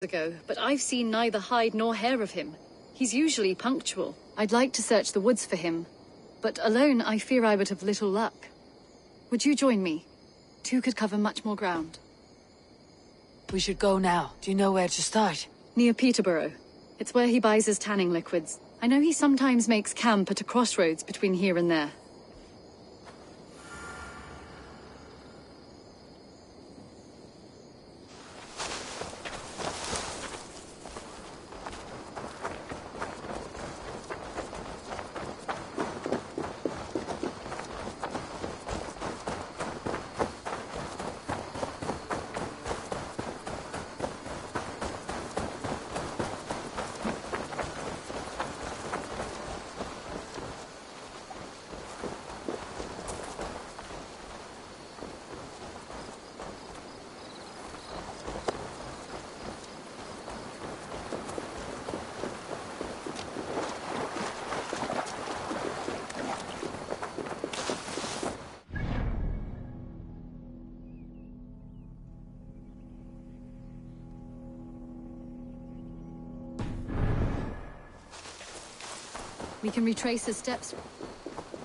ago, but I've seen neither hide nor hair of him. He's usually punctual. I'd like to search the woods for him, but alone I fear I would have little luck. Would you join me? Two could cover much more ground. We should go now. Do you know where to start? Near Peterborough. It's where he buys his tanning liquids. I know he sometimes makes camp at a crossroads between here and there. We can retrace his steps.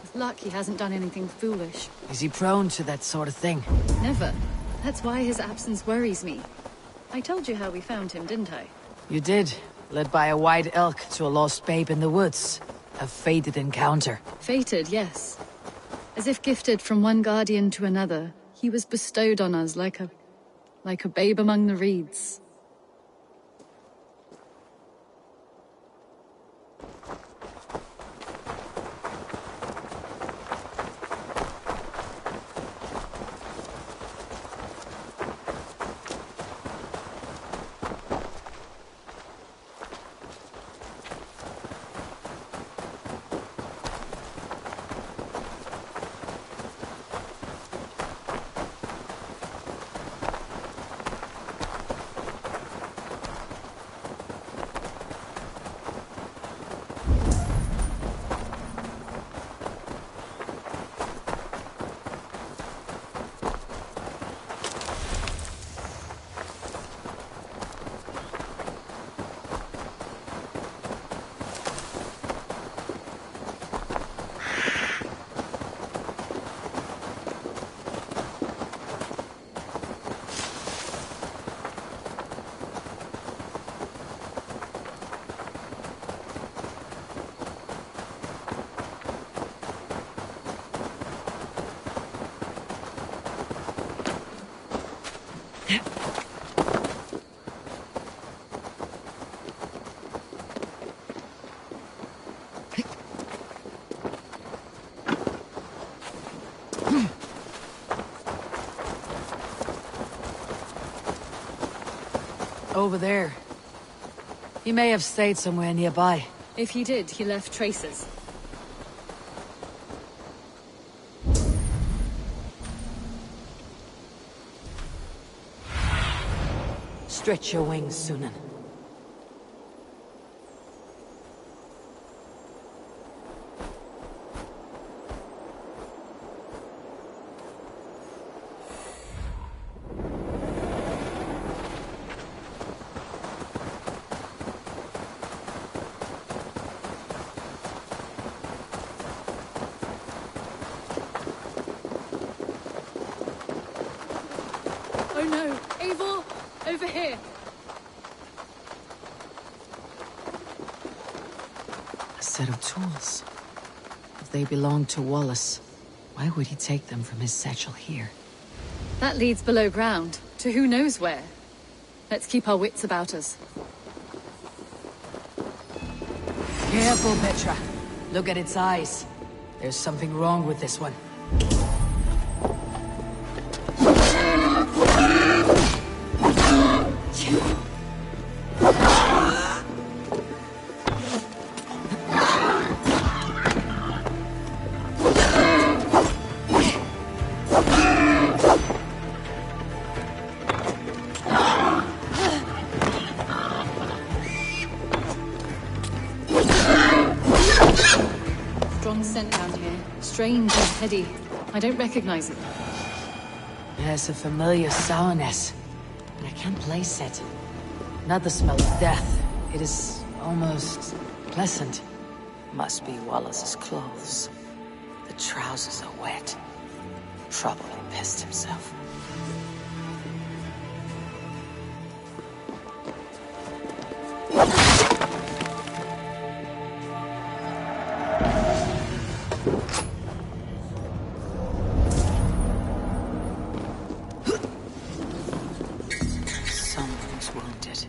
With luck, he hasn't done anything foolish. Is he prone to that sort of thing? Never. That's why his absence worries me. I told you how we found him, didn't I? You did. Led by a white elk to a lost babe in the woods. A fated encounter. Fated, yes. As if gifted from one guardian to another, he was bestowed on us like a babe among the reeds. Over there. He may have stayed somewhere nearby. If he did, he left traces. Stretch your wings, Sunan. Oh no! Eivor! Over here! A set of tools. If they belonged to Wallace, why would he take them from his satchel here? That leads below ground, to who knows where. Let's keep our wits about us. Careful, Petra. Look at its eyes. There's something wrong with this one. Strong scent down here. Strange and heady. I don't recognize it. It has a familiar sourness, but I can't place it. Not the smell of death. It is almost pleasant. Must be Wallace's clothes. The trousers are wet. Probably pissed himself. Someone's wounded.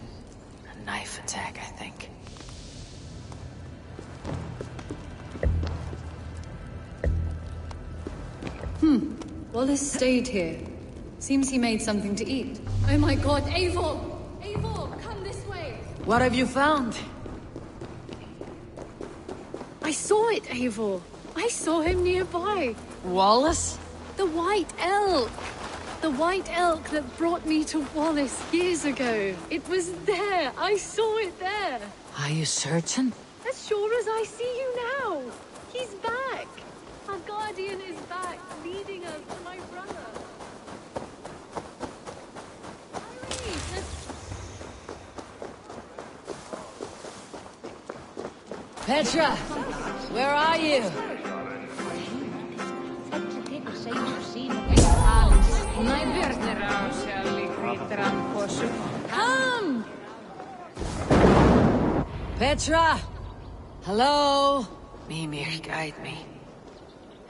A knife attack, I think. Wallace stayed here. Seems he made something to eat. Oh my god, Eivor! Eivor, come this way! What have you found? I saw it, Eivor. I saw him nearby. Wallace? The White Elk! The White Elk that brought me to Wallace years ago. It was there. I saw it there. Are you certain? As sure as I see you now. He's back. Our guardian is back, leading us to my brother. Petra! Where are you? Come! Petra! Hello? Mimir, guide me.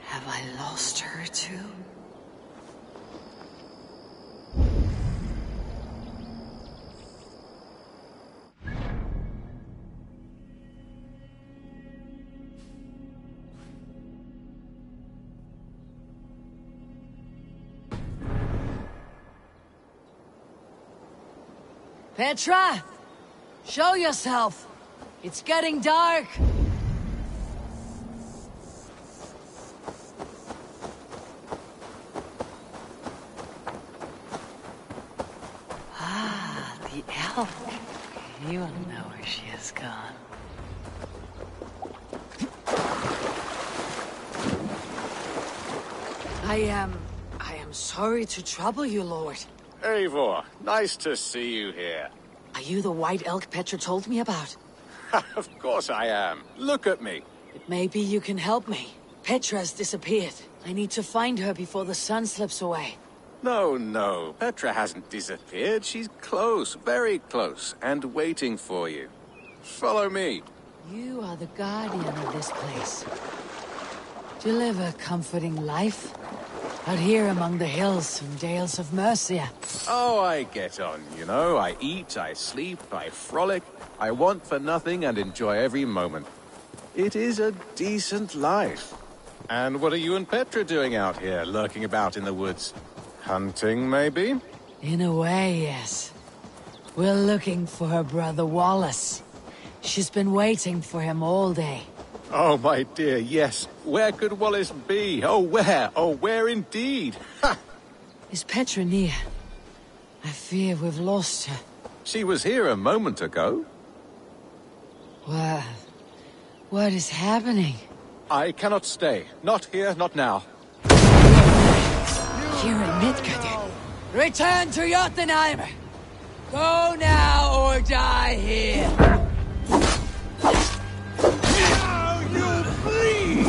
Have I lost her too? Petra! Show yourself! It's getting dark! Ah, the elk. You will know where she has gone. I am sorry to trouble you, Lord. Eivor, nice to see you here. Are you the white elk Petra told me about? Of course I am. Look at me. Maybe you can help me. Petra's disappeared. I need to find her before the sun slips away. No. Petra hasn't disappeared. She's close, very close, and waiting for you. Follow me. You are the guardian of this place. Do you live a comforting life? Out here among the hills and dales of Mercia. Oh, I get on, you know. I eat, I sleep, I frolic. I want for nothing and enjoy every moment. It is a decent life. And what are you and Petra doing out here, lurking about in the woods? Hunting, maybe? In a way, yes. We're looking for her brother Wallace. She's been waiting for him all day. Oh, my dear, yes. Where could Wallace be? Oh, where? Oh, where indeed? Ha! Is Petra near? I fear we've lost her. She was here a moment ago. What is happening? I cannot stay. Not here, not now. Here in Midgard. Return to Jotunheimer! Go now or die here! Now you bleed!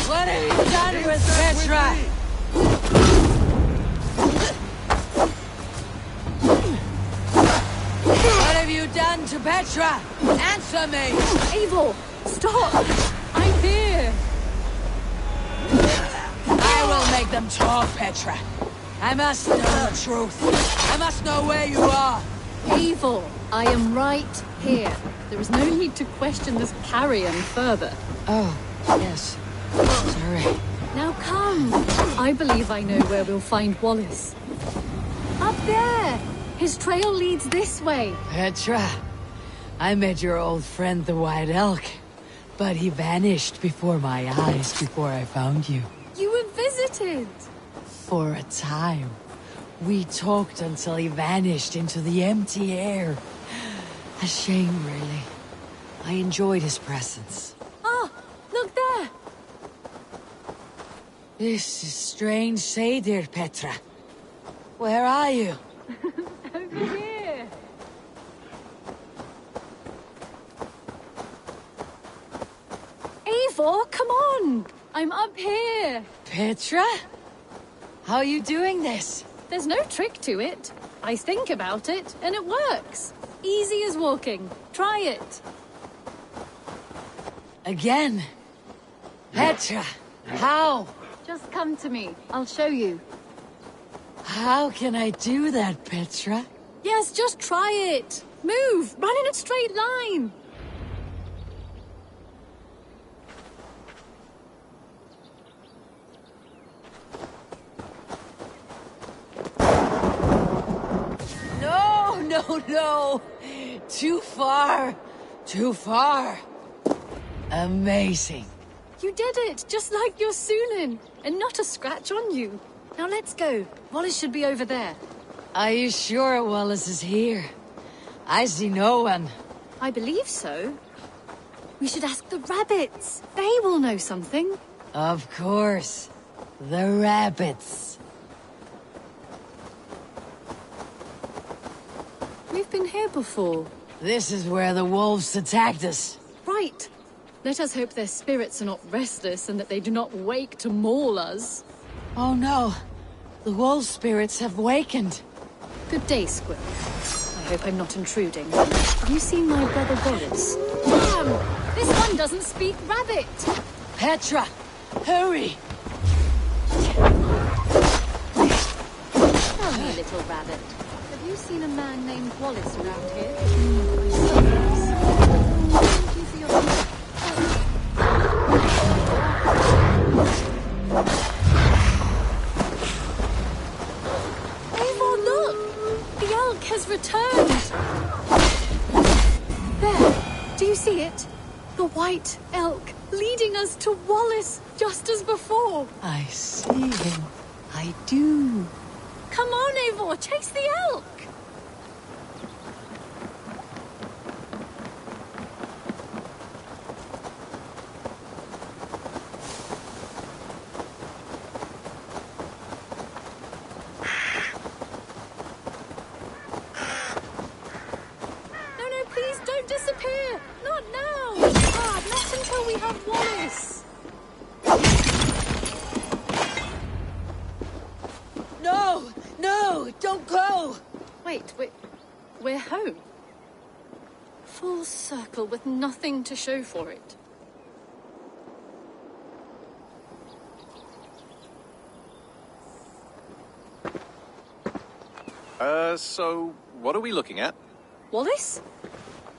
What have you done with Petra? What have you done to Petra? Answer me! Eivor, stop! I'm here! I will make them talk, Petra. I must know the truth. I must know where you are. Eivor, I am right here. There is no need to question this carrion further. Oh, yes. Sorry. Now come! I believe I know where we'll find Wallace. Up there! His trail leads this way. Petra, I met your old friend the White Elk, but he vanished before my eyes before I found you. You were visited! For a time. We talked until he vanished into the empty air. A shame, really. I enjoyed his presence. Ah! Look there! This is strange, say, dear Petra. Where are you? Over here! Eivor, come on! I'm up here! Petra? How are you doing this? There's no trick to it. I think about it, and it works. Easy as walking. Try it. Again? Petra, how? Just come to me. I'll show you. How can I do that, Petra? Yes, just try it. Move! Run in a straight line! No! Too far! Too far! Amazing. You did it, just like your Sunan, and not a scratch on you. Now let's go. Wallace should be over there. Are you sure Wallace is here? I see no one. I believe so. We should ask the rabbits. They will know something. Of course. The rabbits. We've been here before. This is where the wolves attacked us. Right. Let us hope their spirits are not restless and that they do not wake to maul us. Oh no. The wolf spirits have wakened. Good day, Squill. I hope I'm not intruding. Have you seen my brother Wallace? Damn! This one doesn't speak rabbit! Petra, hurry! Tell me, little rabbit. Have you seen a man named Wallace around here? Thank you for your help. Eivor, look! The elk has returned! There! Do you see it? The white elk leading us to Wallace, just as before! I see him. I do. Come on, Eivor, chase the elk! No, please don't disappear! Not now! Not until we have Wallace! No, don't go! Wait, we're home. Full circle with nothing to show for it. So what are we looking at? Wallace?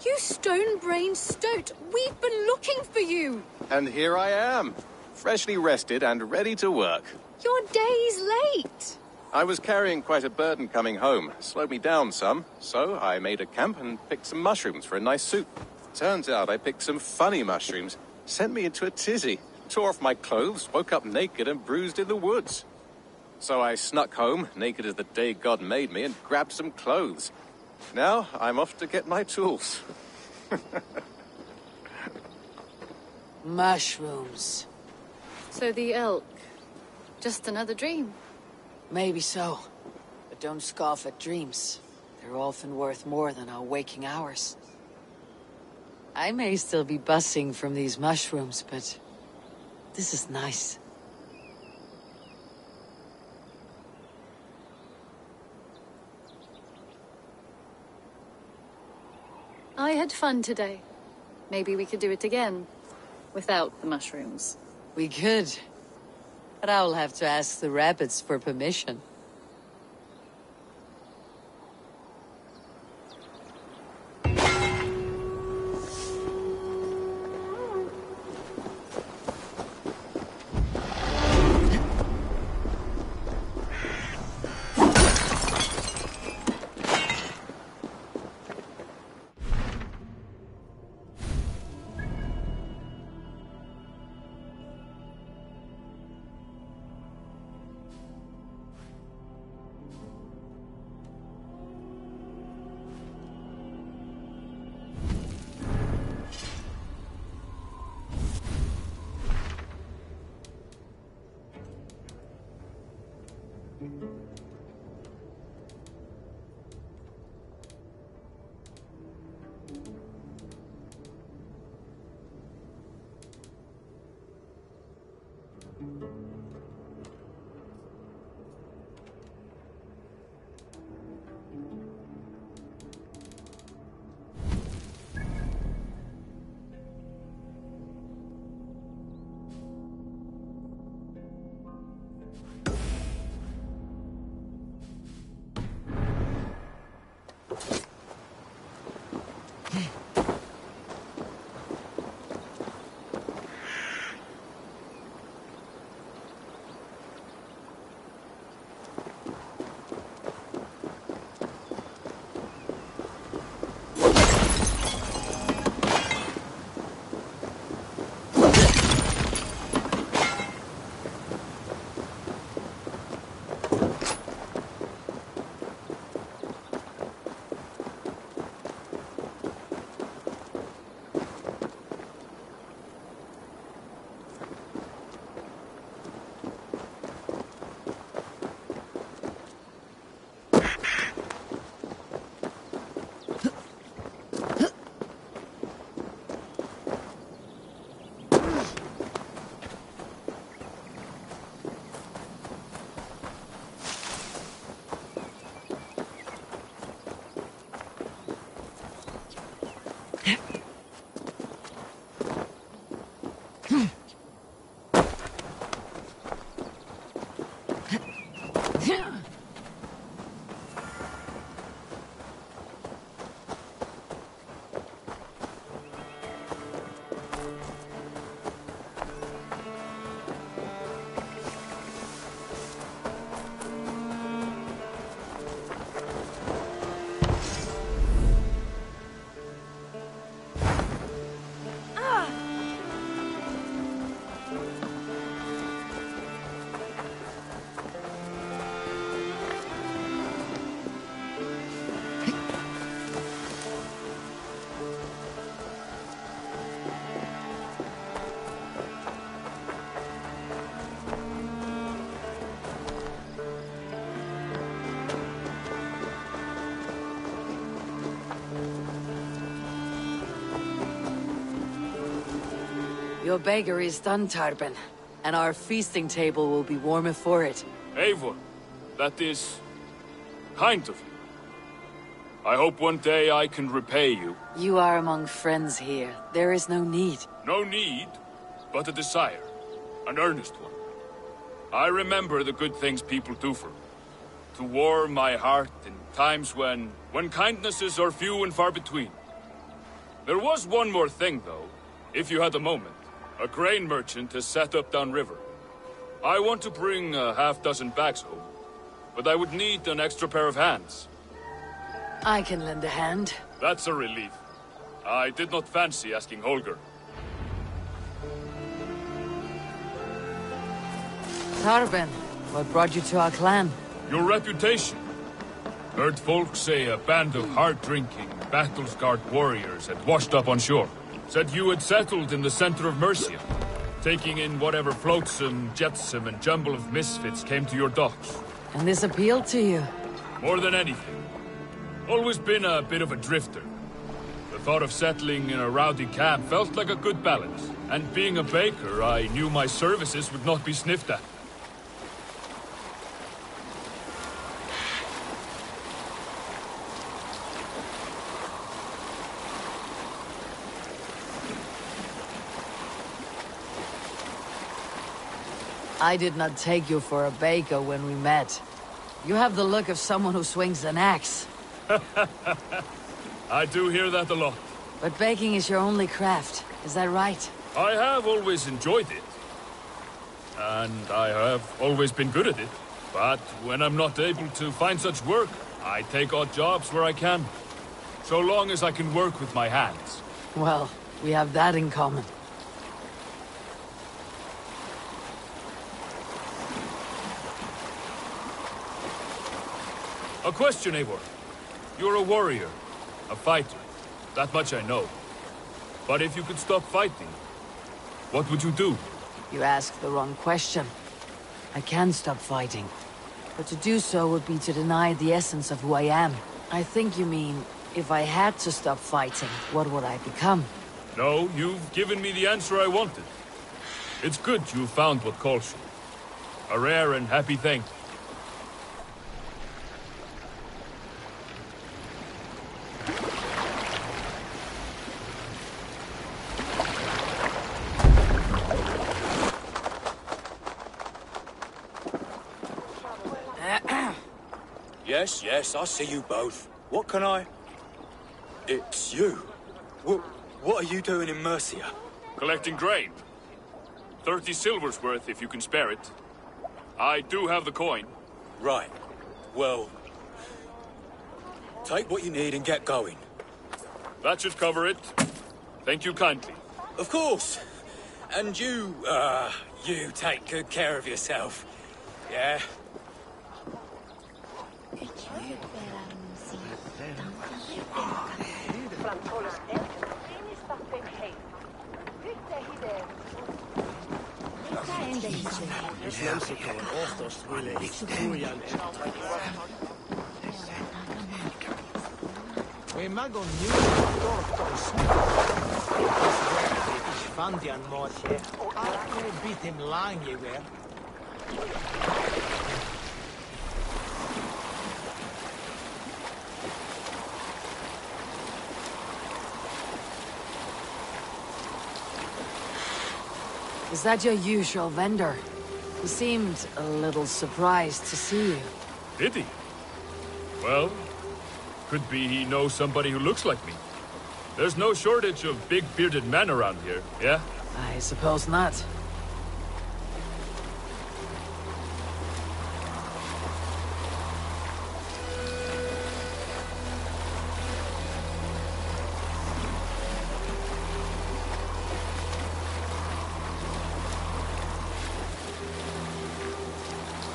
You stone-brained stoat! We've been looking for you! And here I am, freshly rested and ready to work. You're days late! I was carrying quite a burden coming home. Slowed me down some, so I made a camp and picked some mushrooms for a nice soup. Turns out I picked some funny mushrooms. Sent me into a tizzy. Tore off my clothes, woke up naked and bruised in the woods. So I snuck home, naked as the day God made me, and grabbed some clothes. Now I'm off to get my tools. Mushrooms. So the elk, just another dream. Maybe so. But don't scoff at dreams. They're often worth more than our waking hours. I may still be buzzing from these mushrooms, but this is nice. I had fun today. Maybe we could do it again. Without the mushrooms. We could. But I'll have to ask the rabbits for permission. Your bakery is done, Tarben, and our feasting table will be warmer for it. Eivor, that is kind of you. I hope one day I can repay you. You are among friends here. There is no need. No need, but a desire. An earnest one. I remember the good things people do for me. To warm my heart in times when kindnesses are few and far between. There was one more thing, though, if you had a moment. A grain merchant has set up downriver. I want to bring a half-dozen bags home, but I would need an extra pair of hands. I can lend a hand. That's a relief. I did not fancy asking Holger. Tarben, what brought you to our clan? Your reputation. Heard folks say a band of hard-drinking, battle-scarred warriors had washed up on shore. Said you had settled in the center of Mercia, taking in whatever flotsam, jetsam, and jumble of misfits came to your docks. And this appealed to you? More than anything. Always been a bit of a drifter. The thought of settling in a rowdy camp felt like a good balance. And being a baker, I knew my services would not be sniffed at. I did not take you for a baker when we met. You have the look of someone who swings an axe. I do hear that a lot. But baking is your only craft, is that right? I have always enjoyed it. And I have always been good at it. But when I'm not able to find such work, I take odd jobs where I can. So long as I can work with my hands. Well, we have that in common. A question, Eivor. You're a warrior, a fighter. That much I know. But if you could stop fighting, what would you do? You asked the wrong question. I can stop fighting. But to do so would be to deny the essence of who I am. I think you mean, if I had to stop fighting, what would I become? No, you've given me the answer I wanted. It's good you found what calls you. A rare and happy thing. Yes, I see you both. What can I... It's you. What are you doing in Mercia? Collecting grain. 30 silver's worth if you can spare it. I do have the coin. Right. Well... take what you need and get going. That should cover it. Thank you kindly. Of course. And you take good care of yourself. Yeah? Is that your usual vendor? He seemed a little surprised to see you. Did he? Well, could be he knows somebody who looks like me. There's no shortage of big bearded men around here, yeah? I suppose not.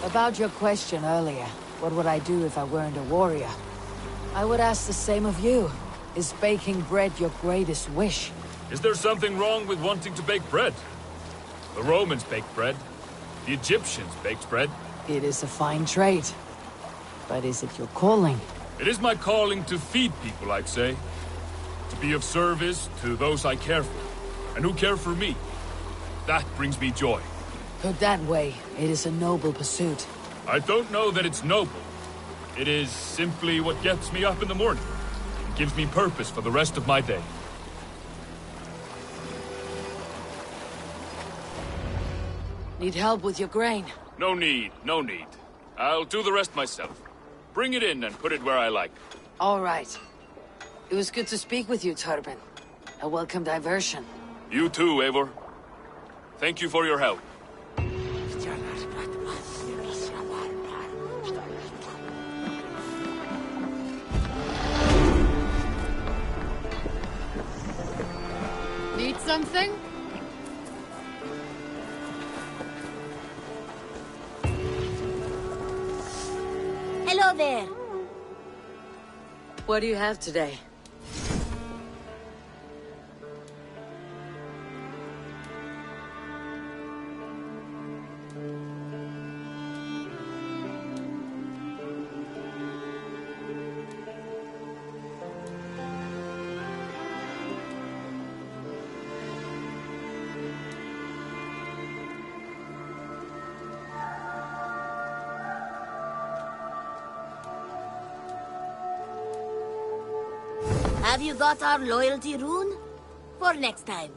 About your question earlier, what would I do if I weren't a warrior? I would ask the same of you. Is baking bread your greatest wish? Is there something wrong with wanting to bake bread? The Romans baked bread. The Egyptians baked bread. It is a fine trade. But is it your calling? It is my calling to feed people, I'd say. To be of service to those I care for, and who care for me. That brings me joy. Put that way, it is a noble pursuit. I don't know that it's noble. It is simply what gets me up in the morning. It gives me purpose for the rest of my day. Need help with your grain? No need, no need. I'll do the rest myself. Bring it in and put it where I like. All right. It was good to speak with you, Turbin. A welcome diversion. You too, Eivor. Thank you for your help. Need something? Hello there. What do you have today? Have you got our loyalty rune? For next time.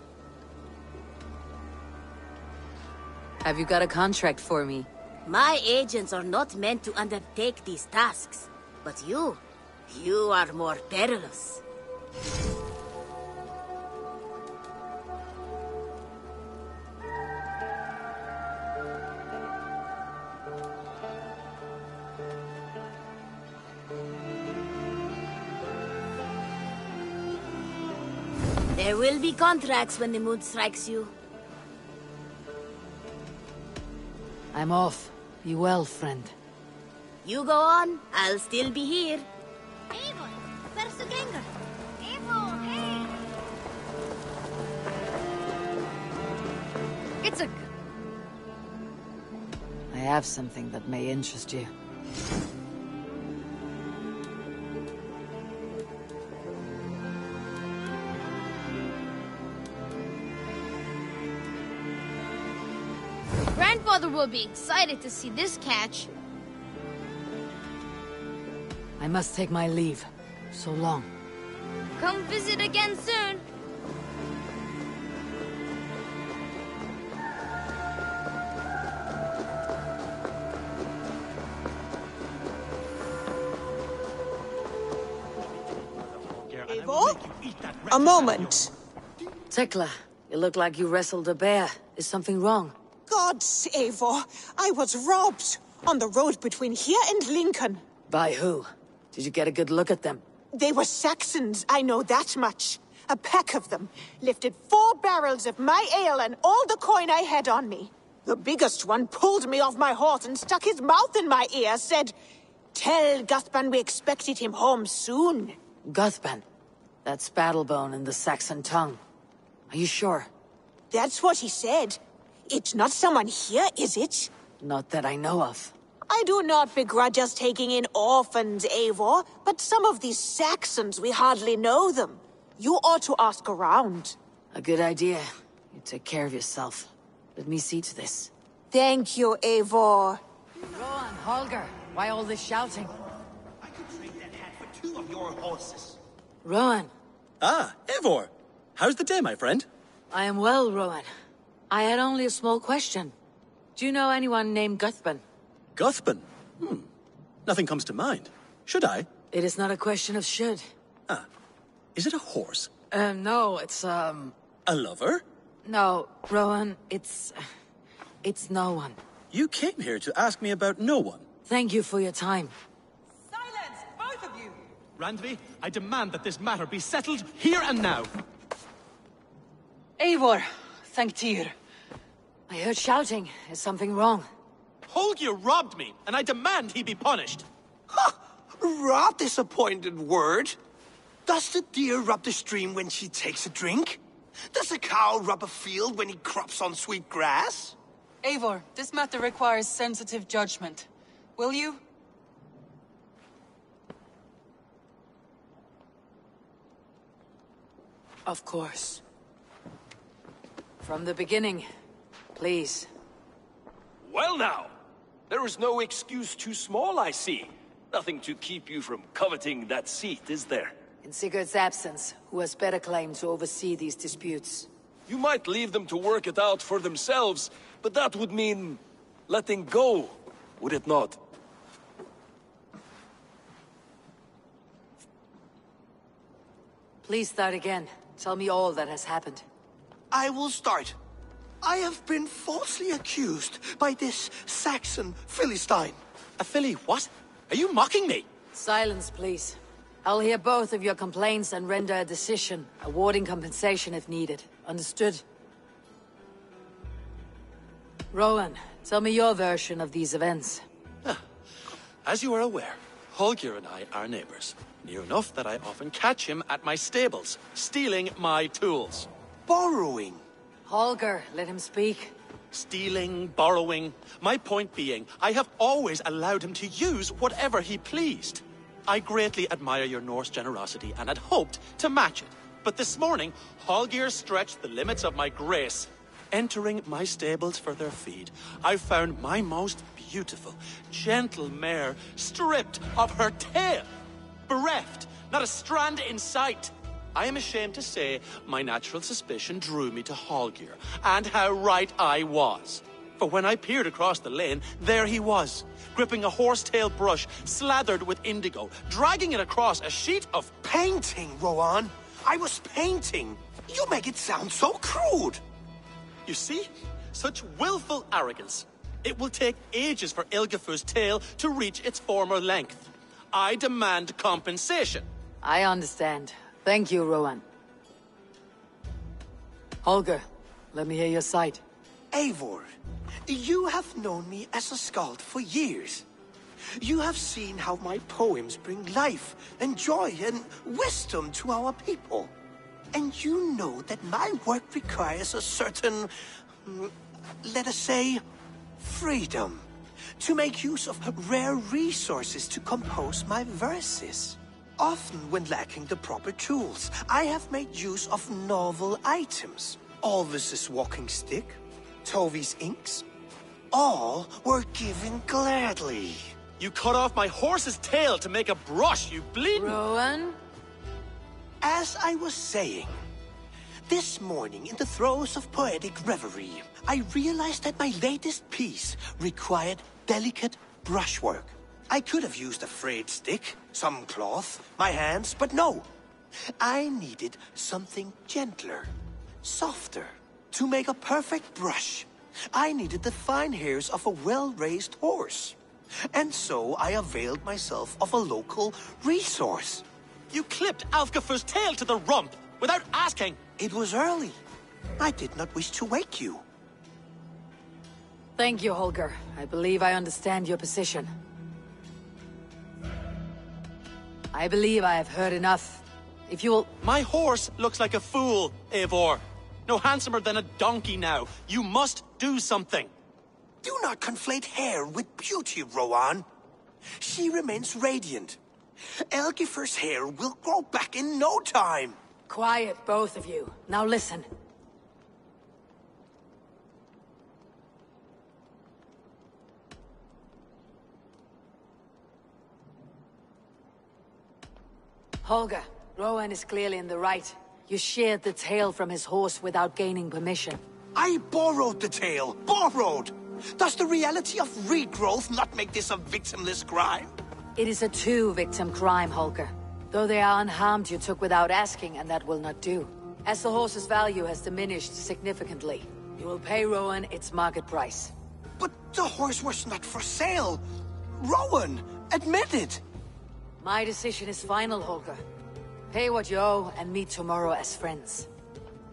Have you got a contract for me? My agents are not meant to undertake these tasks. But you are more perilous. There will be contracts when the mood strikes you. I'm off. Be well, friend. You go on, I'll still be here. Eivor, where's the ganger? Eivor, hey! It's a... I have something that may interest you. Grandfather will be excited to see this catch. I must take my leave. So long. Come visit again soon. Eivor? A moment. Tekla, you look like you wrestled a bear. Is something wrong? Gods, Eivor, I was robbed on the road between here and Lincoln. By who? Did you get a good look at them? They were Saxons, I know that much. A pack of them lifted 4 barrels of my ale and all the coin I had on me. The biggest one pulled me off my horse and stuck his mouth in my ear, said, "Tell Guthban we expected him home soon." Guthban. That's Battlebone in the Saxon tongue. Are you sure? That's what he said. It's not someone here, is it? Not that I know of. I do not begrudge us taking in orphans, Eivor, but some of these Saxons, we hardly know them. You ought to ask around. A good idea. You take care of yourself. Let me see to this. Thank you, Eivor. Rowan, Holger, why all this shouting? I could trade that hat for 2 of your horses. Rowan. Ah, Eivor. How's the day, my friend? I am well, Rowan. I had only a small question. Do you know anyone named Guthban? Guthban? Nothing comes to mind. Should I? It is not a question of should. Ah. Is it a horse? No, it's, A lover? No, Rowan, it's no one. You came here to ask me about no one. Thank you for your time. Silence, both of you! Randvi, I demand that this matter be settled here and now. Eivor, thank Tyr. I heard shouting. Is something wrong? Holger robbed me, and I demand he be punished. Ha! Raw disappointed word. Does the deer rub the stream when she takes a drink? Does a cow rub a field when he crops on sweet grass? Eivor, this matter requires sensitive judgment. Will you? Of course. From the beginning, please. Well now, there is no excuse too small, I see. Nothing to keep you from coveting that seat, is there? In Sigurd's absence, who has better claim to oversee these disputes? You might leave them to work it out for themselves, but that would mean letting go, would it not? Please start again. Tell me all that has happened. I will start. I have been falsely accused by this Saxon Philistine. A Philly what? Are you mocking me? Silence, please. I'll hear both of your complaints and render a decision, awarding compensation if needed. Understood? Rowan, tell me your version of these events. As you are aware, Holger and I are neighbors. Near enough that I often catch him at my stables, stealing my tools. Borrowing. Holger, let him speak. Stealing, borrowing. My point being, I have always allowed him to use whatever he pleased. I greatly admire your Norse generosity and had hoped to match it. But this morning, Holger stretched the limits of my grace. Entering my stables for their feed, I found my most beautiful, gentle mare stripped of her tail. Bereft, not a strand in sight. I am ashamed to say my natural suspicion drew me to Holger, and how right I was. For when I peered across the lane, there he was, gripping a horsetail brush slathered with indigo, dragging it across a sheet of painting, Rowan. I was painting. You make it sound so crude. You see? Such willful arrogance. It will take ages for Ilgafur's tail to reach its former length. I demand compensation. I understand. Thank you, Rowan. Holger, let me hear your side. Eivor, you have known me as a skald for years. You have seen how my poems bring life and joy and wisdom to our people. And you know that my work requires a certain, let us say, freedom. To make use of rare resources to compose my verses. Often when lacking the proper tools, I have made use of novel items. Alvis's walking stick, Tovi's inks. All were given gladly. You cut off my horse's tail to make a brush, you bleeding... Rowan? As I was saying, this morning in the throes of poetic reverie, I realized that my latest piece required delicate brushwork. I could have used a frayed stick, some cloth, my hands, but no. I needed something gentler, softer. To make a perfect brush, I needed the fine hairs of a well-raised horse. And so I availed myself of a local resource. You clipped Alfgafur's tail to the rump without asking. It was early. I did not wish to wake you. Thank you, Holger. I believe I understand your position. I believe I have heard enough. If you will... My horse looks like a fool, Eivor. No handsomer than a donkey now. You must do something. Do not conflate hair with beauty, Rowan. She remains radiant. Elgifur's hair will grow back in no time. Quiet, both of you. Now listen. Holger, Rowan is clearly in the right. You sheared the tail from his horse without gaining permission. I borrowed the tale. Borrowed! Does the reality of regrowth not make this a victimless crime? It is a two-victim crime, Holger. Though they are unharmed, you took without asking, and that will not do. As the horse's value has diminished significantly, you will pay Rowan its market price. But the horse was not for sale. Rowan, admit it. My decision is final, Holger. Pay what you owe and meet tomorrow as friends.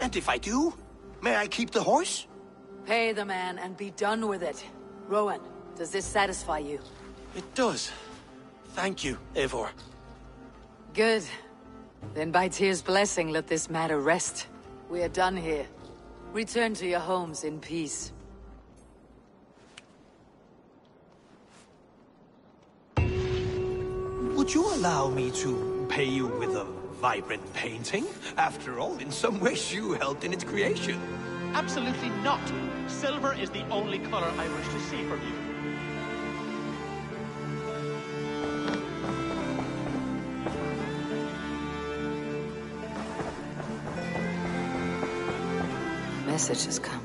And if I do, may I keep the horse? Pay the man and be done with it. Rowan, does this satisfy you? It does. Thank you, Eivor. Good. Then by Tyr's blessing, let this matter rest. We are done here. Return to your homes in peace. Would you allow me to pay you with a vibrant painting? After all, in some ways you helped in its creation. Absolutely not. Silver is the only color I wish to see from you. Message has come.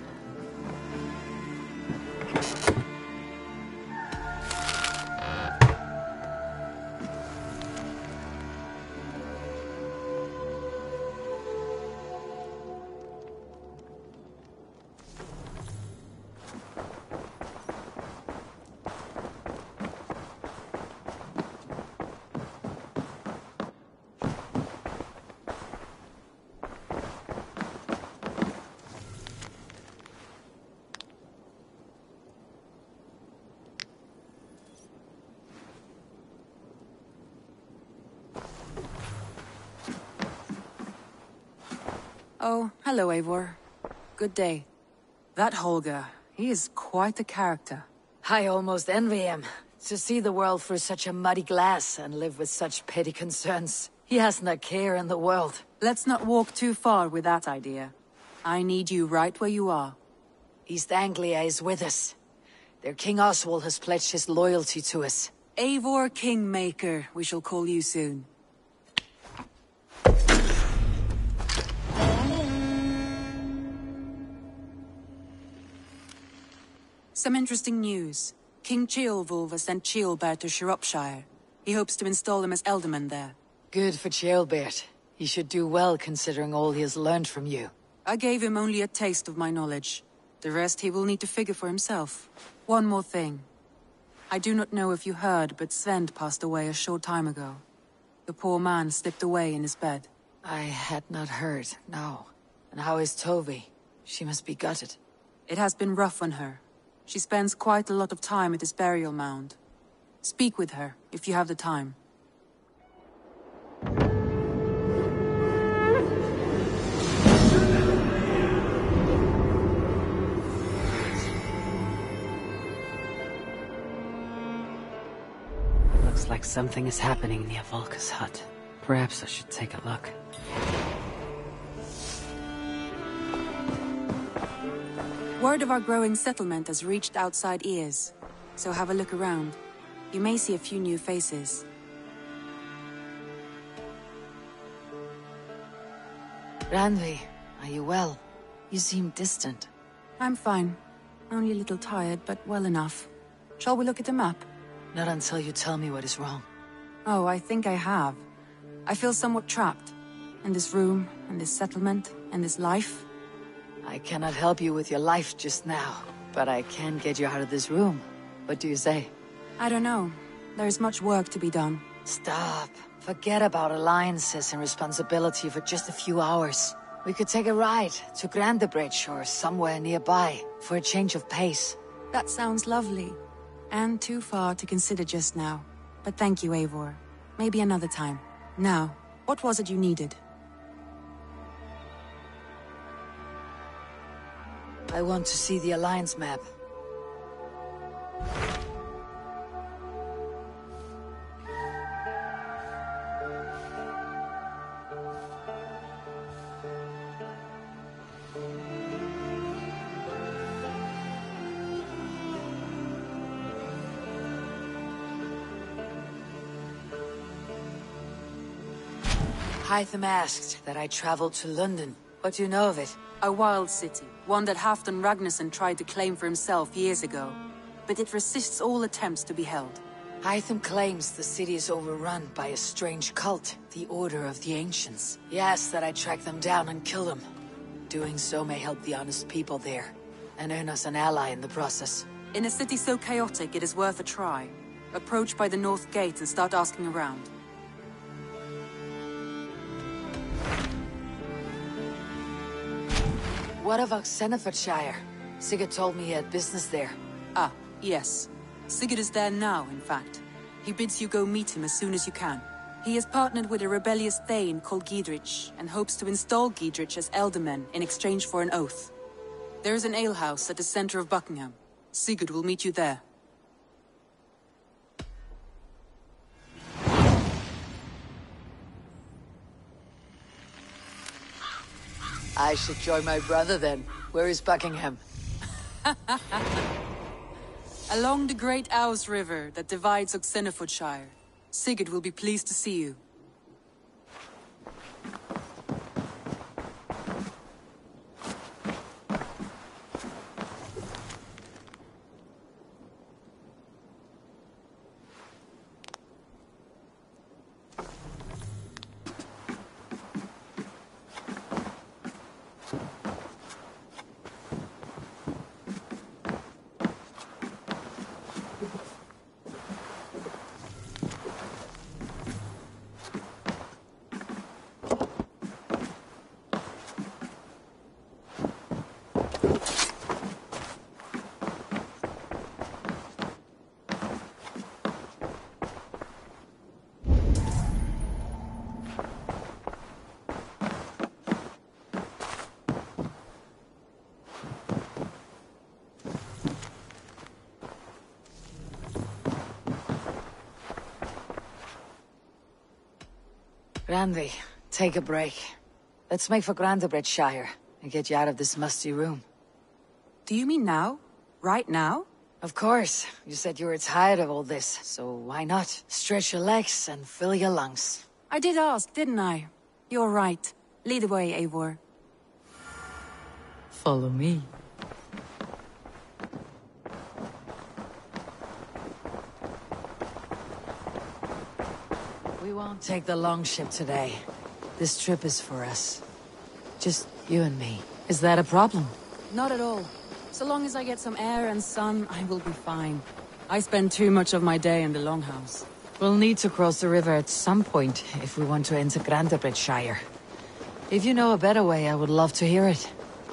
Oh, hello, Eivor. Good day. That Holger, he is quite the character. I almost envy him. To see the world through such a muddy glass and live with such petty concerns. He hasn't a care in the world. Let's not walk too far with that idea. I need you right where you are. East Anglia is with us. Their King Oswald has pledged his loyalty to us. Eivor Kingmaker, we shall call you soon. Some interesting news. King Ceolwulf has sent Ceolbert to Shropshire. He hopes to install him as Elderman there. Good for Ceolbert. He should do well considering all he has learned from you. I gave him only a taste of my knowledge. The rest he will need to figure for himself. One more thing. I do not know if you heard, but Sven passed away a short time ago. The poor man slipped away in his bed. I had not heard, no. And how is Tove? She must be gutted. It has been rough on her. She spends quite a lot of time at his burial mound. Speak with her, if you have the time. Looks like something is happening near Volka's hut. Perhaps I should take a look. Word of our growing settlement has reached outside ears, so have a look around. You may see a few new faces. Randvi, are you well? You seem distant. I'm fine. Only a little tired, but well enough. Shall we look at the map? Not until you tell me what is wrong. Oh, I think I have. I feel somewhat trapped. In this room, in this settlement, in this life. I cannot help you with your life just now, but I can get you out of this room. What do you say? I don't know. There is much work to be done. Stop. Forget about alliances and responsibility for just a few hours. We could take a ride to Grandebridge or somewhere nearby for a change of pace. That sounds lovely. And too far to consider just now. But thank you, Eivor. Maybe another time. Now, what was it you needed? I want to see the Alliance map. Hytham asked that I travel to London. What do you know of it? A wild city, one that Halfdan Ragnarsson tried to claim for himself years ago. But it resists all attempts to be held. Hytham claims the city is overrun by a strange cult, the Order of the Ancients. He asks that I track them down and kill them. Doing so may help the honest people there, and earn us an ally in the process. In a city so chaotic, it is worth a try. Approach by the North Gate and start asking around. What of Oxenfordshire? Sigurd told me he had business there. Ah, yes. Sigurd is there now, in fact. He bids you go meet him as soon as you can. He has partnered with a rebellious Thane called Giedrich, and hopes to install Giedrich as Elderman in exchange for an oath. There is an alehouse at the center of Buckingham. Sigurd will meet you there. I should join my brother then. Where is Buckingham? Along the Great Ouse River that divides Oxenfordshire. Sigurd will be pleased to see you. Randy, take a break. Let's make for Grandabridgeshire and get you out of this musty room. Do you mean now? Right now? Of course. You said you were tired of all this, so why not? Stretch your legs and fill your lungs. I did ask, didn't I? You're right. Lead the way, Eivor. Follow me. We won't take the long ship today. This trip is for us. Just you and me. Is that a problem? Not at all. So long as I get some air and sun, I will be fine. I spend too much of my day in the Longhouse. We'll need to cross the river at some point if we want to enter Grandabridgeshire. If you know a better way, I would love to hear it.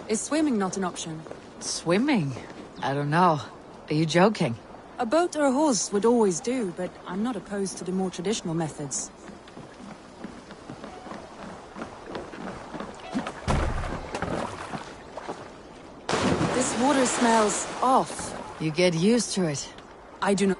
Is swimming not an option? Swimming? I don't know. Are you joking? A boat or a horse would always do, but I'm not opposed to the more traditional methods. This water smells off. You get used to it. I do not...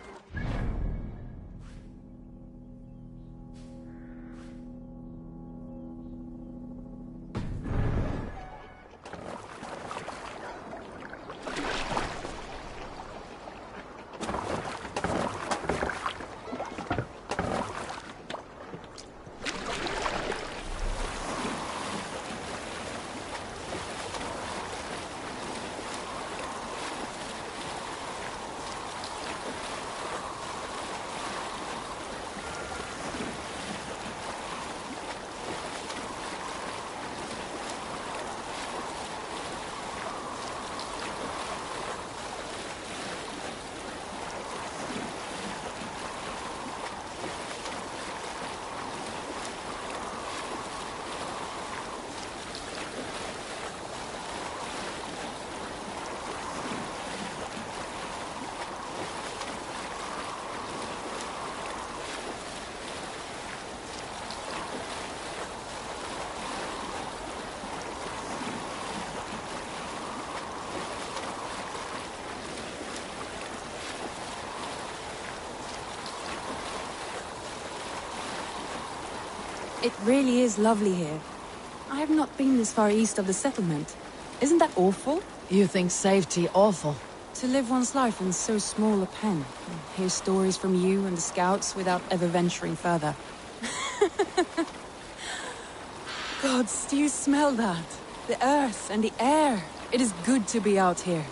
It really is lovely here. I have not been this far east of the settlement. Isn't that awful? You think safety awful? To live one's life in so small a pen, and hear stories from you and the scouts without ever venturing further. Gods, do you smell that? The earth and the air. It is good to be out here.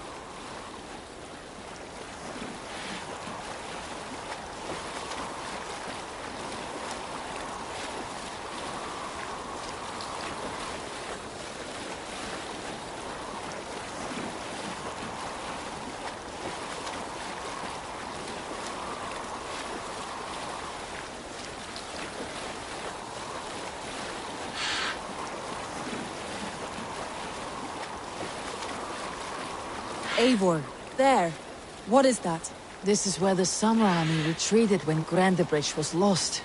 Eivor, there. What is that? This is where the Summer Army retreated when Grandebridge was lost.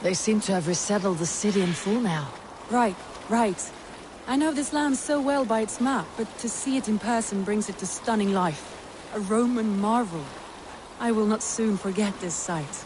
They seem to have resettled the city in full now. Right. I know this land so well by its map, but to see it in person brings it to stunning life. A Roman marvel. I will not soon forget this sight.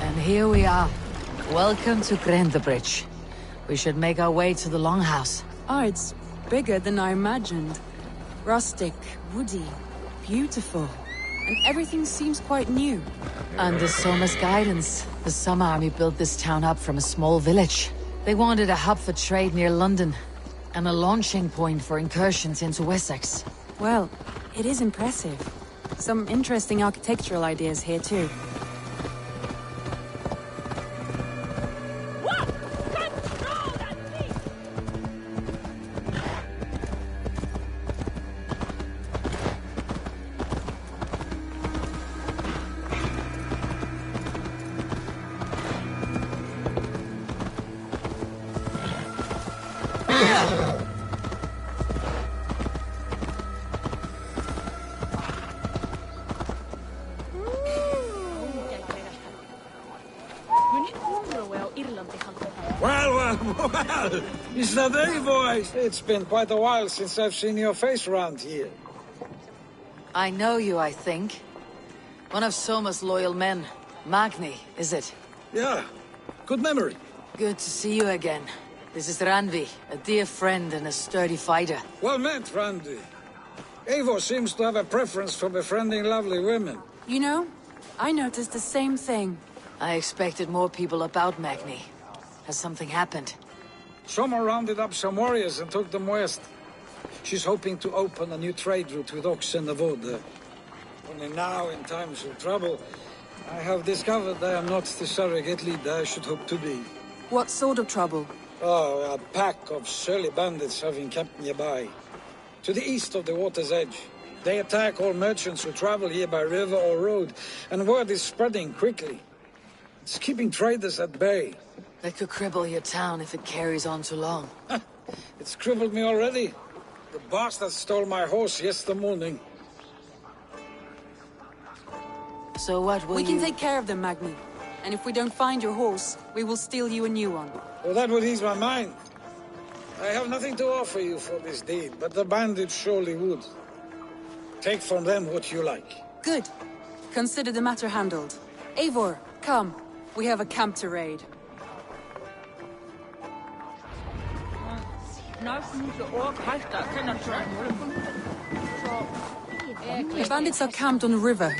And here we are. Welcome to Grandebridge. We should make our way to the Longhouse. Oh, it's bigger than I imagined. Rustic, woody, beautiful. And everything seems quite new. Under Soma's guidance, the Summer Army built this town up from a small village. They wanted a hub for trade near London, and a launching point for incursions into Wessex. Well, it is impressive. Some interesting architectural ideas here too. Well, is that Eivor? It's been quite a while since I've seen your face around here. I know you, I think. One of Soma's loyal men. Magni, is it? Yeah, good memory. Good to see you again. This is Randvi, a dear friend and a sturdy fighter. Well met, Randvi. Eivor seems to have a preference for befriending lovely women. You know, I noticed the same thing. I expected more people about Magni. Has something happened? Soma rounded up some warriors and took them west. She's hoping to open a new trade route with Ox and the Wood. Only now, in times of trouble, I have discovered I am not the surrogate leader I should hope to be. What sort of trouble? Oh, a pack of surly bandits have encamped nearby. To the east of the water's edge. They attack all merchants who travel here by river or road, and word is spreading quickly. It's keeping traders at bay. That could cripple your town if it carries on too long. It's crippled me already. The bastard stole my horse yesterday morning. So what will We can take care of them, Magni. And if we don't find your horse, we will steal you a new one. Well, that would ease my mind. I have nothing to offer you for this deed, but the bandits surely would. Take from them what you like. Good. Consider the matter handled. Eivor, come. We have a camp to raid. The bandits are camped on the river.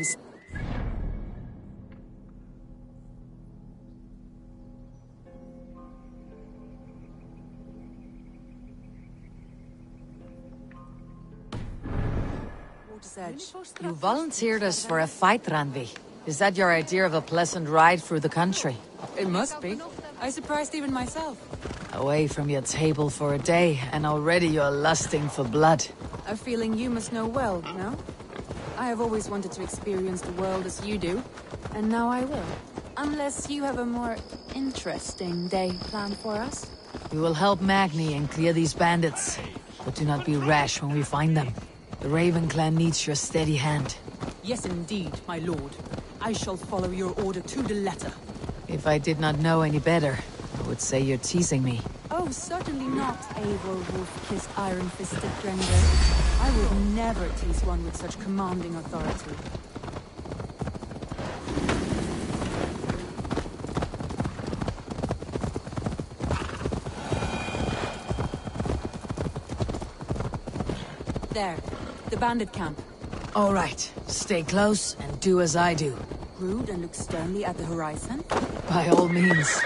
You volunteered us for a fight, Randvi. Is that your idea of a pleasant ride through the country? It must be. I surprised even myself. Away from your table for a day, and already you're lusting for blood. A feeling you must know well, no? I have always wanted to experience the world as you do, and now I will. Unless you have a more interesting day planned for us? We will help Magni and clear these bandits, but do not be rash when we find them. The Raven clan needs your steady hand. Yes, indeed, my lord. I shall follow your order to the letter. If I did not know any better, I would say you're teasing me. Oh, certainly not, Eivor wolf-kissed iron-fisted Drenger. I would never tease one with such commanding authority. There, the bandit camp. All right, stay close and do as I do. Rude and look sternly at the horizon? By all means.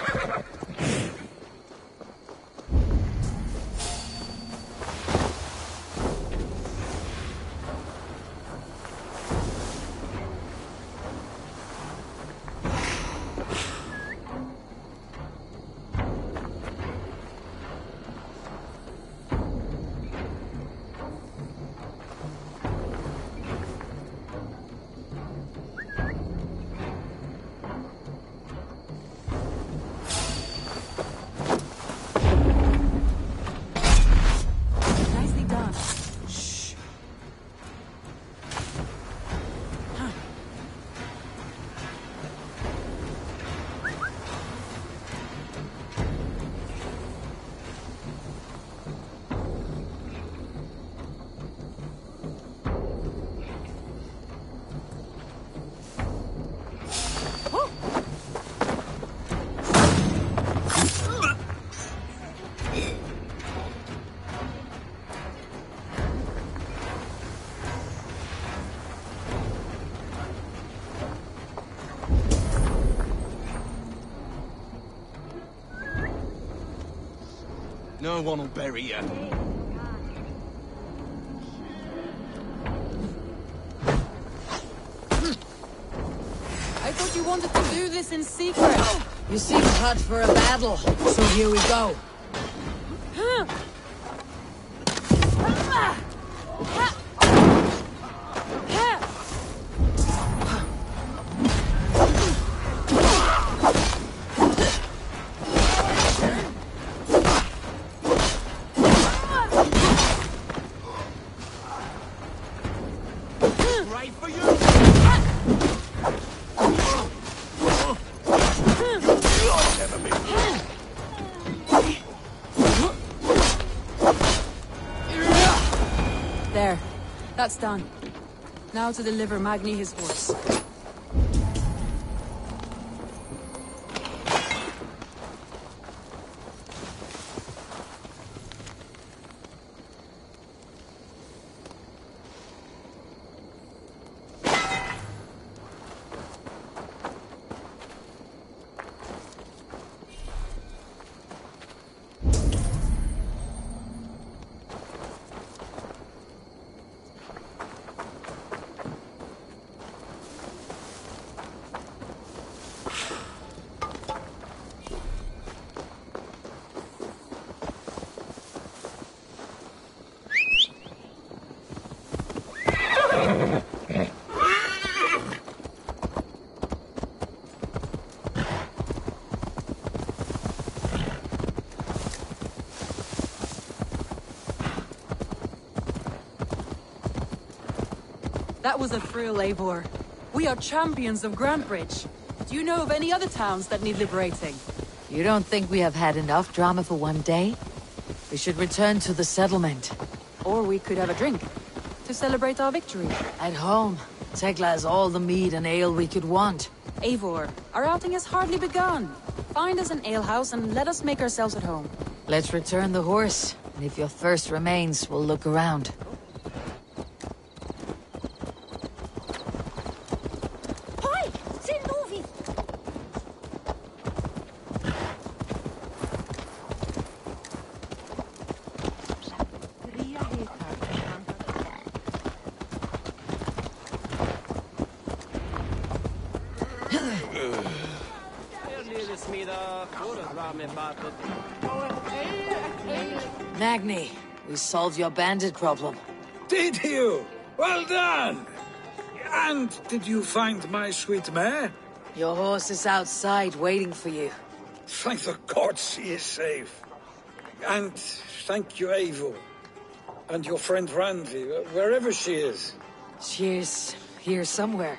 No one will bury you. I thought you wanted to do this in secret. You seem hot for a battle, so here we go. There. That's done. Now to deliver Magni his horse. That was a thrill, Eivor. We are champions of Grantbridge. Do you know of any other towns that need liberating? You don't think we have had enough drama for one day? We should return to the settlement. Or we could have a drink, to celebrate our victory. At home, Tekla has all the mead and ale we could want. Eivor, our outing has hardly begun. Find us an alehouse and let us make ourselves at home. Let's return the horse, and if your thirst remains, we'll look around. Magni, we solved your bandit problem. Did you? Well done! And did you find my sweet mare? Your horse is outside waiting for you. Thank the gods he is safe. And thank you, Eivor. And your friend Randy, wherever she is. She is here somewhere.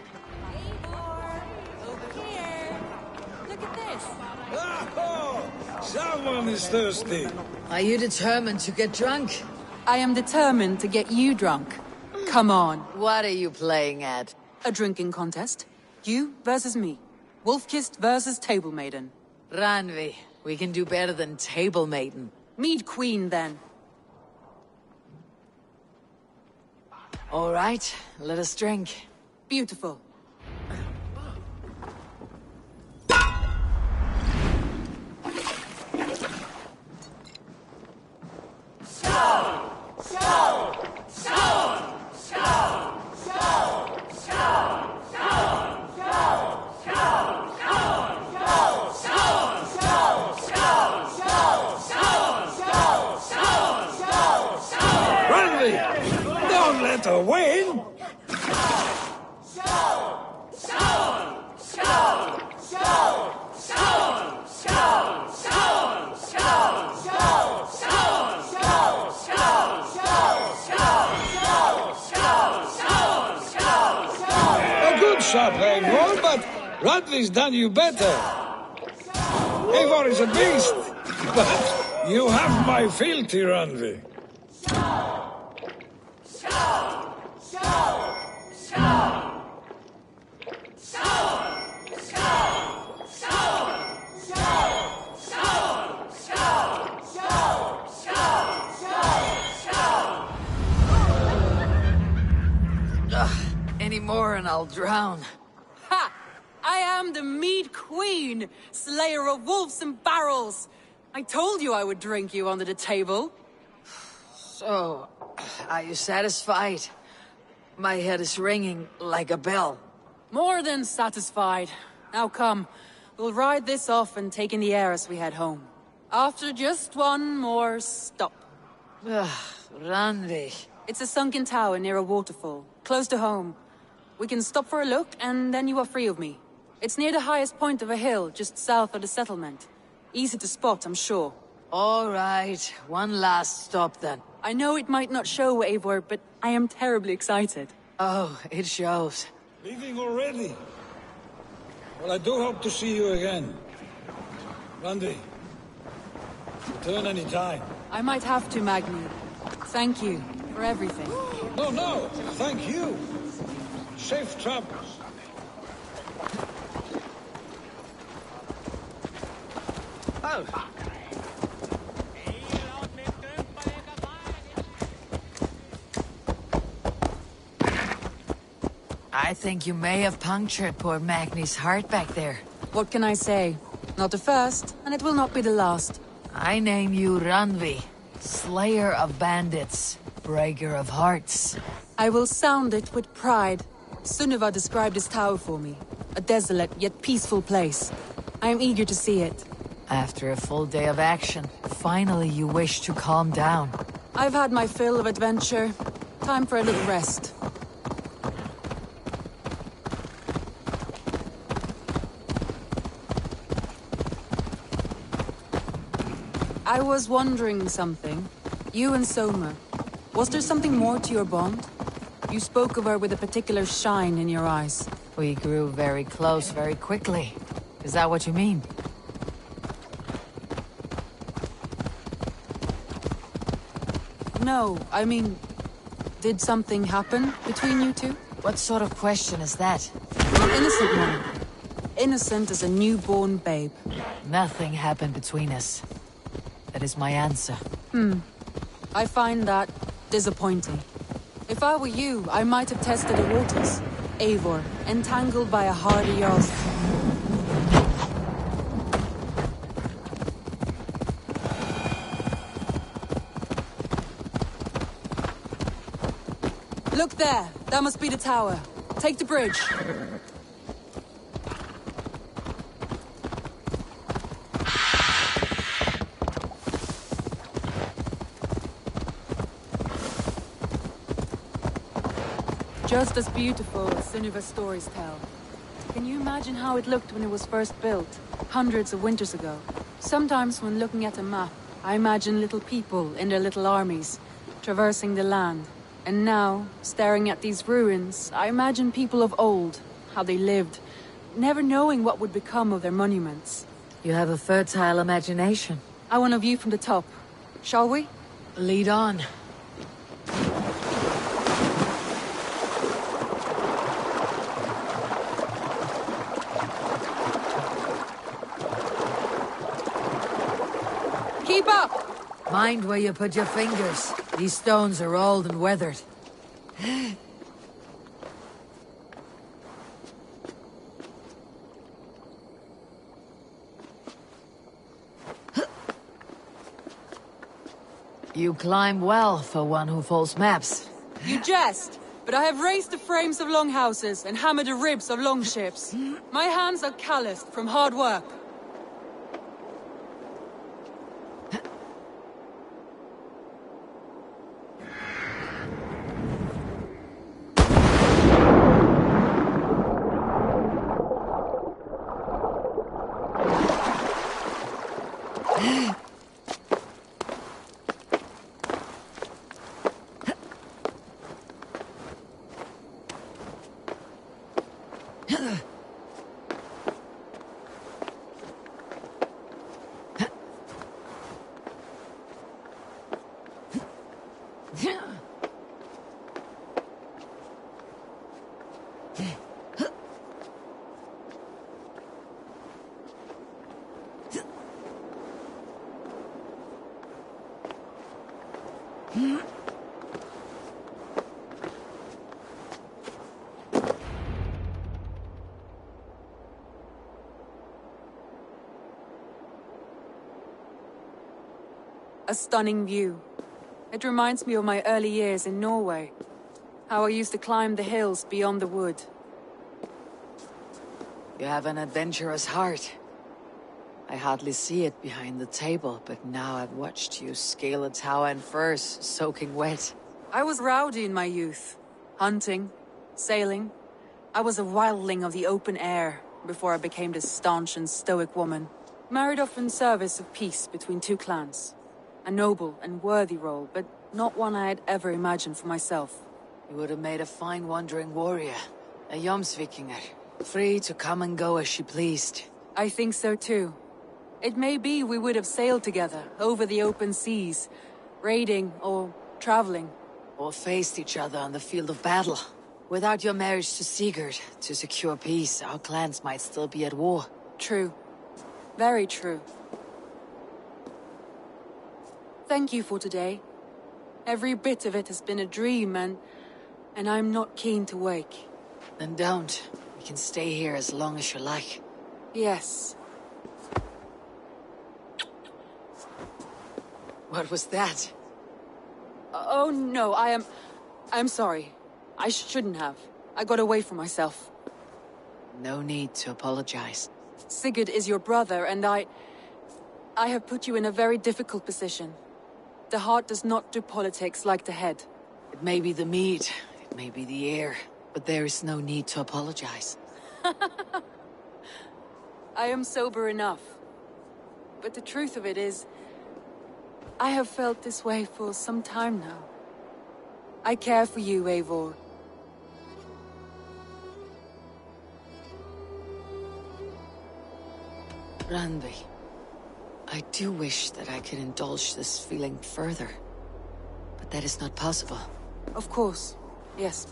Someone is thirsty. Are you determined to get drunk? I am determined to get you drunk. Come on. What are you playing at? A drinking contest. You versus me. Wolf-kissed versus Table Maiden. Ranvi, we can do better than Table Maiden. Mead Queen, then. All right, let us drink. Beautiful. Don't let her win! A good shot, Eivor, but Radley's done you better. Eivor is a beast, but you have my fealty, Ranvi. Any more and I'll drown. Ha! I am the Mead Queen, slayer of wolves and barrels. I told you I would drink you under the table. So, are you satisfied? My head is ringing like a bell. More than satisfied. Now come, we'll ride this off and take in the air as we head home. After just one more stop. Ranvi. It's a sunken tower near a waterfall, close to home. We can stop for a look, and then you are free of me. It's near the highest point of a hill, just south of the settlement. Easy to spot, I'm sure. All right, one last stop then. I know it might not show, Eivor, but I am terribly excited. Oh, it shows. Leaving already? Well, I do hope to see you again. Randy, return any time. I might have to, Magni. Thank you for everything. No, thank you. Safe travels. Oh. I think you may have punctured poor Magni's heart back there. What can I say? Not the first, and it will not be the last. I name you Ranvi, slayer of bandits, breaker of hearts. I will sound it with pride. Sunniva described this tower for me. A desolate yet peaceful place. I am eager to see it. After a full day of action, finally you wish to calm down. I've had my fill of adventure. Time for a little rest. I was wondering something. You and Soma. Was there something more to your bond? You spoke of her with a particular shine in your eyes. We grew very close very quickly. Is that what you mean? No, I mean... Did something happen between you two? What sort of question is that? An innocent one. Innocent as a newborn babe. Nothing happened between us. That is my answer. I find that disappointing. If I were you, I might have tested the waters. Eivor, entangled by a hardy Jarls. Look there! That must be the tower. Take the bridge. Just as beautiful as Sunniva's stories tell. Can you imagine how it looked when it was first built, hundreds of winters ago? Sometimes when looking at a map, I imagine little people in their little armies, traversing the land. And now, staring at these ruins, I imagine people of old, how they lived, never knowing what would become of their monuments. You have a fertile imagination. I want a view from the top. Shall we? Lead on. Keep up! Mind where you put your fingers. These stones are old and weathered. You climb well for one who folds maps. You jest, but I have raised the frames of longhouses and hammered the ribs of longships. My hands are calloused from hard work. A stunning view. It reminds me of my early years in Norway. How I used to climb the hills beyond the wood. You have an adventurous heart. I hardly see it behind the table, but now I've watched you scale a tower in furs, soaking wet. I was rowdy in my youth. Hunting, sailing. I was a wildling of the open air, before I became this staunch and stoic woman. Married off in service of peace between two clans. A noble and worthy role, but not one I had ever imagined for myself. You would have made a fine wandering warrior. A Jomsvikinger. Free to come and go as she pleased. I think so too. It may be we would have sailed together, over the open seas, raiding or traveling. Or faced each other on the field of battle. Without your marriage to Sigurd, to secure peace, our clans might still be at war. True. Very true. Thank you for today. Every bit of it has been a dream, and I'm not keen to wake. Then don't. We can stay here as long as you like. Yes. What was that? Oh no, I'm sorry. I shouldn't have. I got away from myself. No need to apologize. Sigurd is your brother, and I have put you in a very difficult position. The heart does not do politics like the head. It may be the meat, it may be the air, but there is no need to apologize. I am sober enough. But the truth of it is, I have felt this way for some time now. I care for you, Eivor. Randvi, I do wish that I could indulge this feeling further. But that is not possible. Of course. Yes.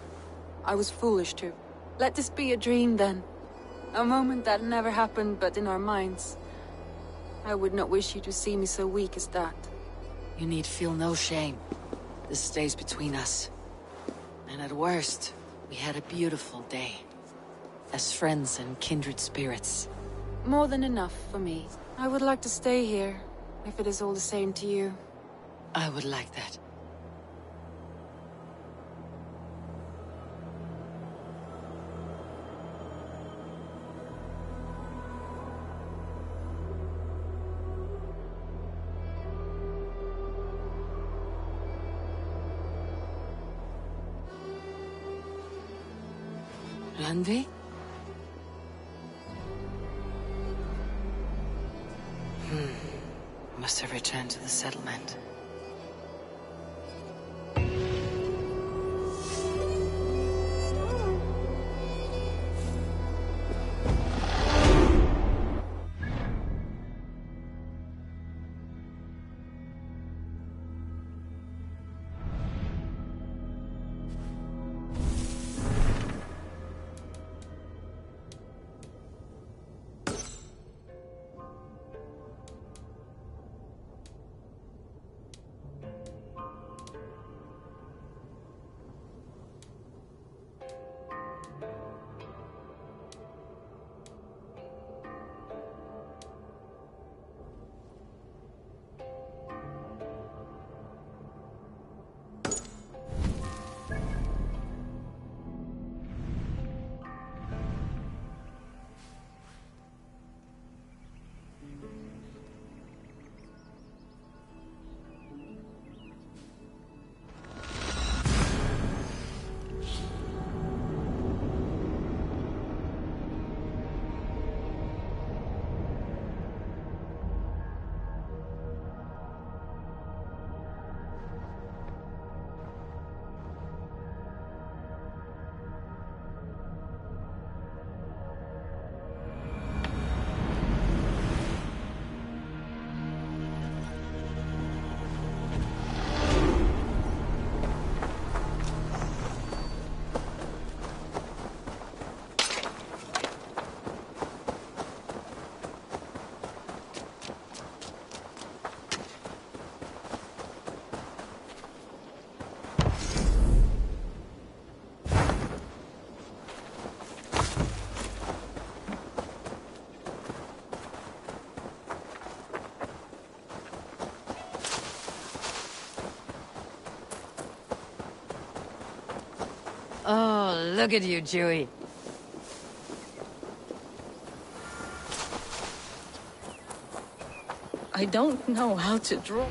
I was foolish to. Let this be a dream, then. A moment that never happened but in our minds. I would not wish you to see me so weak as that. You need feel no shame. This stays between us. And at worst, we had a beautiful day. As friends and kindred spirits. More than enough for me. I would like to stay here, if it is all the same to you. I would like that. Randvi? Must have returned to the settlement. Oh, look at you, Chewie. I don't know how to draw.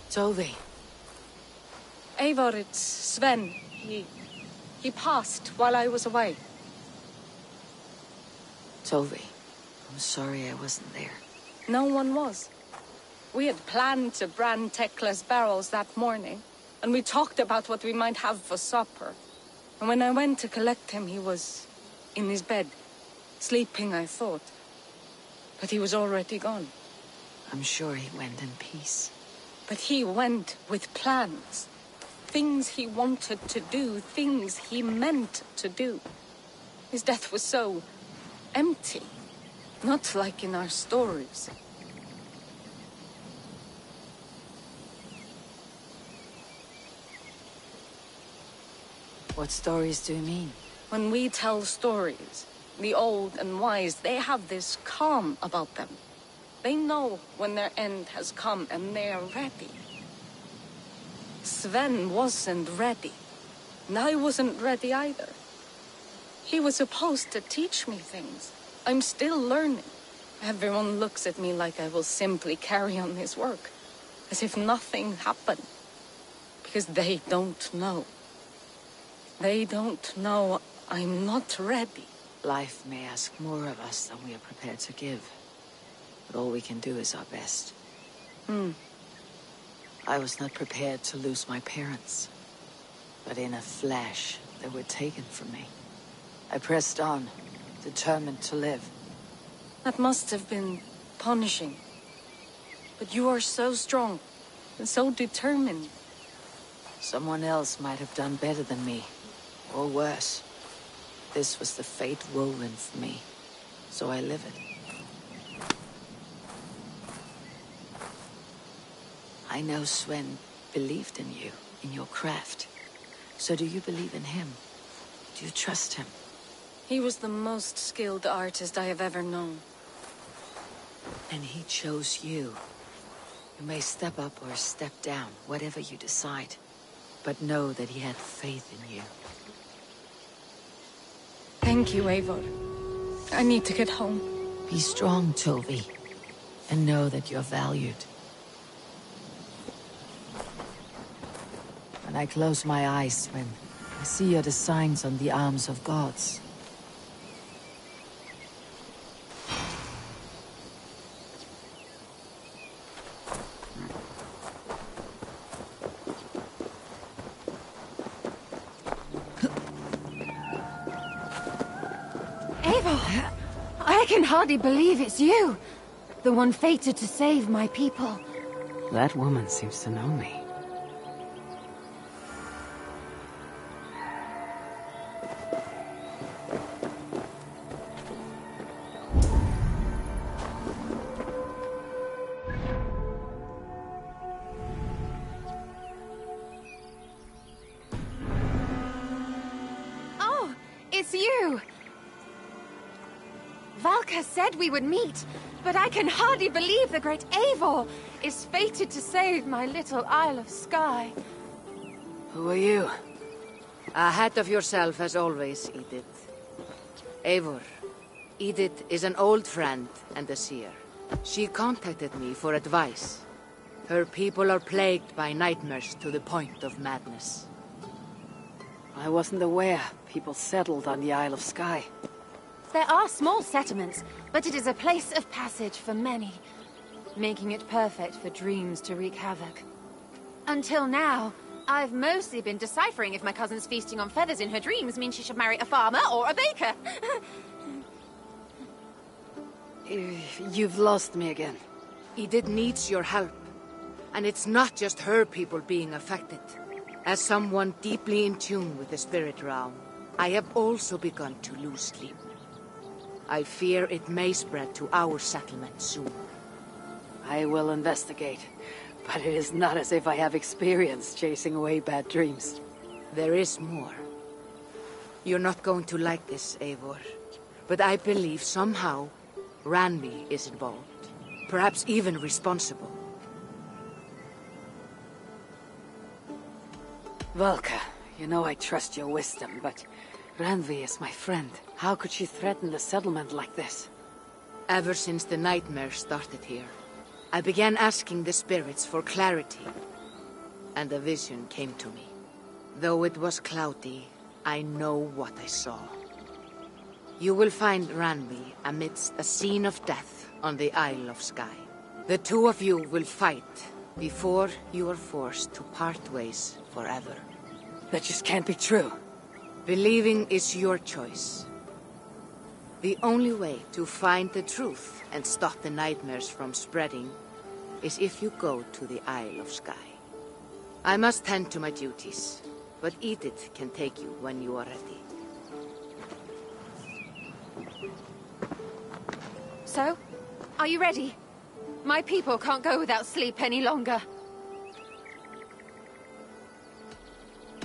Toby. Eivor, it's Sven. He passed while I was away. Toby, I'm sorry I wasn't there. No one was. We had planned to brand Tekla's barrels that morning, and we talked about what we might have for supper. And when I went to collect him, he was in his bed, sleeping, I thought. But he was already gone. I'm sure he went in peace. But he went with plans. Things he wanted to do, things he meant to do. His death was so empty, not like in our stories. What stories do you mean? When we tell stories, the old and wise, they have this calm about them. They know when their end has come and they are ready. Sven wasn't ready, and I wasn't ready either. He was supposed to teach me things. I'm still learning. Everyone looks at me like I will simply carry on his work, as if nothing happened. Because they don't know. They don't know I'm not ready. Life may ask more of us than we are prepared to give. But all we can do is our best. I was not prepared to lose my parents. But in a flash, they were taken from me. I pressed on, determined to live. That must have been punishing. But you are so strong, and so determined. Someone else might have done better than me, or worse. This was the fate woven for me, so I live it. I know Sven believed in you, in your craft. So do you believe in him? Do you trust him? He was the most skilled artist I have ever known. And he chose you. You may step up or step down, whatever you decide. But know that he had faith in you. Thank you, Eivor. I need to get home. Be strong, Toby. And know that you're valued. When I close my eyes, Sven, I see are the signs on the arms of gods. Eivor! I can hardly believe it's you! The one fated to save my people. That woman seems to know me. Oh, it's you! Valka said we would meet, but I can hardly believe the great Eivor is fated to save my little Isle of Skye. Who are you? Ahead of yourself as always, Edith. Eivor. Edith is an old friend and a seer. She contacted me for advice. Her people are plagued by nightmares to the point of madness. I wasn't aware people settled on the Isle of Skye. There are small settlements, but it is a place of passage for many, making it perfect for dreams to wreak havoc. Until now, I've mostly been deciphering if my cousin's feasting on feathers in her dreams means she should marry a farmer or a baker. You've lost me again. Edith needs your help. And it's not just her people being affected. As someone deeply in tune with the spirit realm, I have also begun to lose sleep. I fear it may spread to our settlement soon. I will investigate, but it is not as if I have experience chasing away bad dreams. There is more. You're not going to like this, Eivor, but I believe somehow Randvi is involved, perhaps even responsible. Valka, you know I trust your wisdom, but Randvi is my friend. How could she threaten the settlement like this? Ever since the nightmare started here, I began asking the spirits for clarity, and a vision came to me. Though it was cloudy, I know what I saw. You will find Randvi amidst a scene of death on the Isle of Skye. The two of you will fight before you are forced to part ways forever. That just can't be true. Believing is your choice. The only way to find the truth and stop the nightmares from spreading is if you go to the Isle of Skye. I must tend to my duties, but Edith can take you when you are ready. So, are you ready? My people can't go without sleep any longer.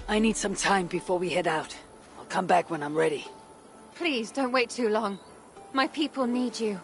I need some time before we head out. I'll come back when I'm ready. Please, don't wait too long. My people need you.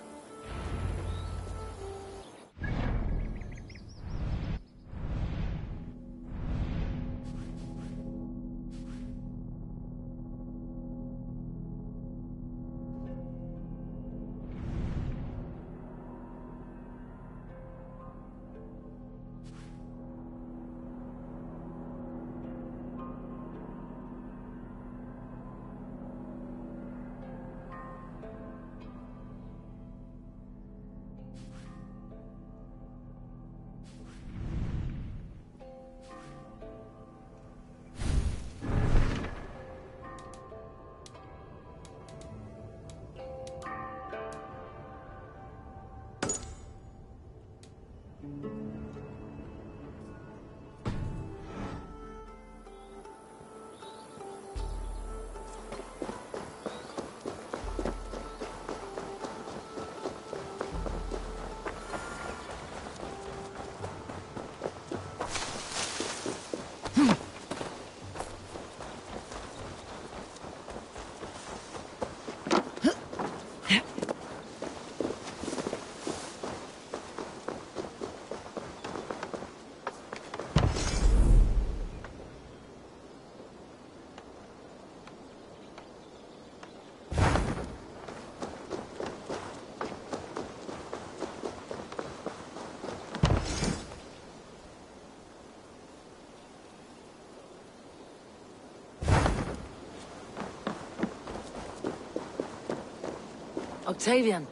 Octavian.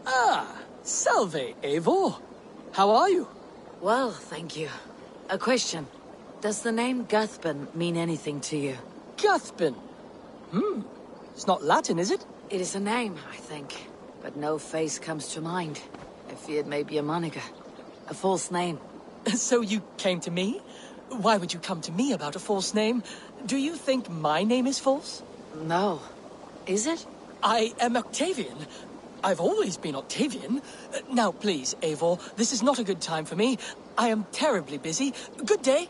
Ah, salve, Eivor. How are you? Well, thank you. A question. Does the name Guthban mean anything to you? Guthban? It's not Latin, is it? It is a name, I think. But no face comes to mind. I feared maybe a moniker. A false name. So you came to me? Why would you come to me about a false name? Do you think my name is false? No. Is it? I am Octavian. I've always been Octavian. Now, please, Eivor, this is not a good time for me. I am terribly busy. Good day.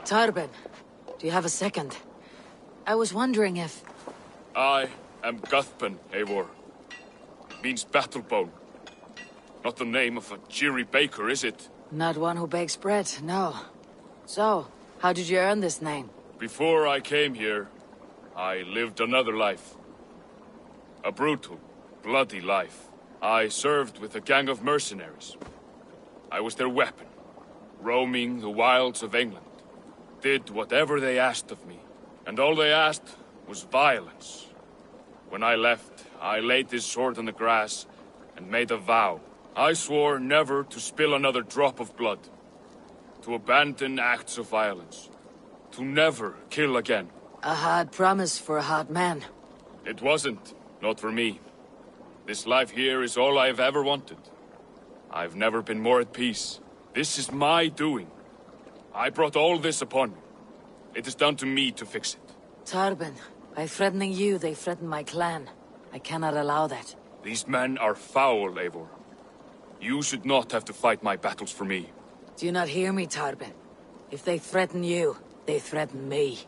Tarben, do you have a second? I was wondering if... I am Guthban, Eivor. Means battlebone. Not the name of a cheery baker, is it? Not one who bakes bread, no. So, how did you earn this name? Before I came here, I lived another life. A brutal, bloody life. I served with a gang of mercenaries. I was their weapon, roaming the wilds of England. Did whatever they asked of me. And all they asked was violence. When I left, I laid this sword on the grass and made a vow. I swore never to spill another drop of blood. To abandon acts of violence. To never kill again. A hard promise for a hard man. It wasn't. Not for me. This life here is all I've ever wanted. I've never been more at peace. This is my doing. I brought all this upon me. It is down to me to fix it. Tarben, by threatening you, they threaten my clan. I cannot allow that. These men are foul, Eivor. You should not have to fight my battles for me. Do you not hear me, Tarben? If they threaten you, they threaten me.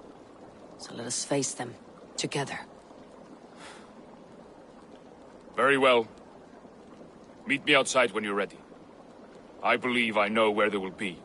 So let us face them, together. Very well. Meet me outside when you're ready. I believe I know where they will be.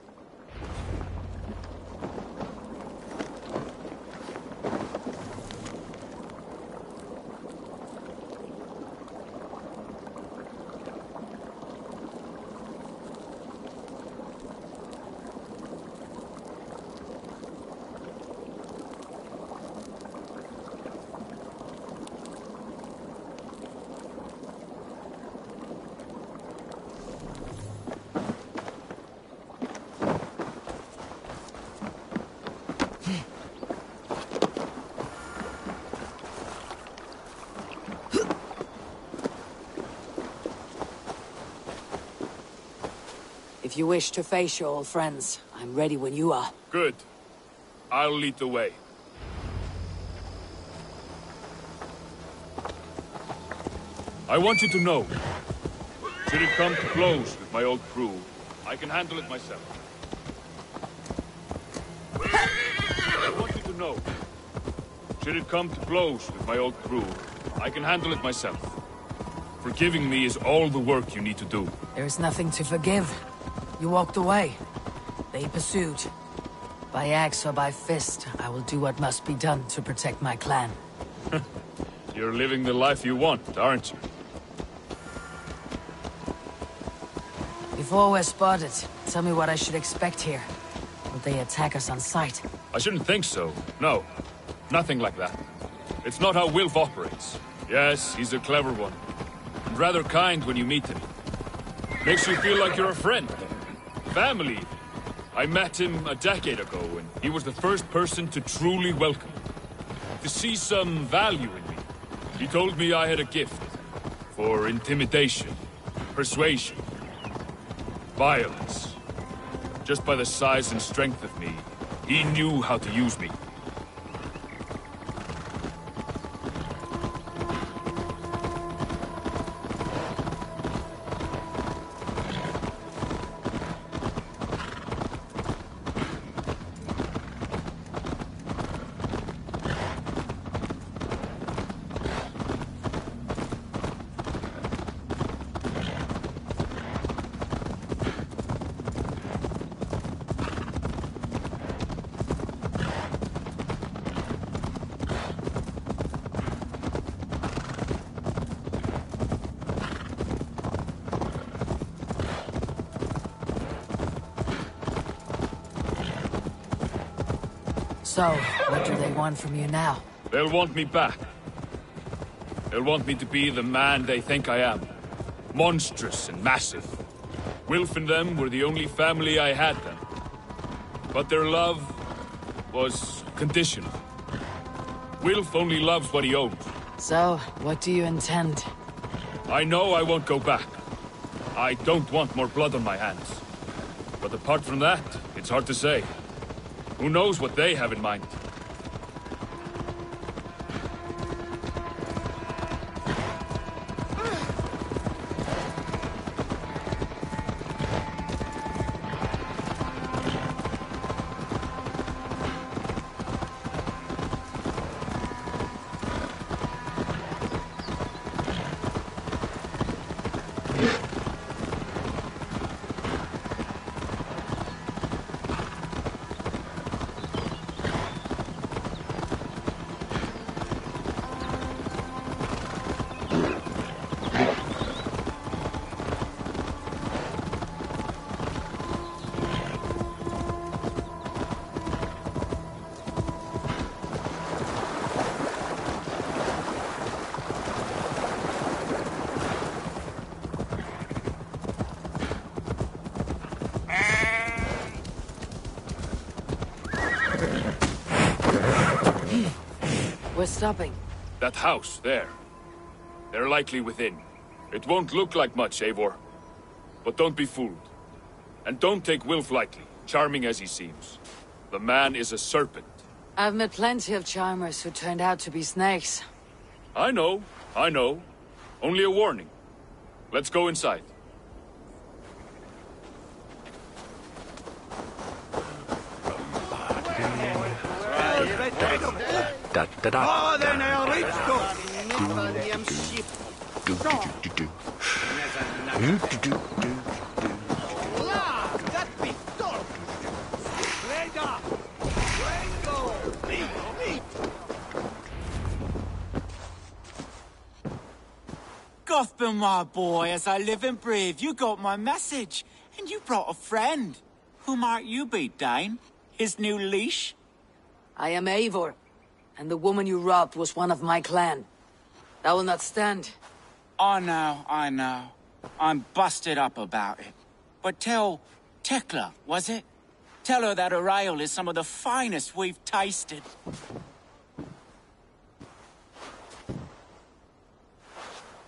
If you wish to face your old friends, I'm ready when you are. Good. I'll lead the way. I want you to know, should it come to blows with my old crew, I can handle it myself. I want you to know, should it come to blows with my old crew, I can handle it myself. Forgiving me is all the work you need to do. There is nothing to forgive. You walked away. They pursued. By axe or by fist, I will do what must be done to protect my clan. You're living the life you want, aren't you? Before we're spotted, tell me what I should expect here. Will they attack us on sight? I shouldn't think so. No. Nothing like that. It's not how Wilf operates. Yes, he's a clever one. And rather kind when you meet him. Makes you feel like you're a friend. Family. I met him a decade ago, and he was the first person to truly welcome me. To see some value in me. He told me I had a gift. For intimidation. Persuasion. Violence. Just by the size and strength of me, He knew how to use me. So, what do they want from you now? They'll want me back. They'll want me to be the man they think I am. Monstrous and massive. Wilf and them were the only family I had then. But their love was conditional. Wilf only loves what he owns. So, what do you intend? I know I won't go back. I don't want more blood on my hands. But apart from that, it's hard to say. Who knows what they have in mind? We're stopping. That house, there. They're likely within. It won't look like much, Eivor. But don't be fooled. And don't take Wilf lightly, charming as he seems. The man is a serpent. I've met plenty of charmers who turned out to be snakes. I know. Only a warning. Let's go inside. Gotham, my boy, as I live and breathe, you got my message. And you brought a friend. Who might you be, Dane? His new leash? I am Eivor, and the woman you robbed was one of my clan. That will not stand. I know. I'm busted up about it. But tell Tekla, was it? Tell her that her ale is some of the finest we've tasted.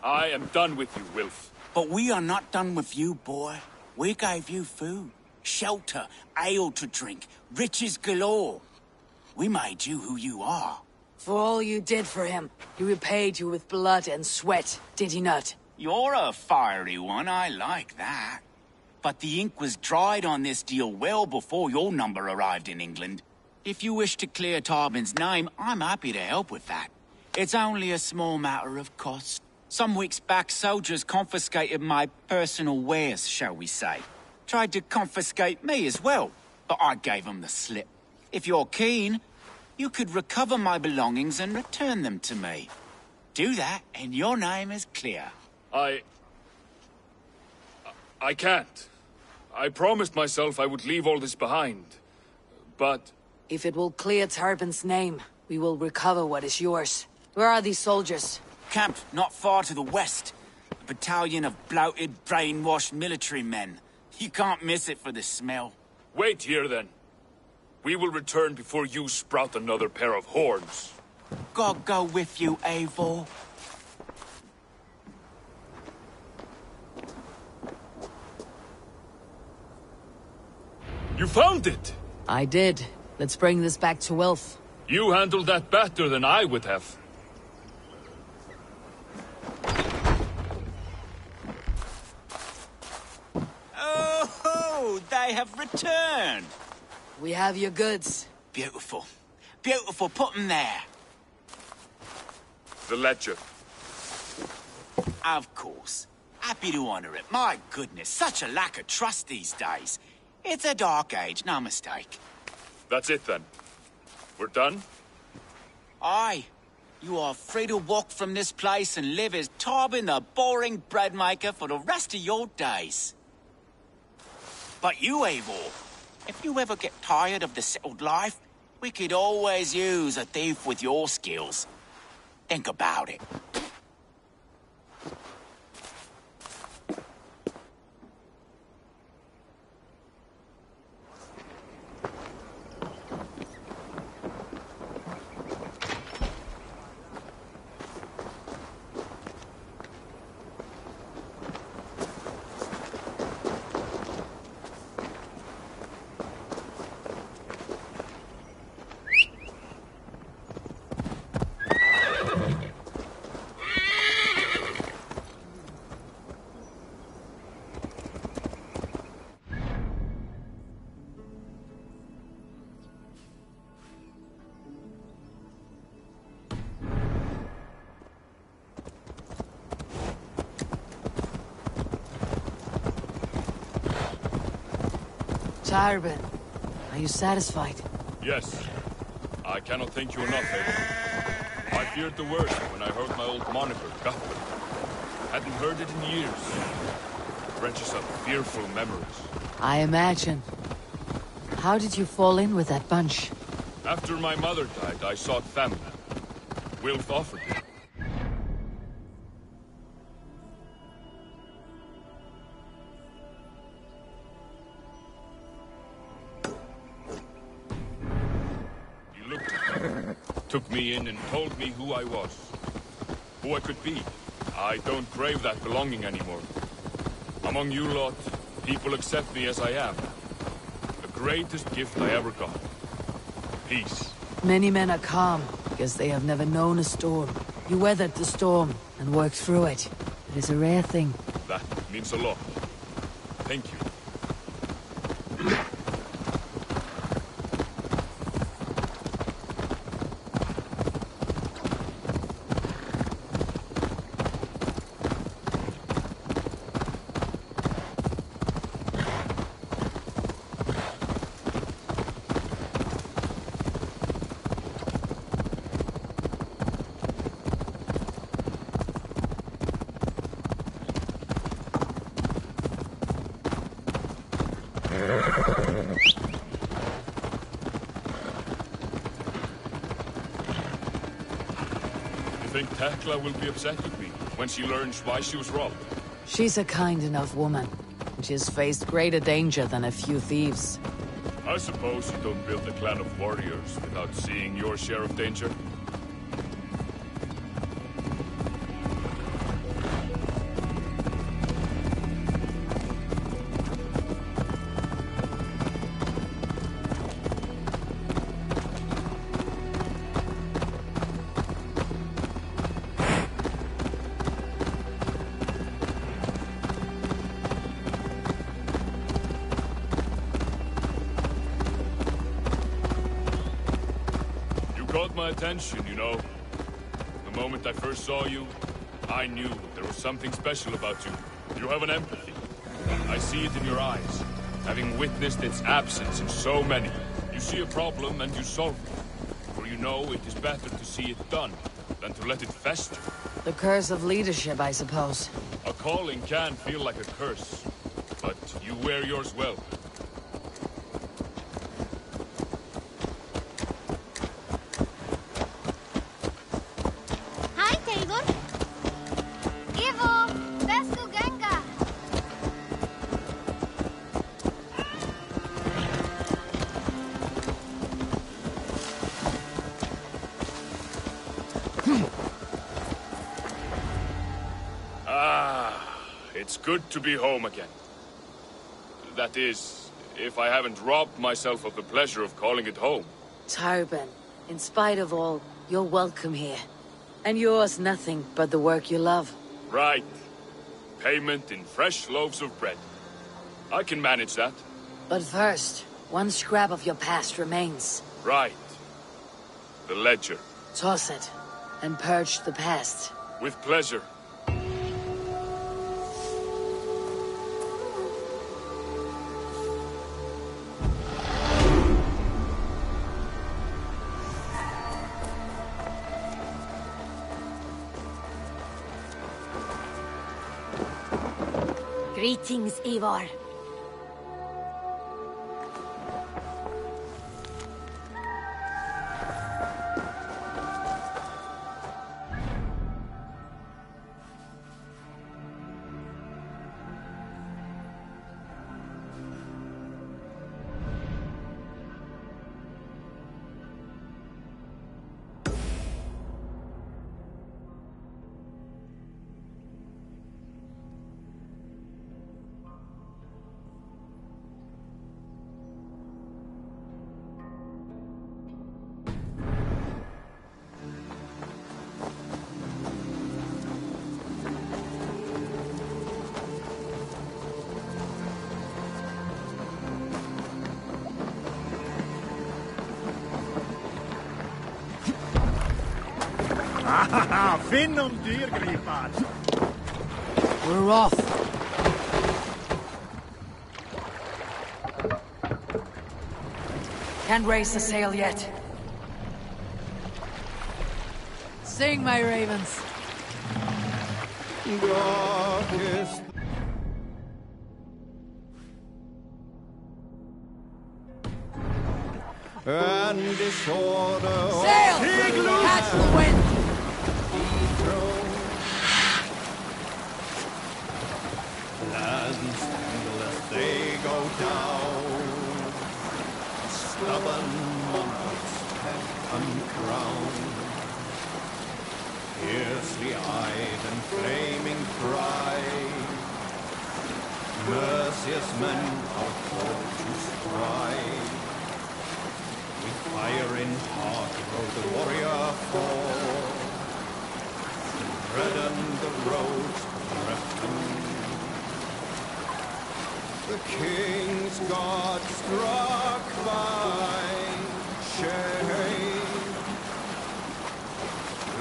I am done with you, Wilf. But we are not done with you, boy. We gave you food, shelter, ale to drink, riches galore. We made you who you are. For all you did for him, he repaid you with blood and sweat, did he not? You're a fiery one, I like that. But the ink was dried on this deal well before your number arrived in England. If you wish to clear Tarbin's name, I'm happy to help with that. It's only a small matter of cost. Some weeks back, soldiers confiscated my personal wares, shall we say. Tried to confiscate me as well, but I gave them the slip. If you're keen, you could recover my belongings and return them to me. Do that, and your name is clear. I can't. I promised myself I would leave all this behind. But... If it will clear Tarbin's name, we will recover what is yours. Where are these soldiers? Camped not far to the west. A battalion of bloated, brainwashed military men. You can't miss it for the smell. Wait here, then. We will return before you sprout another pair of horns. God go with you, Eivor. You found it! I did. Let's bring this back to Elf. You handled that better than I would have. Oh, they have returned. We have your goods. Beautiful. Beautiful, put them there. The ledger. Of course. Happy to honor it. My goodness, such a lack of trust these days. It's a dark age, no mistake. That's it then. We're done? Aye. You are free to walk from this place and live as Tarbin the boring bread maker for the rest of your days. But you, Eivor, if you ever get tired of the settled life, we could always use a thief with your skills. Think about it. Tarbin, are you satisfied? Yes. I cannot thank you enough, Eivor. I feared the worst when I heard my old moniker, Guthrie. Hadn't heard it in years. Wrenches up fearful memories. I imagine. How did you fall in with that bunch? After my mother died, I sought famine. Wilf offered it. Took me in and told me who I was. Who I could be. I don't crave that belonging anymore. Among you lot, people accept me as I am. The greatest gift I ever got. Peace. Many men are calm, because they have never known a storm. You weathered the storm, and worked through it. It is a rare thing. That means a lot. Thank you. Tekla will be upset with me when she learns why she was robbed. She's a kind enough woman. She has faced greater danger than a few thieves. I suppose you don't build a clan of warriors without seeing your share of danger. Attention, you know. The moment I first saw you, I knew there was something special about you. You have an empathy. I see it in your eyes, having witnessed its absence in so many. You see a problem and you solve it. For you know it is better to see it done than to let it fester. The curse of leadership, I suppose. A calling can feel like a curse, but you wear yours well. It's good to be home again. That is, if I haven't robbed myself of the pleasure of calling it home. Tarban, in spite of all, you're welcome here. And yours nothing but the work you love. Right. Payment in fresh loaves of bread. I can manage that. But first, one scrap of your past remains. Right. The ledger. Toss it, and purge the past. With pleasure. Greetings, Eivor. Finn om dyrgripad! We're off. Can't raise the sail yet. Sing, my ravens. Darkest. And disorder. Sail! Catch the wind! Lands tremble as they go down. Stubborn monarchs kept uncrowned. Fiercely eyed and flaming pride. Merciless men are taught to stride. With fire in heart rode the warrior forth. Redden the roads threatened. The king's God struck by shame.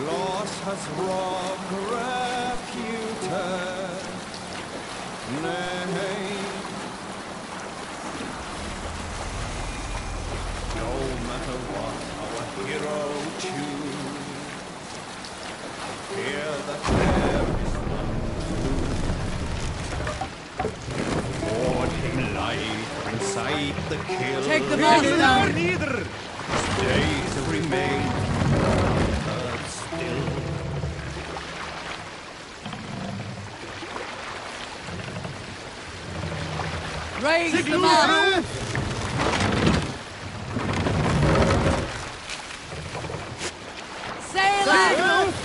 Loss has robbed reputed name. No matter what our hero choose, fear that there is none to lose. Ward him life inside the kill. Take the mast down. Neither. Days remain but still. Raise the mast! Sail it!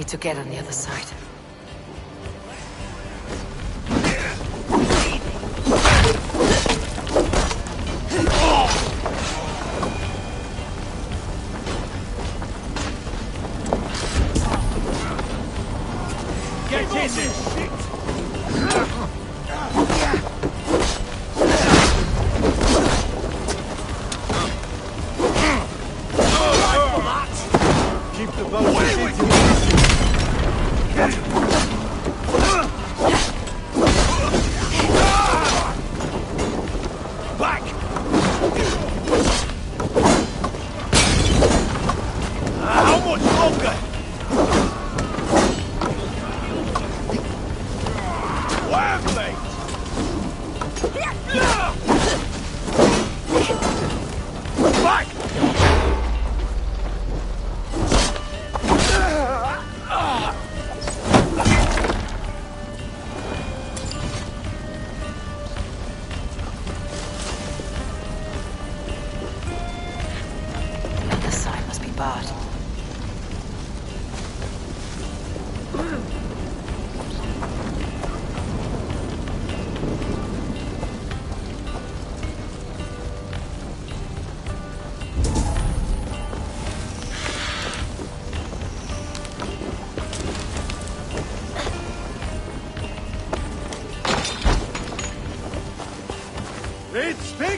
need to get on the other side.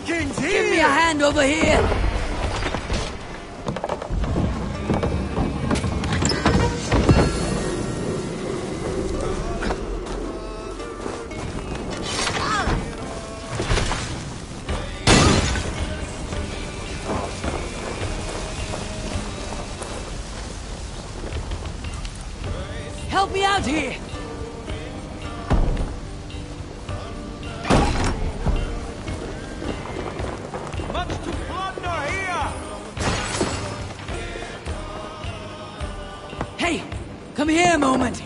Give me a hand over here! Help me out here! Come here a moment.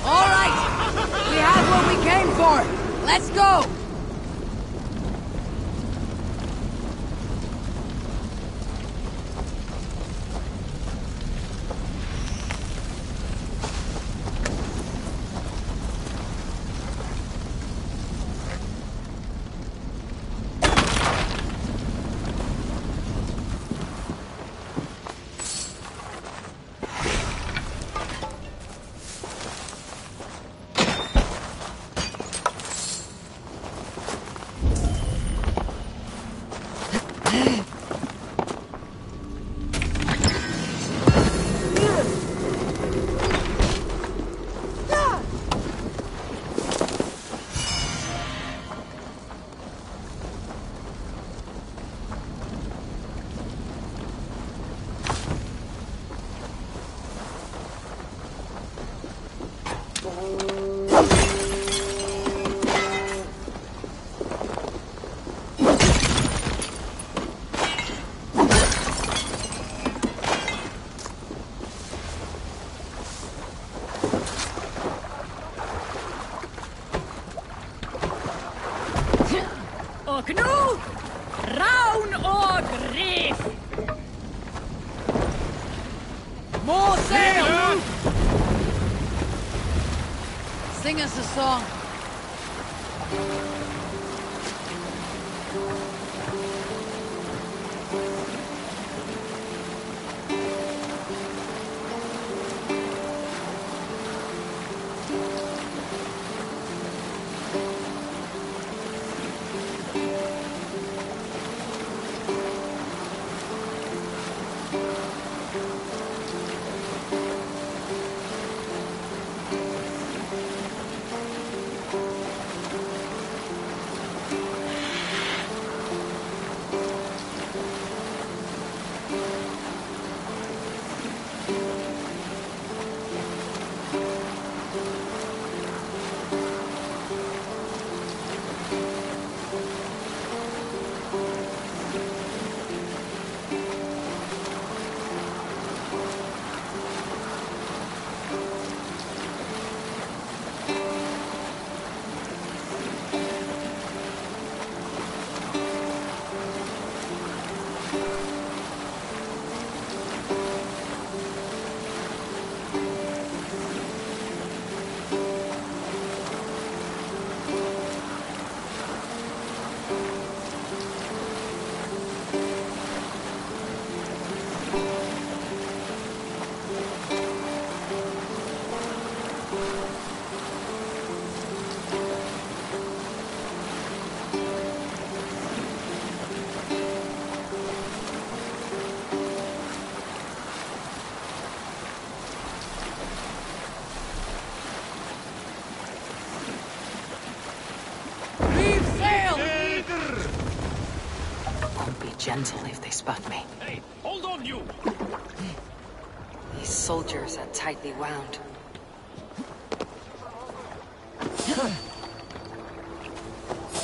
All right. We have what we came for. Let's go. Och nu, Raun och Grif! More sail! Sing us a song. gentle if they spot me. Hey, hold on, you! These soldiers are tightly wound.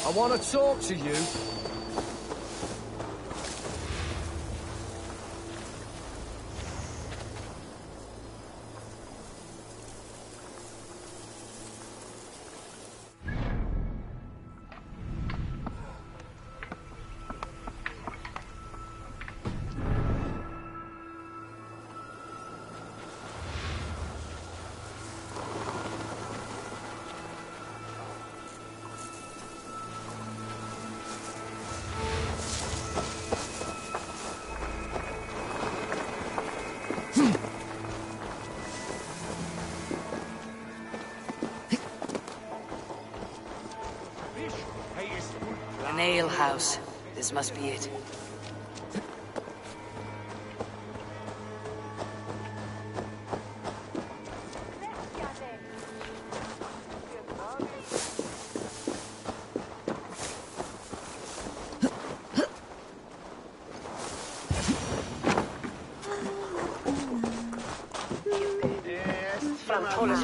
I want to talk to you. An ale house. This must be it.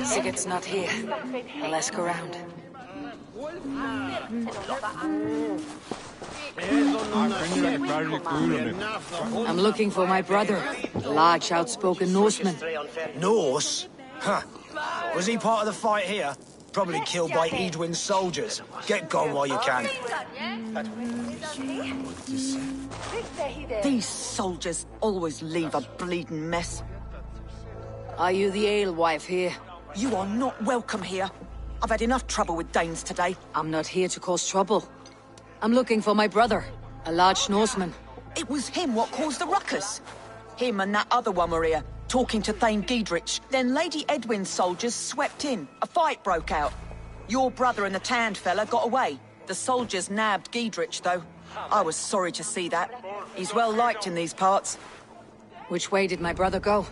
Sigurd's not here. I'll ask around. I'm looking for my brother, a large, outspoken Norseman. Norse? Huh. Was he part of the fight here? Probably killed by Edwin's soldiers. Get gone while you can. These soldiers always leave a bleeding mess. Are you the alewife here? You are not welcome here. I've had enough trouble with Danes today. I'm not here to cause trouble. I'm looking for my brother, a large Norseman. It was him what caused the ruckus. Him and that other one were here, talking to Thane Giedrich. Then Lady Edwin's soldiers swept in. A fight broke out. Your brother and the tanned fella got away. The soldiers nabbed Giedrich, though. I was sorry to see that. He's well liked in these parts. Which way did my brother go?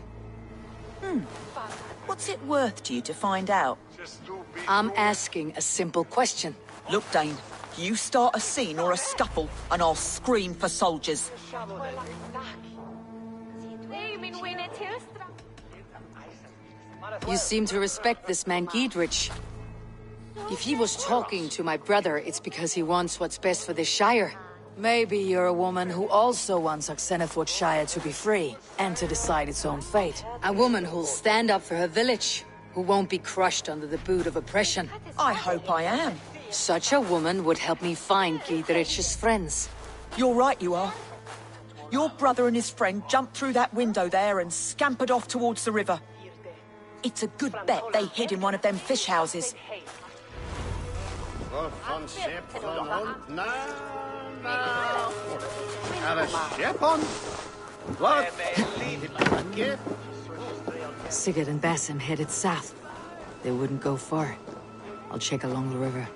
What's it worth to you to find out? I'm asking a simple question. Look, Dane, you start a scene or a scuffle, and I'll scream for soldiers. You seem to respect this man Giedrich. If he was talking to my brother, it's because he wants what's best for this Shire. Maybe you're a woman who also wants Oxenford Shire to be free, and to decide its own fate. A woman who'll stand up for her village, who won't be crushed under the boot of oppression. I hope I am. Such a woman would help me find Giedrich's friends. You're right, you are. Your brother and his friend jumped through that window there and scampered off towards the river. It's a good bet they hid in one of them fish houses. Sigurd and Basim headed south. They wouldn't go far. I'll check along the river.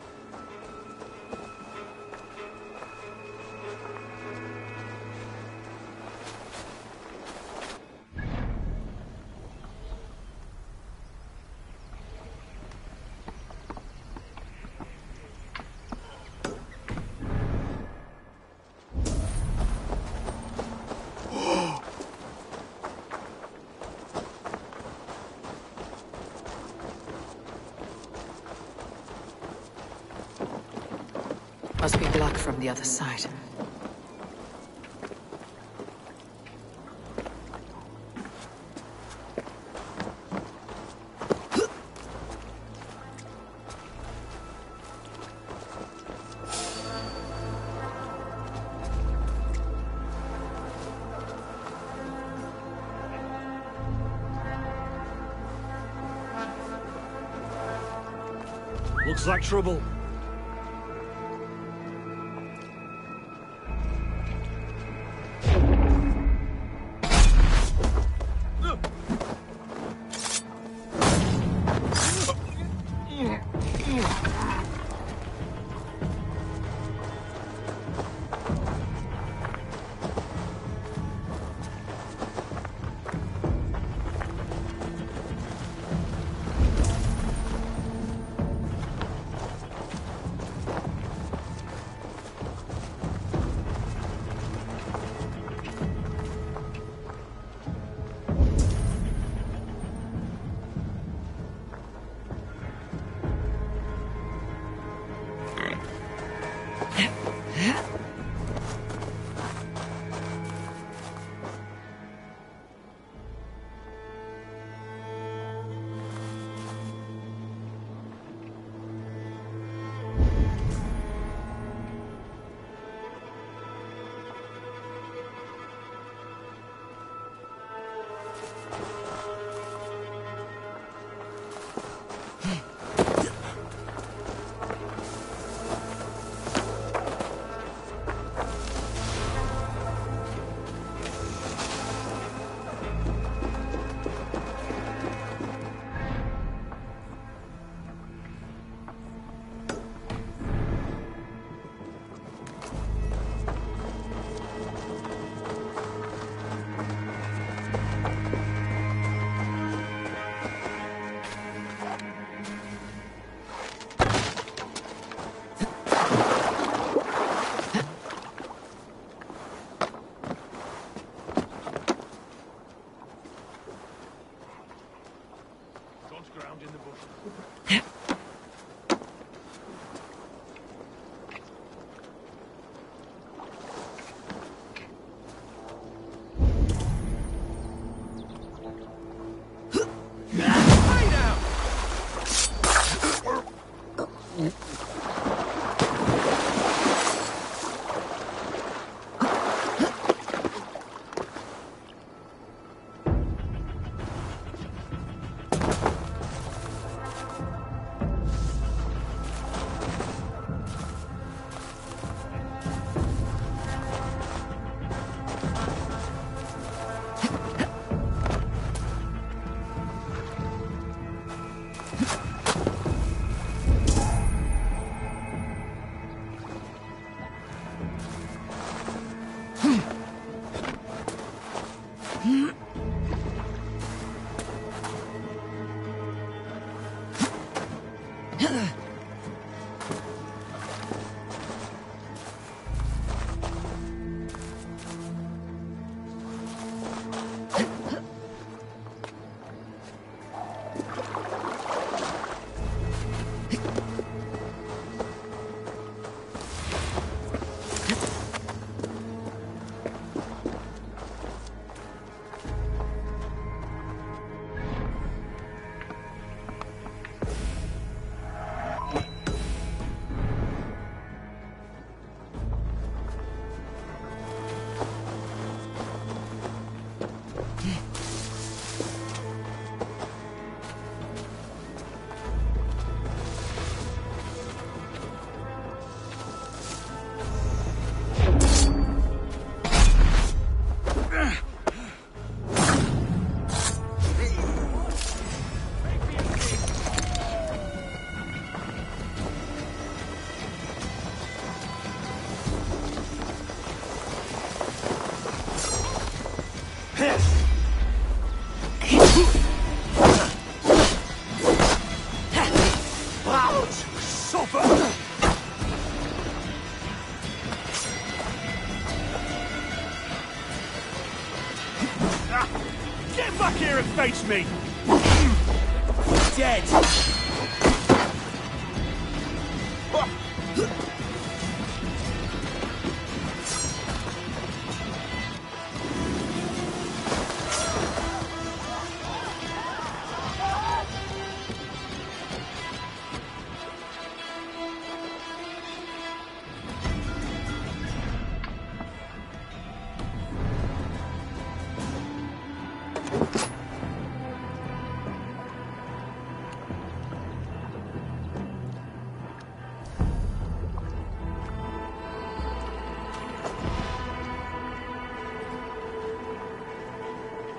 Must be blocked from the other side. Looks like trouble. Get back here and face me! Dead!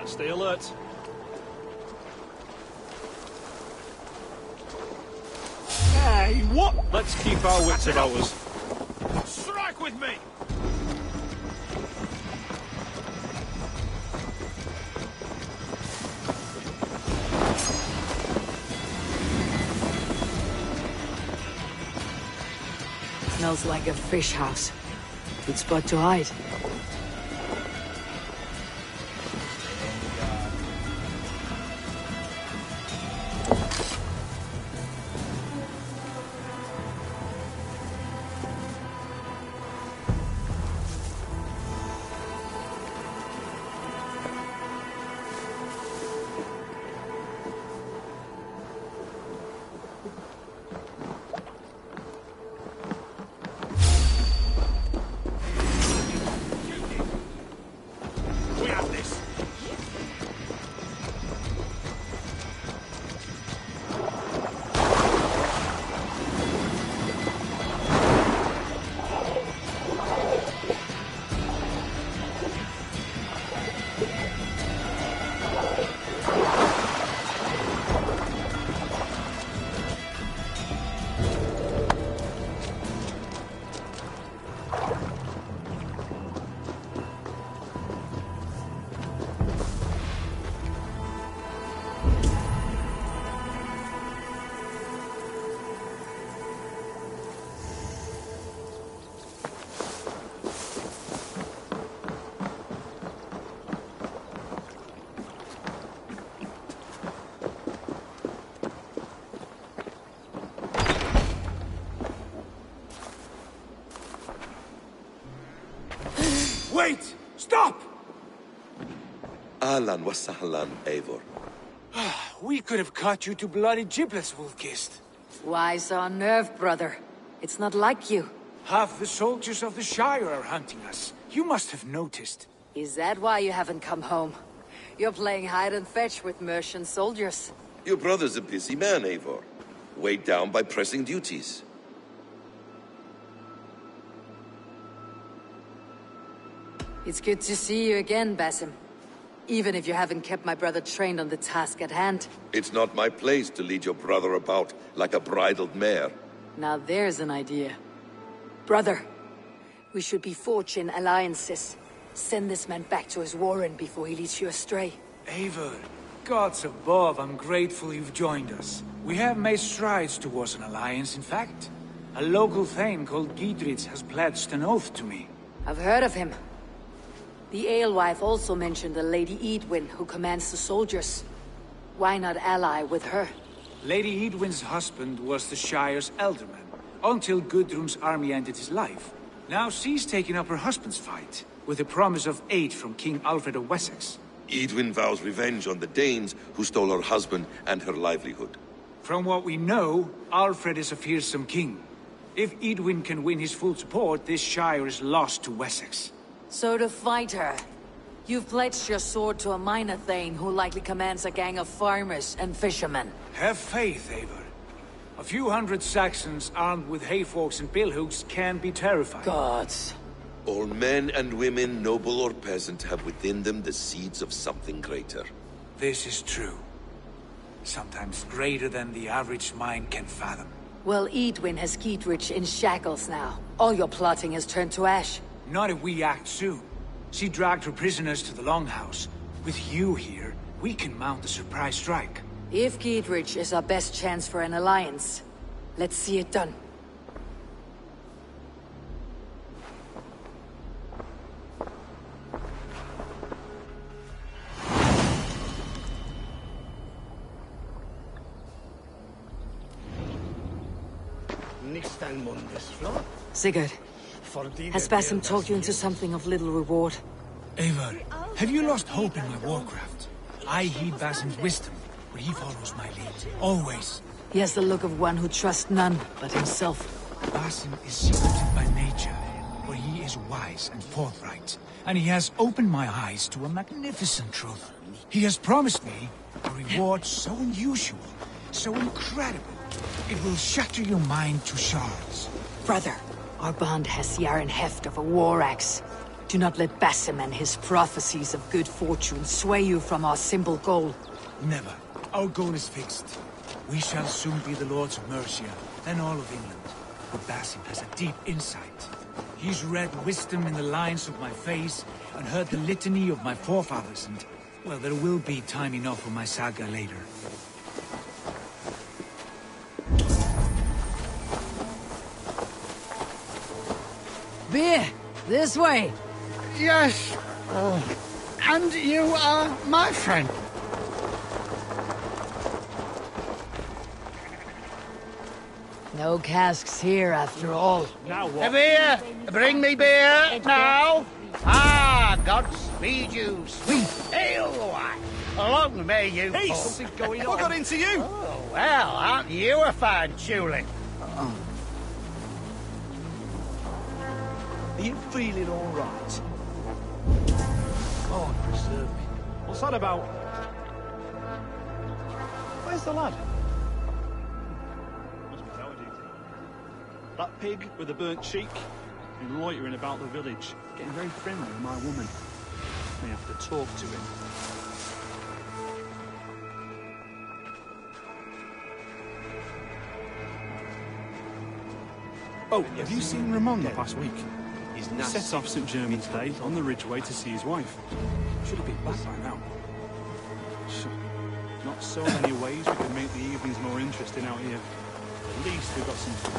Stay alert. Hey, what? Let's keep our wits about us. Strike with me! Smells like a fish house. Good spot to hide. Wait! Stop! Ahlan wa sahlan, Eivor. We could have cut you to bloody giblets, Wolf-Kissed. Why so unnerved, brother? It's not like you. Half the soldiers of the Shire are hunting us. You must have noticed. Is that why you haven't come home? You're playing hide and fetch with Mercian soldiers. Your brother's a busy man, Eivor. Weighed down by pressing duties. It's good to see you again, Basim. Even if you haven't kept my brother trained on the task at hand. It's not my place to lead your brother about like a bridled mare. Now there's an idea. Brother, we should be forging alliances. Send this man back to his warren before he leads you astray. Eivor, gods above, I'm grateful you've joined us. We have made strides towards an alliance, in fact. A local thane called Giedrich has pledged an oath to me. I've heard of him. The alewife also mentioned a Lady Edwin who commands the soldiers. Why not ally with her? Lady Edwin's husband was the Shire's elderman, until Gudrun's army ended his life. Now she's taking up her husband's fight, with a promise of aid from King Alfred of Wessex. Edwin vows revenge on the Danes who stole her husband and her livelihood. From what we know, Alfred is a fearsome king. If Edwin can win his full support, this Shire is lost to Wessex. So to fight her, You've pledged your sword to a minor thane who likely commands a gang of farmers and fishermen. Have faith, Eivor. A few hundred Saxons armed with hayforks and billhooks can be terrifying. Gods. All men and women, noble or peasant, have within them the seeds of something greater. This is true. Sometimes greater than the average mind can fathom. Well, Edwin has Geedrich in shackles now. All your plotting has turned to ash. Not if we act soon. She dragged her prisoners to the Longhouse. With you here, we can mount a surprise strike. If Geedrich is our best chance for an alliance, let's see it done. Sigurd, has Basim talked you into something of little reward? Eivor, have you lost hope in my warcraft? I heed Basim's wisdom, but he follows my lead. Always. He has the look of one who trusts none but himself. Basim is secretive by nature, but he is wise and forthright. And he has opened my eyes to a magnificent truth. He has promised me a reward so unusual, so incredible, it will shatter your mind to shards. Brother, our bond has the iron heft of a war axe. Do not let Basim and his prophecies of good fortune sway you from our simple goal. Never. Our goal is fixed. We shall soon be the lords of Mercia, and all of England. But Basim has a deep insight. He's read wisdom in the lines of my face, and heard the litany of my forefathers, and, well, there will be time enough for my saga later. Beer, this way. Yes. And you are my friend. No casks here, after all. Now what? Beer! Bring me beer, now! Ah, Godspeed you, sweet alewife! Long may you... Hey, something's going on. What got into you? Oh, well, aren't you a fine tulip? Are you feeling all right? God preserve me. What's that about? Where's the lad? Must be our duty. That pig with the burnt cheek, been loitering about the village, getting very friendly with my woman. May have to talk to him. Oh, have you seen Ramon the past week? He set off St. Germans Day on the Ridgeway to see his wife. Should have been back by now. Not so many ways we can make the evenings more interesting out here. At least we've got some...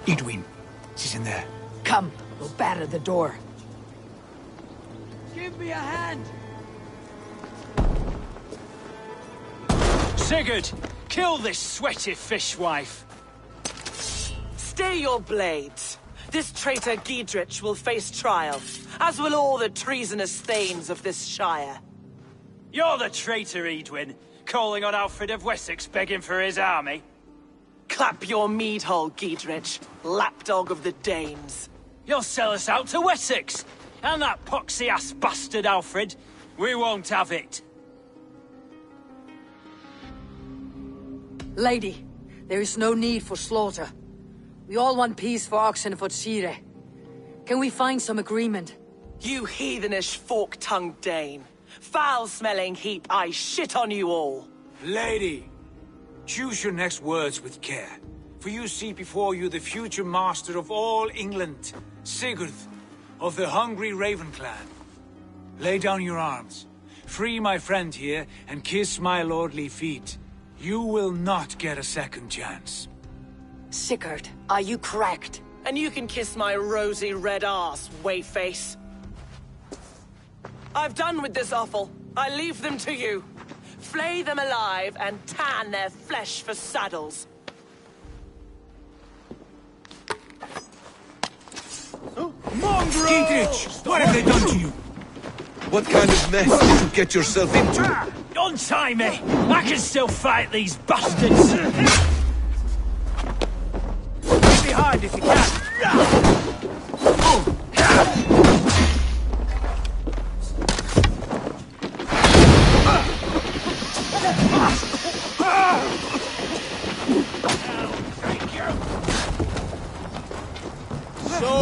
Edwin, she's in there. Come, we'll batter the door. Give me a hand! Sigurd, kill this sweaty fishwife. Stay your blades. This traitor Giedrich will face trial, as will all the treasonous thanes of this shire. You're the traitor, Edwin, calling on Alfred of Wessex begging for his army. Clap your mead hole, Giedrich, lapdog of the Danes. You'll sell us out to Wessex, and that poxy-ass bastard Alfred. We won't have it. Lady, there is no need for slaughter. We all want peace for Oxenford. Can we find some agreement? You heathenish fork-tongued Dane. Foul-smelling heap, I shit on you all. Lady, choose your next words with care. For you see before you the future master of all England, Sigurd, of the hungry Raven clan. Lay down your arms. Free my friend here, and kiss my lordly feet. You will not get a second chance. Sigurd, are you cracked? And you can kiss my rosy red ass, wayface. I've done with this offal. I leave them to you. Flay them alive and tan their flesh for saddles. Giedrich, what have they done to you? What kind of mess did you get yourself into? Untie me! I can still fight these bastards! Get behind if you can! So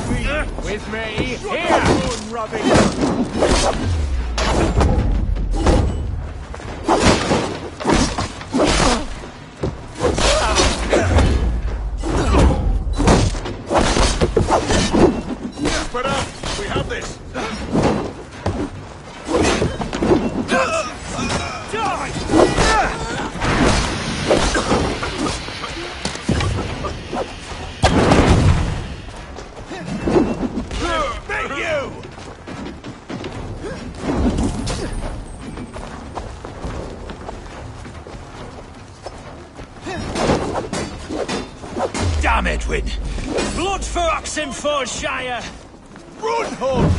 sweet with me here! Rubbing. Damn Edwin! Blood for Oxenfordshire! Run, home!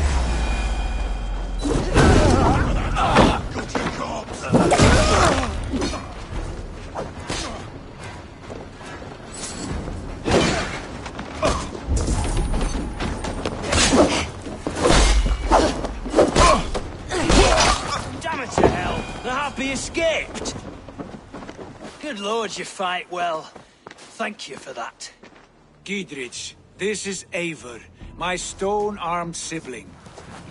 Damn it to hell! The Happy escaped! Good lord, you fight well. Thank you for that. Giedrich, this is Eivor, my stone-armed sibling.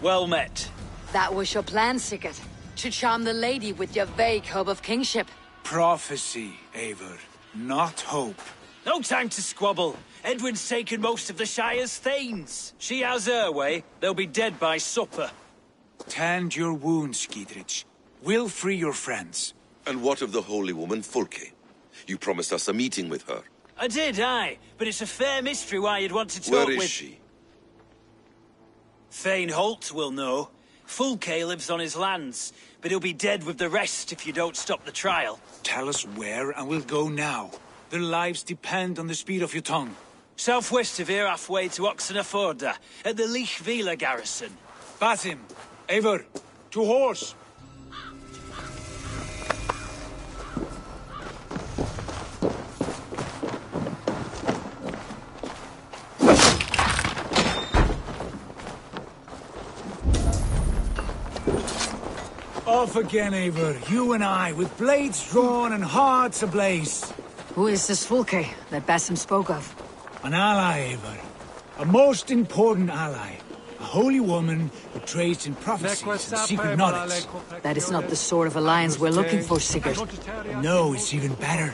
Well met. That was your plan, Sigurd. To charm the lady with your vague hope of kingship. Prophecy, Eivor, not hope. No time to squabble. Edwin's taken most of the Shire's thanes. She has her way. They'll be dead by supper. Tend your wounds, Giedrich. We'll free your friends. And what of the holy woman, Fulke? You promised us a meeting with her. I did, aye. But it's a fair mystery why you'd want to talk with... Where is she? Thane Holt will know. Fulke lives on his lands, but he'll be dead with the rest if you don't stop the trial. Tell us where, and we'll go now. Their lives depend on the speed of your tongue. Southwest of here, halfway to Oxenford, at the Lichvila garrison. Basim, Eivor, to horse! Off again, Eivor. You and I, with blades drawn and hearts ablaze. Who is this Fulke that Basim spoke of? An ally, Eivor. A most important ally. A holy woman who trades in prophecies and secret knowledge. That is not the sort of alliance we're looking for, Sigurd. No, it's even better.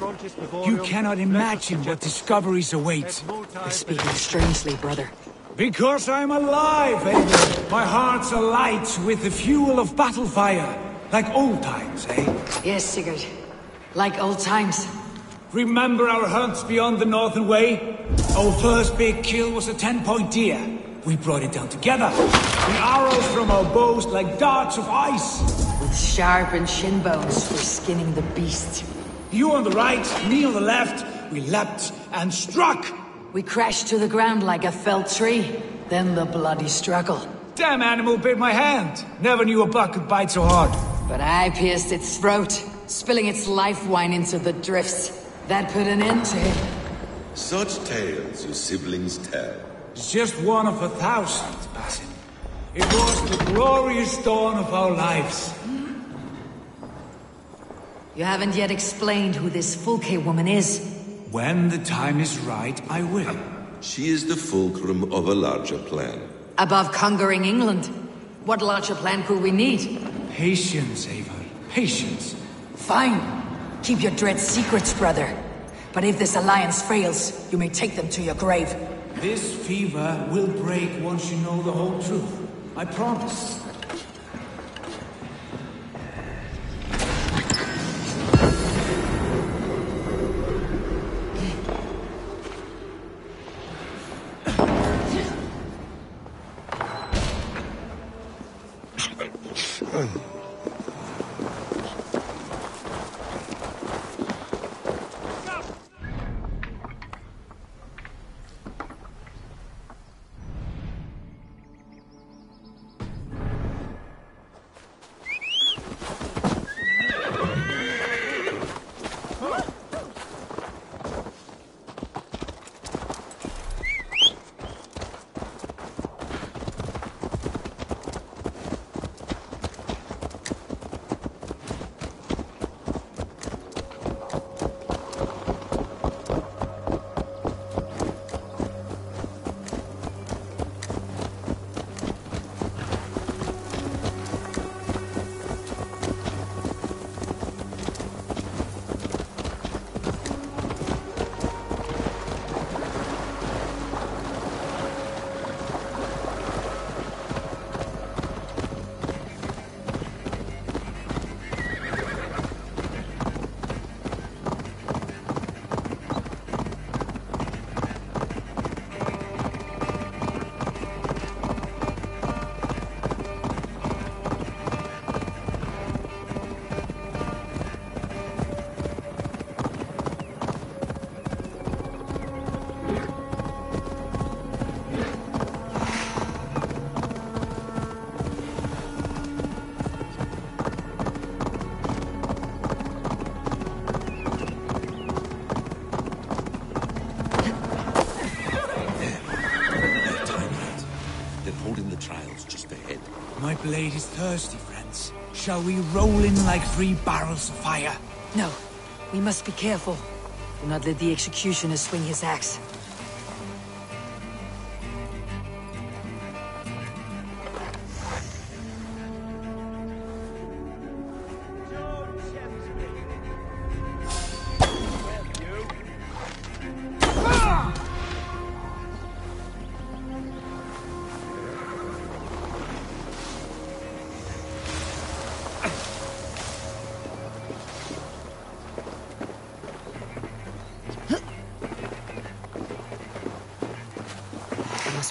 You cannot imagine what discoveries await. You're speaking strangely, brother. Because I'm alive, Eivor. My heart's alight with the fuel of battle fire. Like old times, eh? Yes, Sigurd. Like old times. Remember our hunts beyond the Northern Way? Our first big kill was a 10-point deer. We brought it down together. The arrows from our bows like darts of ice. With sharpened shin bones for skinning the beast. You on the right, me on the left. We leapt and struck. We crashed to the ground like a felled tree. Then the bloody struggle. Damn animal bit my hand. Never knew a buck could bite so hard. But I pierced its throat, spilling its life wine into the drifts. That put an end to it. Such tales your siblings tell. It's just one of 1,000, Basim. It was the glorious dawn of our lives. You haven't yet explained who this Fulke woman is. When the time is right, I will. She is the fulcrum of a larger plan. Above conquering England, what larger plan could we need? Patience, Ava. Patience. Fine. Keep your dread secrets, brother. But if this alliance fails, you may take them to your grave. This fever will break once you know the whole truth. I promise. My blade is thirsty, friends. Shall we roll in like 3 barrels of fire? No. We must be careful. Do not let the executioner swing his axe.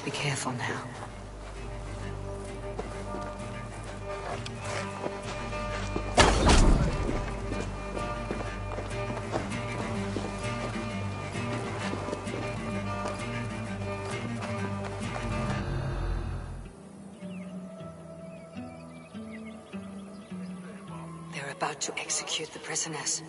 Be careful now. They're about to execute the prisoners.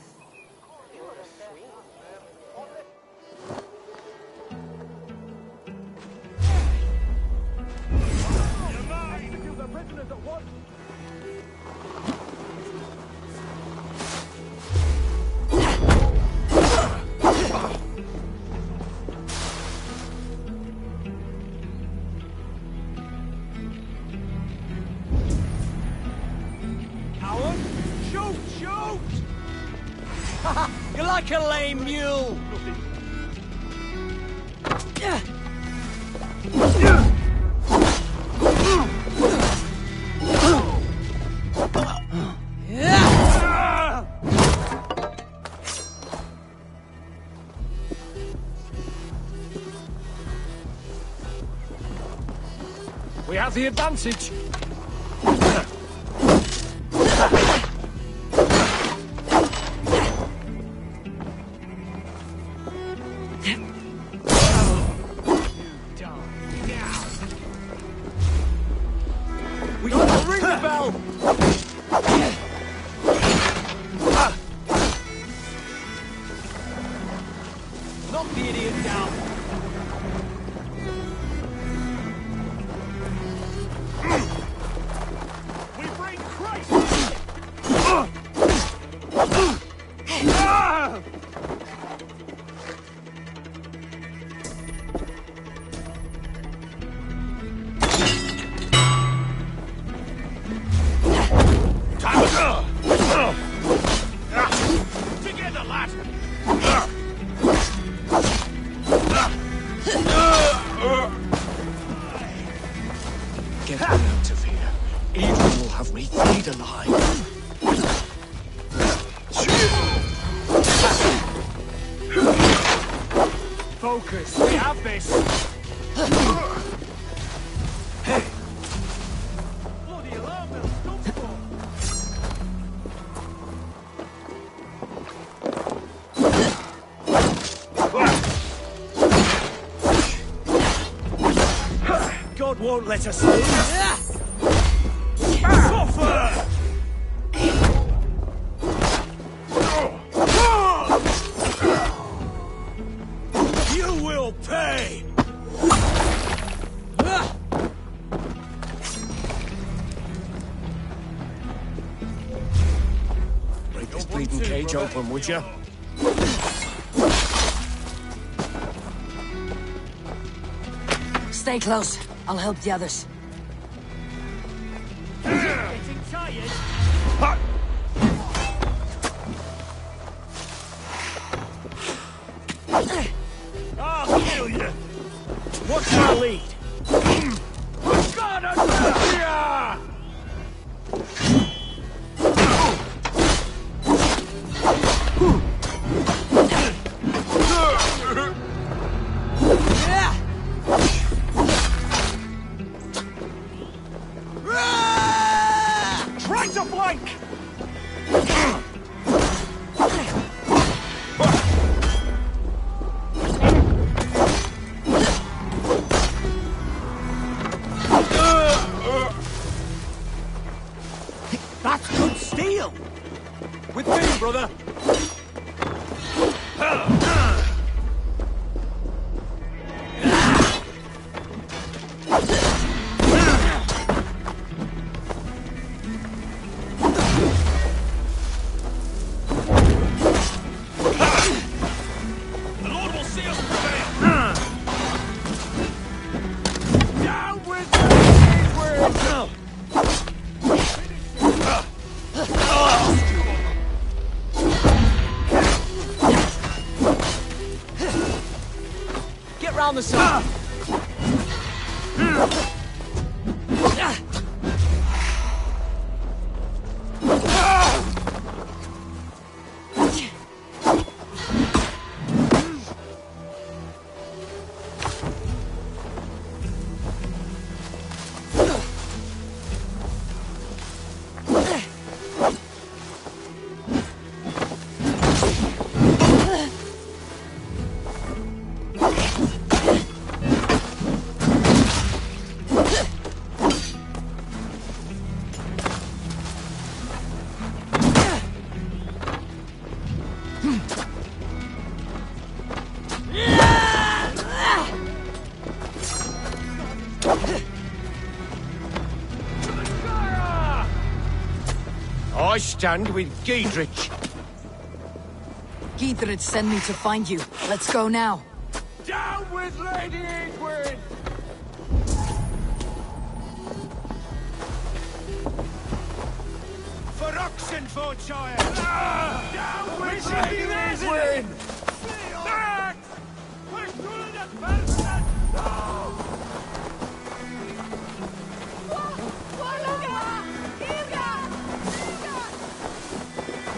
You're like a lame mule! We have the advantage. Knock the idiot down. We bring Christ! Together, lad! Get me out of here. Adrian will have me flayed alive. Focus, we have this! Hey! Bloody alarm bells, don't fall! God won't let us lose! Suffer! You will pay! Break this bleeding cage open, would you? Stay close. I'll help the others. Getting tired? I'll kill you! What's my lead? Try to flank! That's good steel! With me, brother! The Lord will see us prevail! Down with the Get round the side! I stand with Giedrich. Giedrich sent me to find you. Let's go now. Down with Lady Edwin! For Oxenfordshire! Down with Lady Edwin! Back!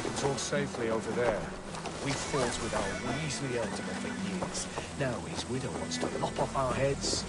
It's all safely over there. We fought with our Weasley Elder for years. Now his widow wants to lop off our heads.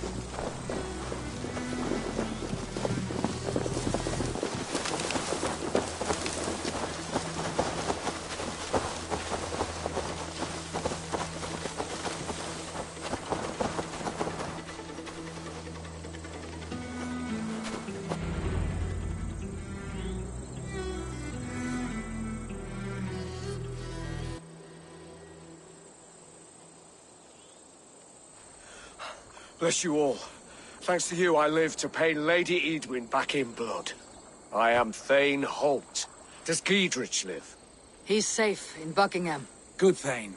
Bless you all. Thanks to you, I live to pay Lady Edwin back in blood. I am Thane Holt. Does Giedrich live? He's safe in Buckingham. Good, Thane.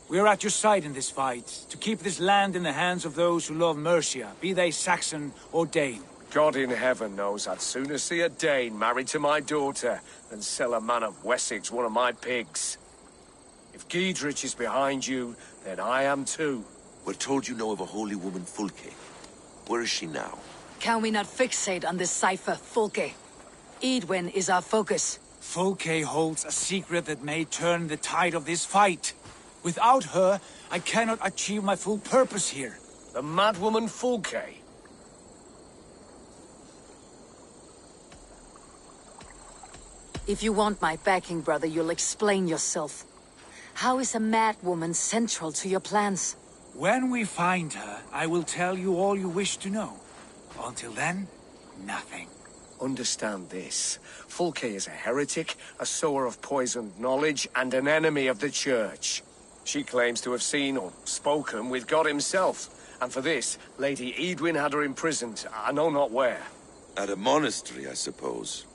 We are at your side in this fight, to keep this land in the hands of those who love Mercia, be they Saxon or Dane. God in heaven knows I'd sooner see a Dane married to my daughter than sell a man of Wessex one of my pigs. If Giedrich is behind you, then I am too. We're told you know of a holy woman, Fulke. Where is she now? Can we not fixate on this cipher, Fulke? Edwin is our focus. Fulke holds a secret that may turn the tide of this fight. Without her, I cannot achieve my full purpose here. The madwoman Fulke? If you want my backing, brother, you'll explain yourself. How is a madwoman central to your plans? When we find her, I will tell you all you wish to know. Until then, nothing. Understand this. Fulke is a heretic, a sower of poisoned knowledge, and an enemy of the Church. She claims to have seen or spoken with God himself. And for this, Lady Edwin had her imprisoned, I know not where. At a monastery, I suppose.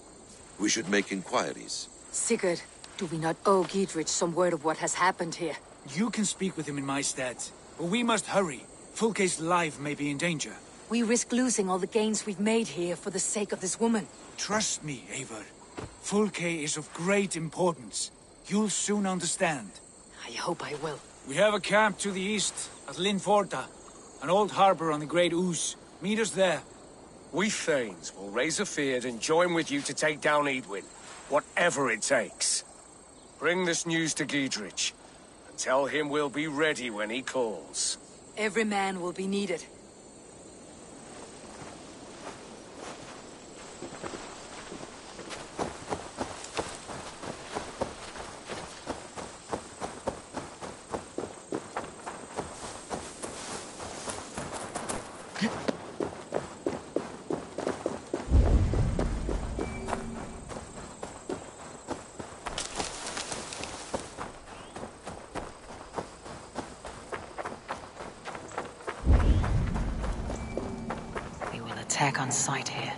We should make inquiries. Sigurd, do we not owe Giedrich some word of what has happened here? You can speak with him in my stead, but we must hurry. Fulke's life may be in danger. We risk losing all the gains we've made here for the sake of this woman. Trust me, Eivor. Fulke is of great importance. You'll soon understand. I hope I will. We have a camp to the east, at Linforta. An old harbor on the Great Ouse. Meet us there. We Thanes will raise a feard and join with you to take down Edwin. Whatever it takes. Bring this news to Giedrich. And tell him we'll be ready when he calls. Every man will be needed. Attack on sight here.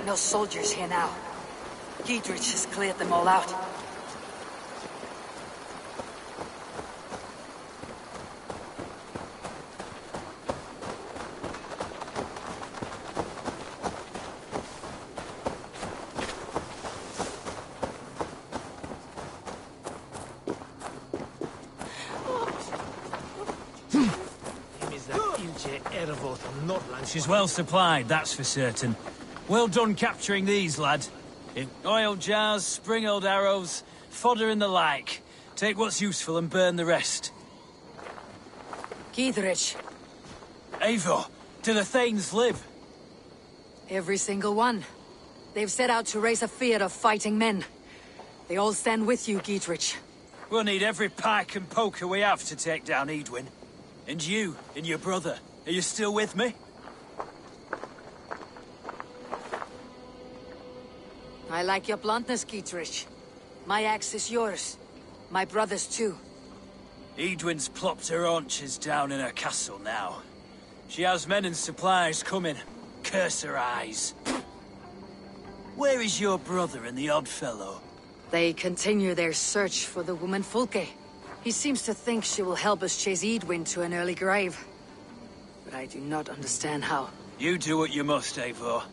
No soldiers here now. Giedrich has cleared them all out. She's well supplied, that's for certain. Well done capturing these, lad. Oil jars, spring-oiled arrows, fodder and the like. Take what's useful and burn the rest. Giedrich. Eivor, do the Thanes live? Every single one. They've set out to raise a fear of fighting men. They all stand with you, Giedrich. We'll need every pike and poker we have to take down Edwin. And you, and your brother, are you still with me? I like your bluntness, Giedrich. My axe is yours. My brother's too. Edwin's plopped her haunches down in her castle now. She has men and supplies coming. Curse her eyes. Where is your brother and the odd fellow? They continue their search for the woman Fulke. He seems to think she will help us chase Edwin to an early grave. But I do not understand how. You do what you must, Eivor.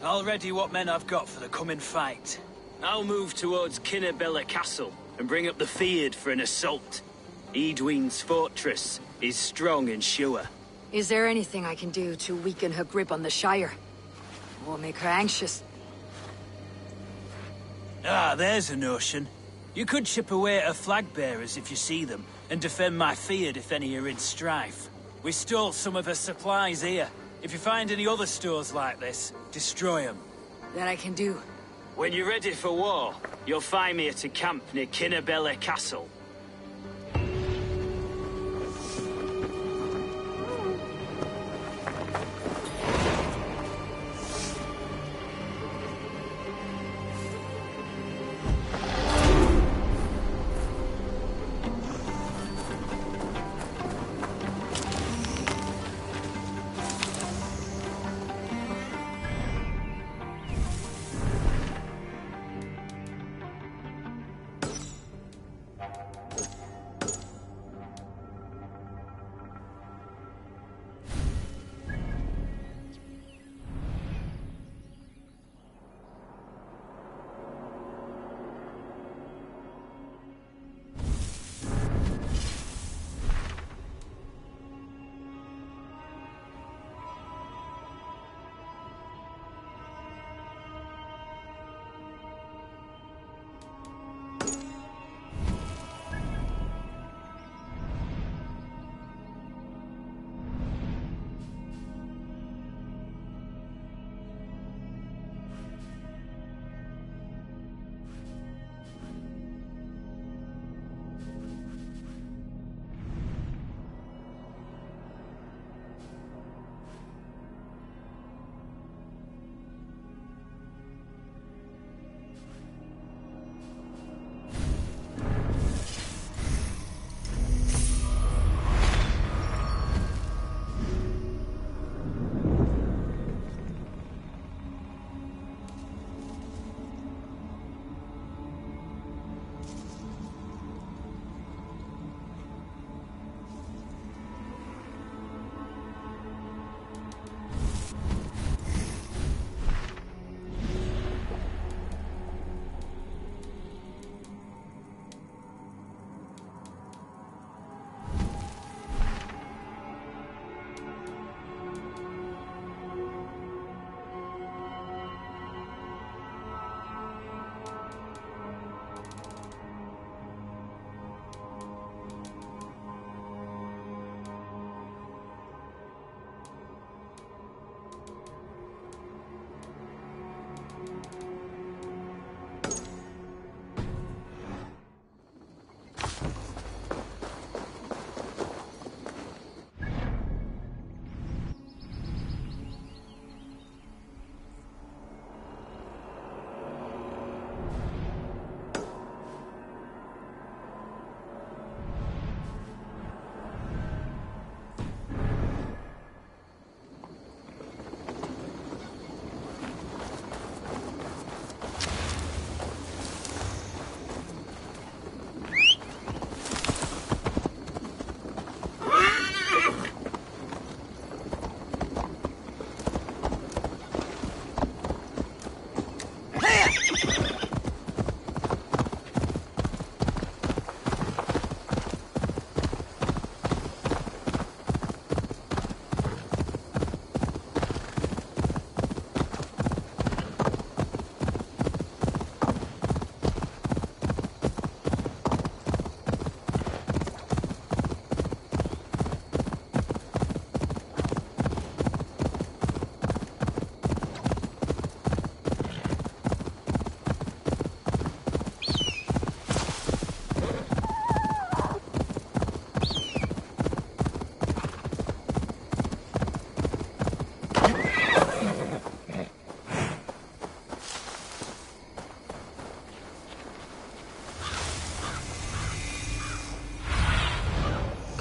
I'll ready what men I've got for the coming fight. I'll move towards Kinnabella Castle and bring up the Fyrd for an assault. Edwin's fortress is strong and sure. Is there anything I can do to weaken her grip on the Shire? Or make her anxious? Ah, there's a notion. You could chip away at her flag bearers if you see them, and defend my field if any are in strife. We stole some of her supplies here. If you find any other stores like this, destroy them. That I can do. When you're ready for war, you'll find me at a camp near Kinnabella Castle.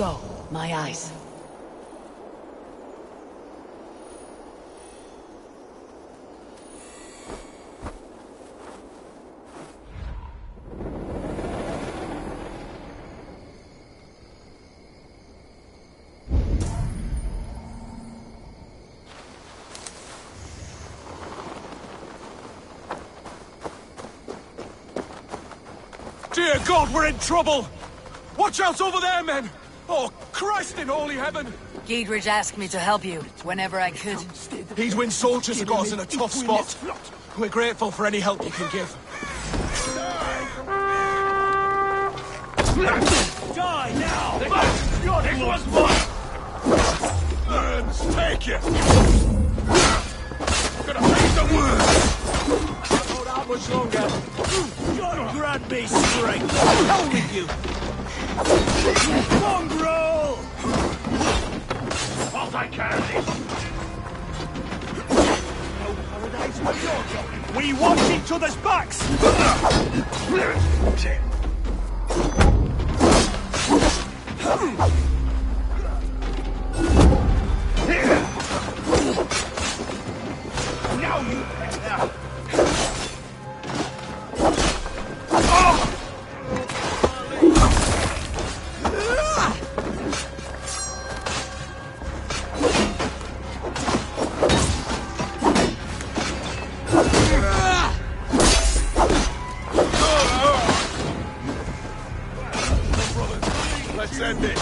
Go, my eyes. Dear God, we're in trouble! Watch out over there, men! Oh, Christ in holy heaven! Giedrich asked me to help you whenever I could. Heedwin soldiers have got us in a tough spot. We're grateful for any help you can give. Die now! It was mine! Burns, take it! Gonna face the word! Hold out much longer. Your grant me strength! Hell with you! Mongrel! I'll take care of this! No paradise for your talking! We watch each other's backs! Now you... Let's end it.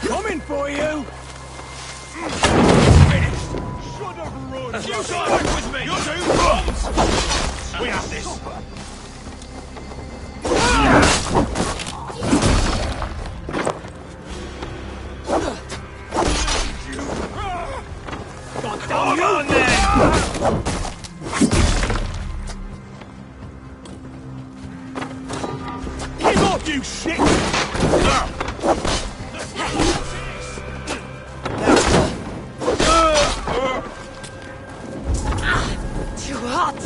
Coming for you. Finished. Should have run. You side with me. You're two bombs. We have this. Come on then. You shit! Too hot!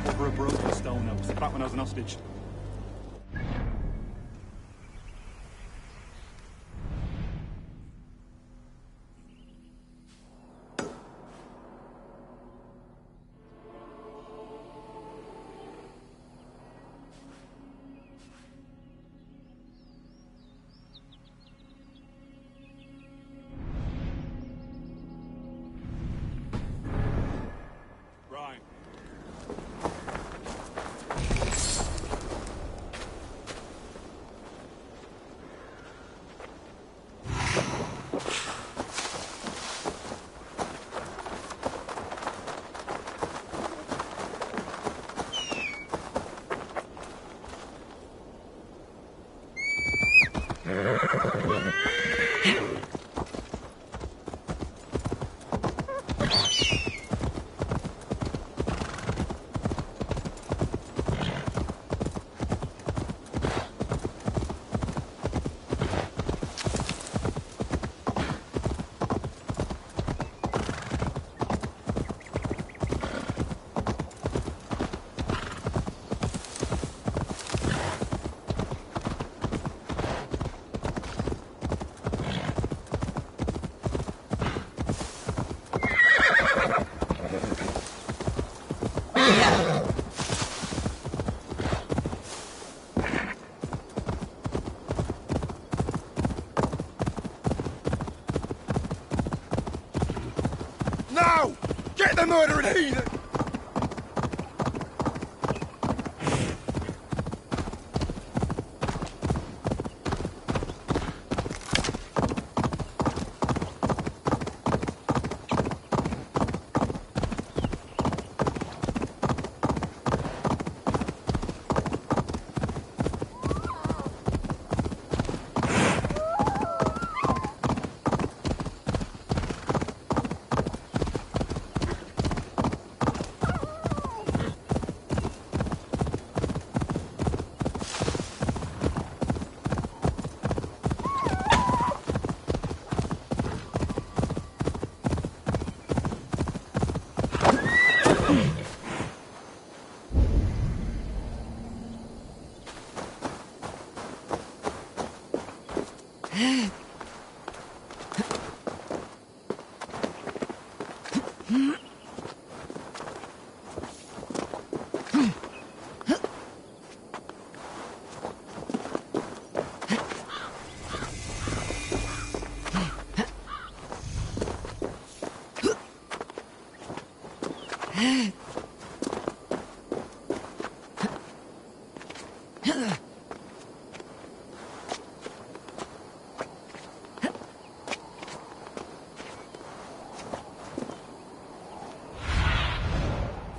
Over a broken stone house, back when I was an hostage. Get the murdering heathen!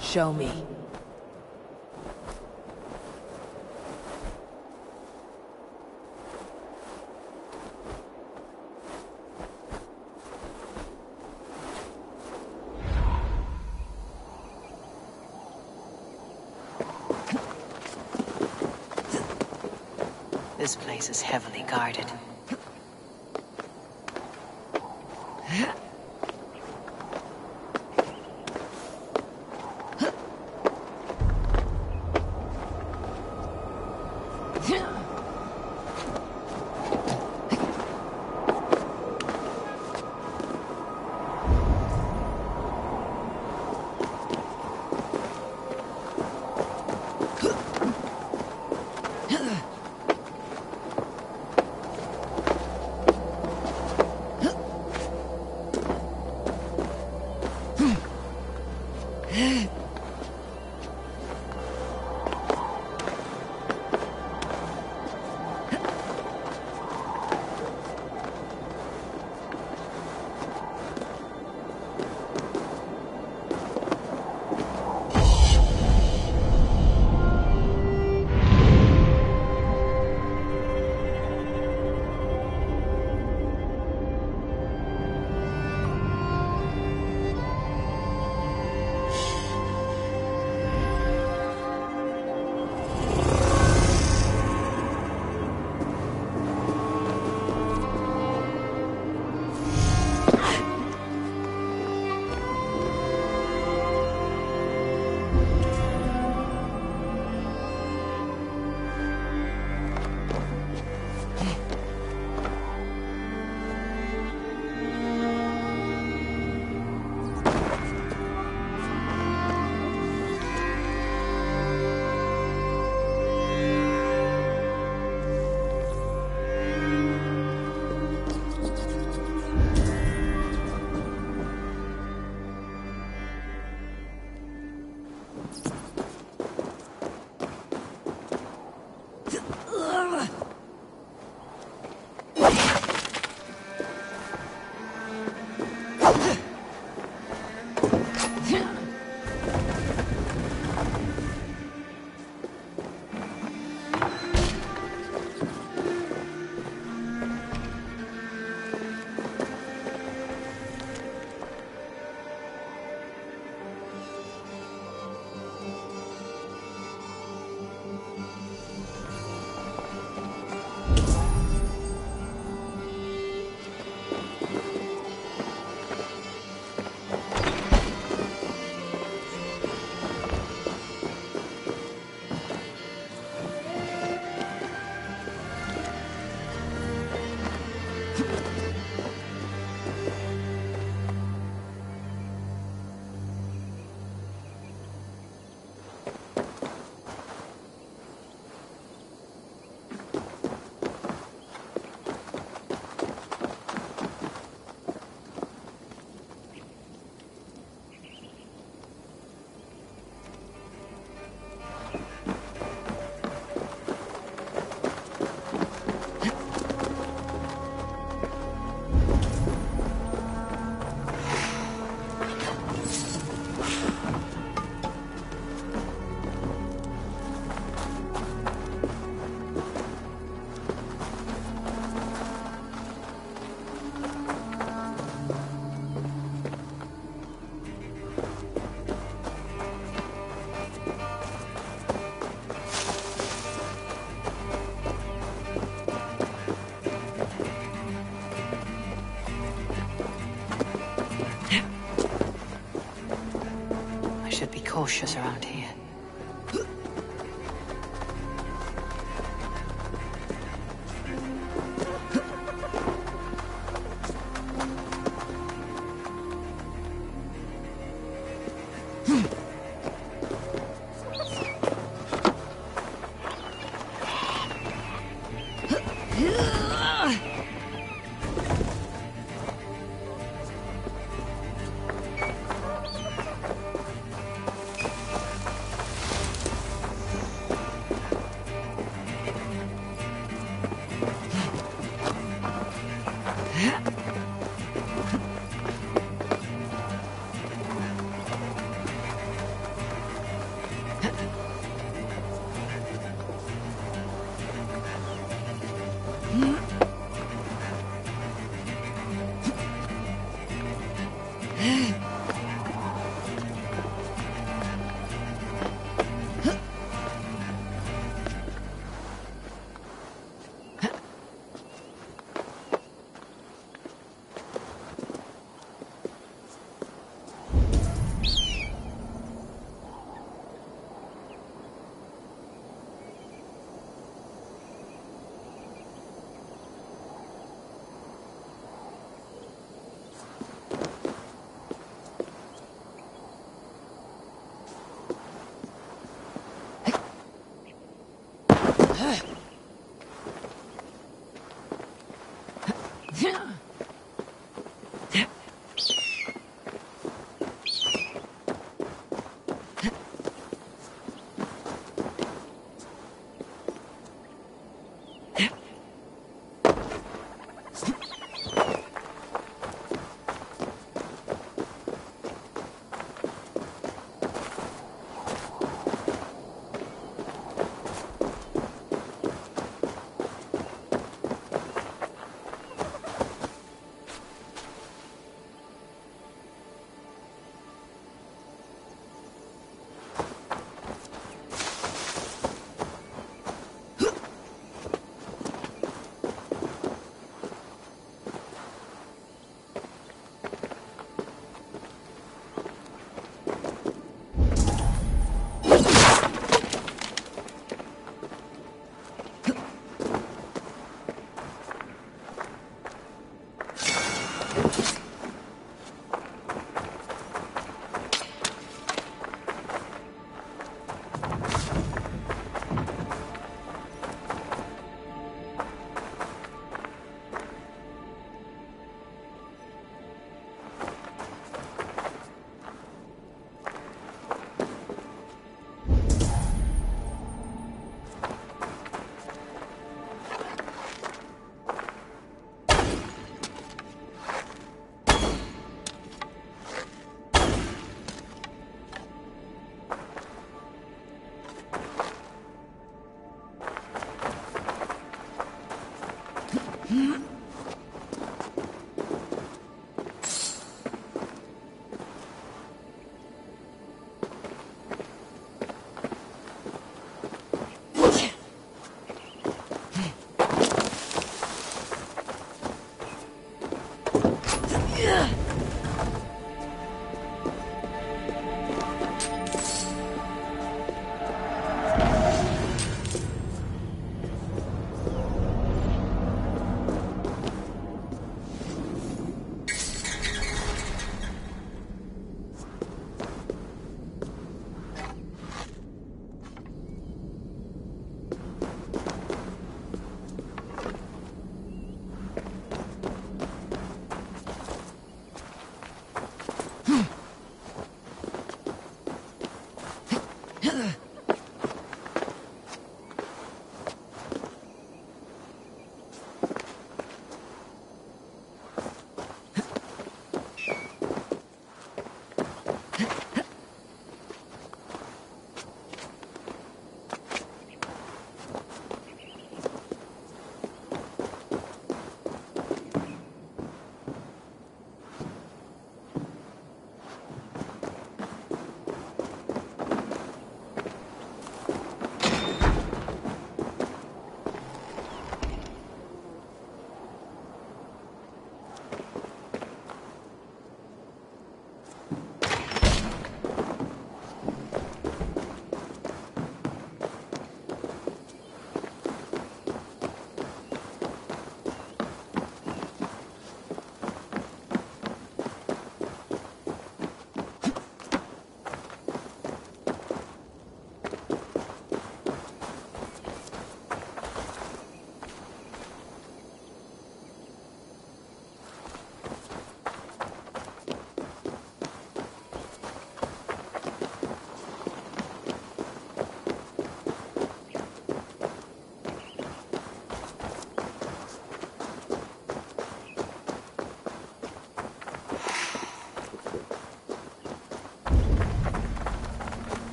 Show me. This place is heavily guarded. cautious around here.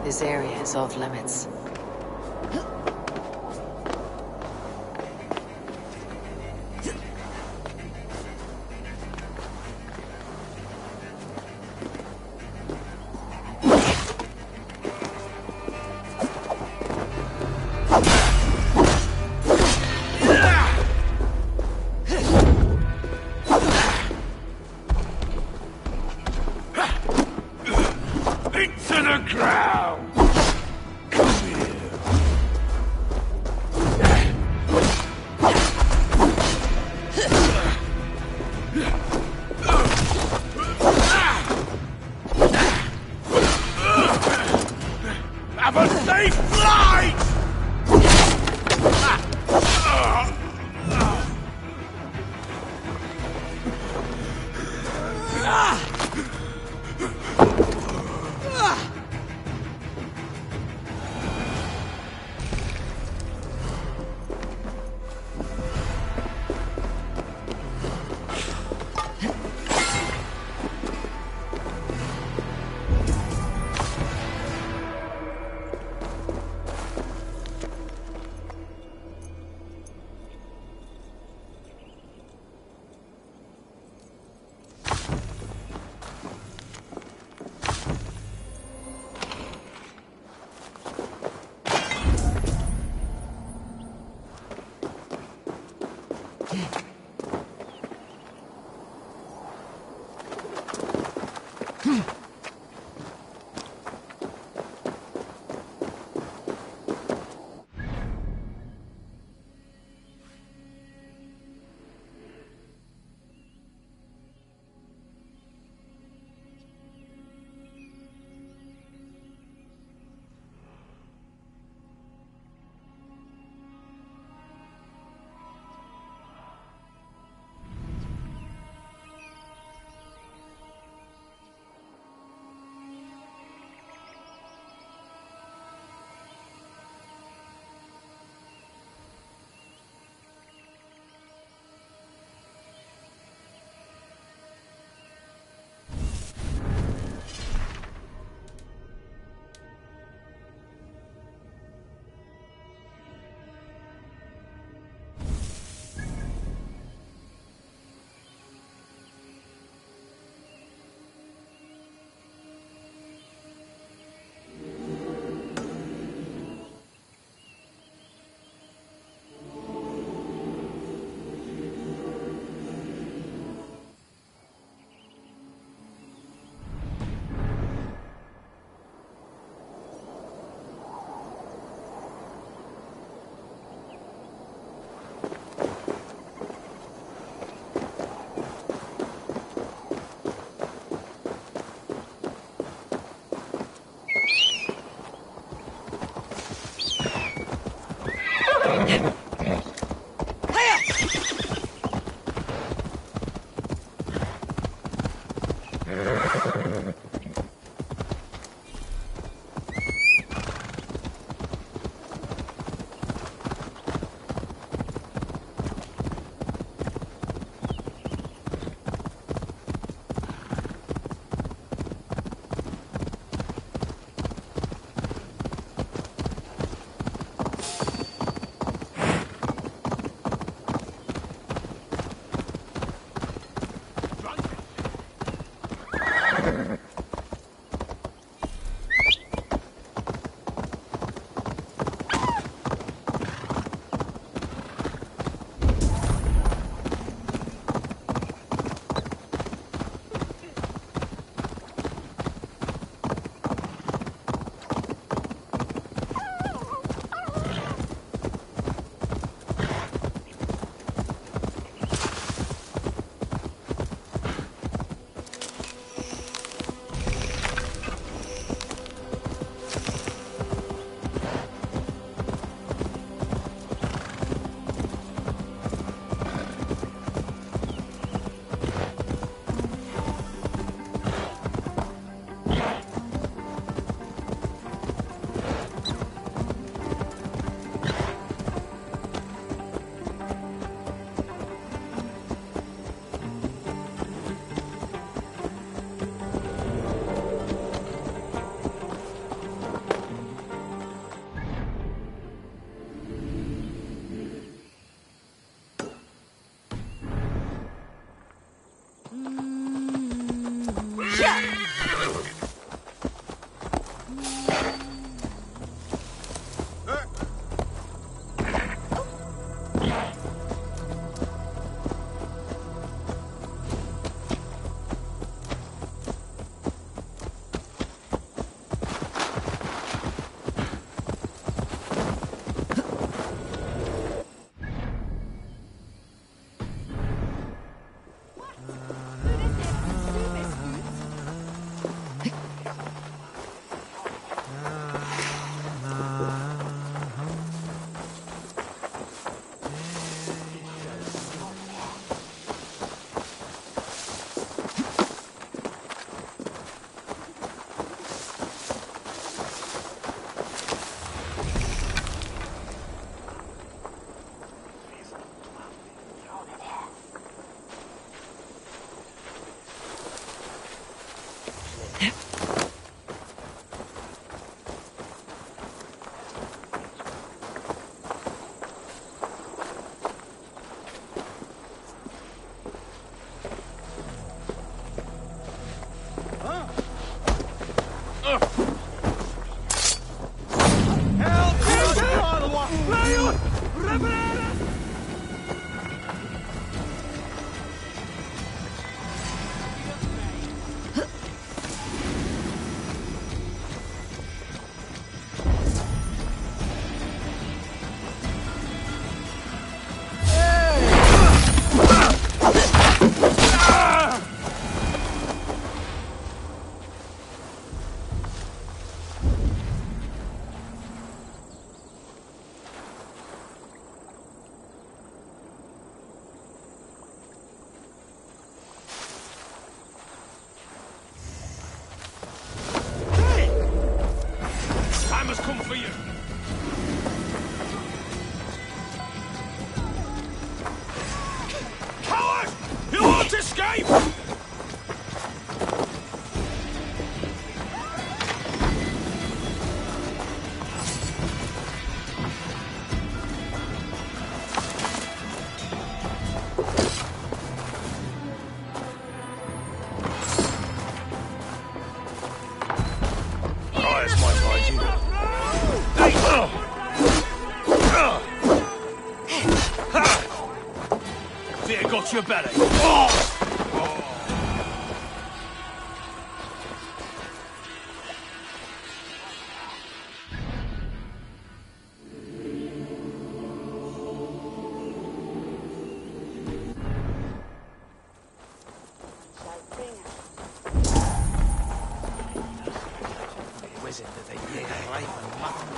This area is off limits. Your belly. Wizard of the year, Raven Mutton.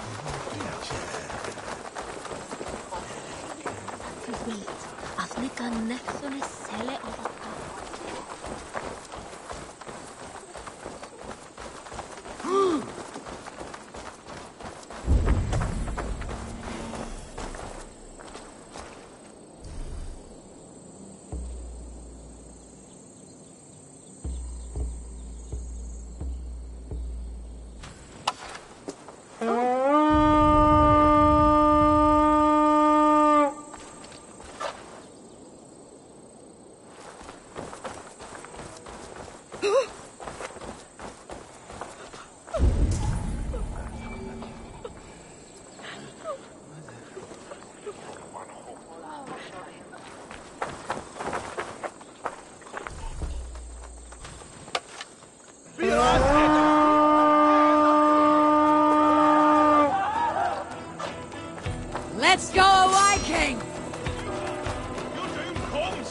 Let's go, Viking! Your doom comes!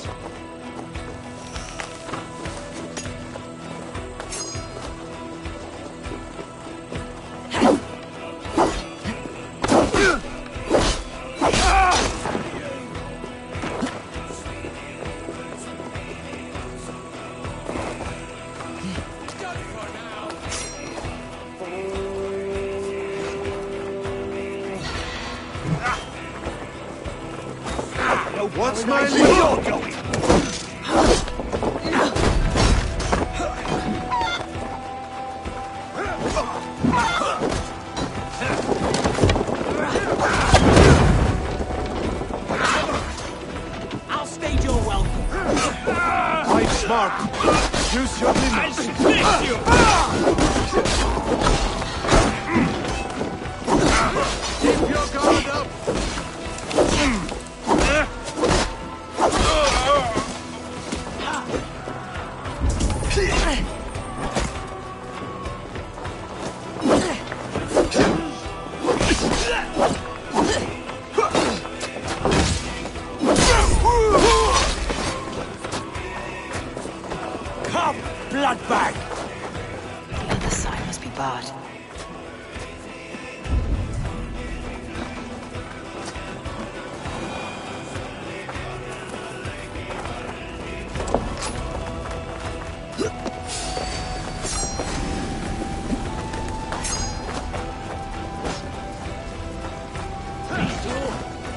What's my wheel going? I'll stage your welcome. Fight smart. Use your limits. Keep your guard up! Come, bloodbag! The other side must be barred.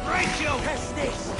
Rachel! Test this!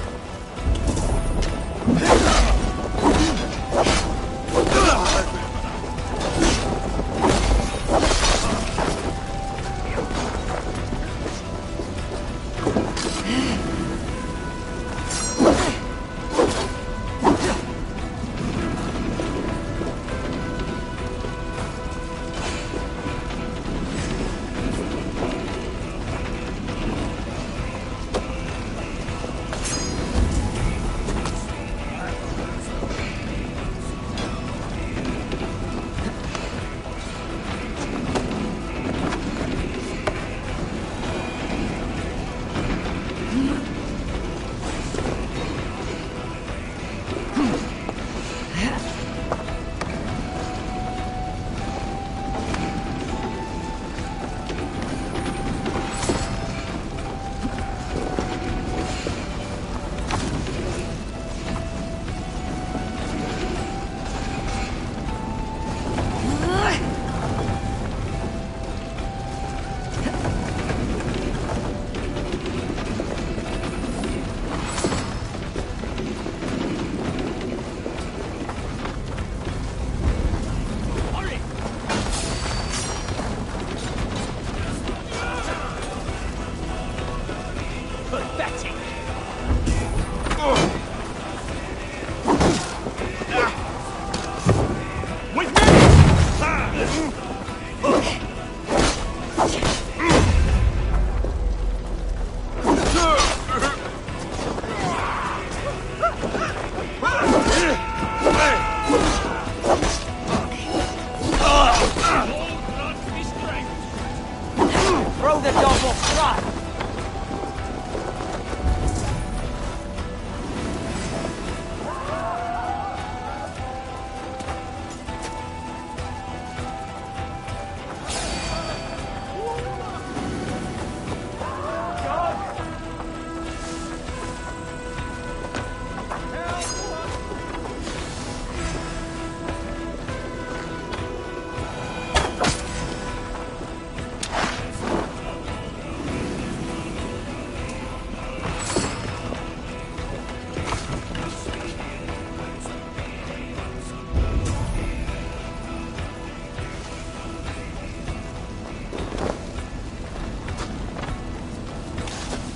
Throw the dog off track!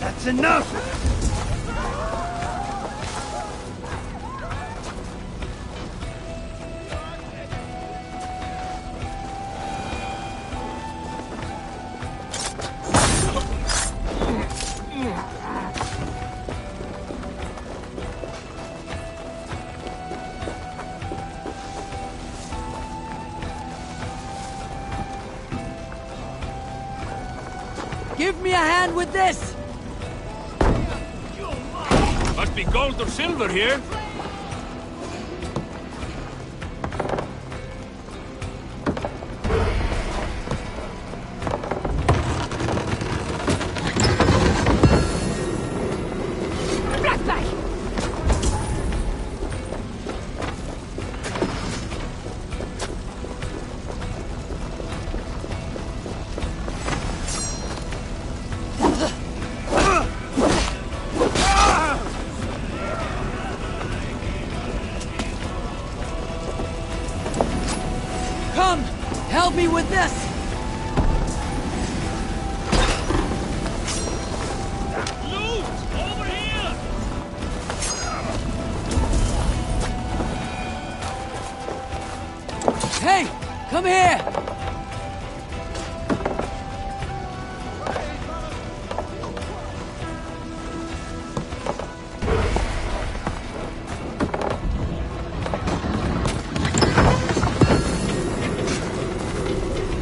That's enough! Give me a hand with this! Must be gold or silver here. Come! Help me with this! Loot! Over here! Hey! Come here!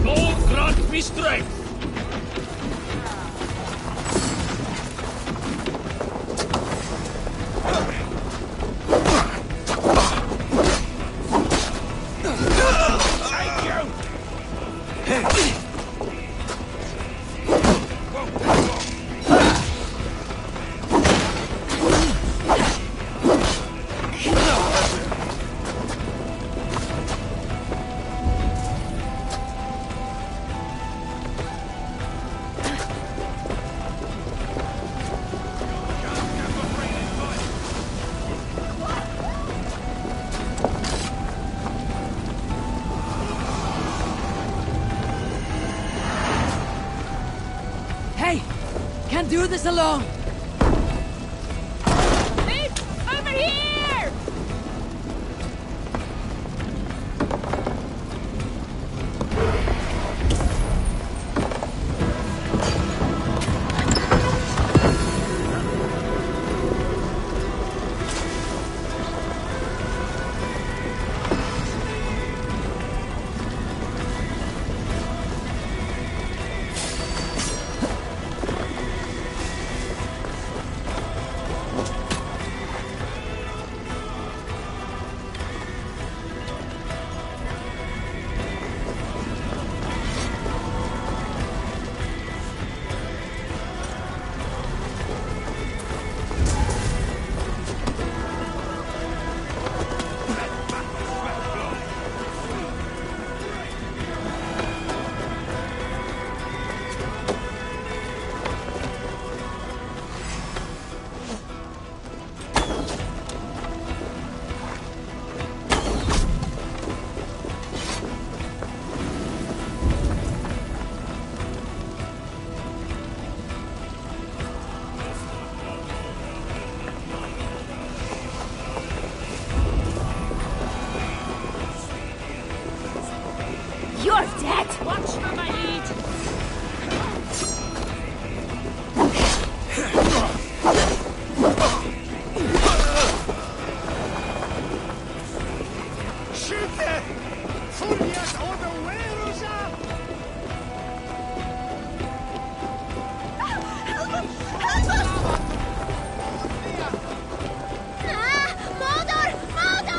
Lord grant me strength! Hey! Can't do this alone! Wait! Over here! You're dead! Watch for my lead! Schütte! Furias oder Werusa! Mordor! Mordor! Pleuga!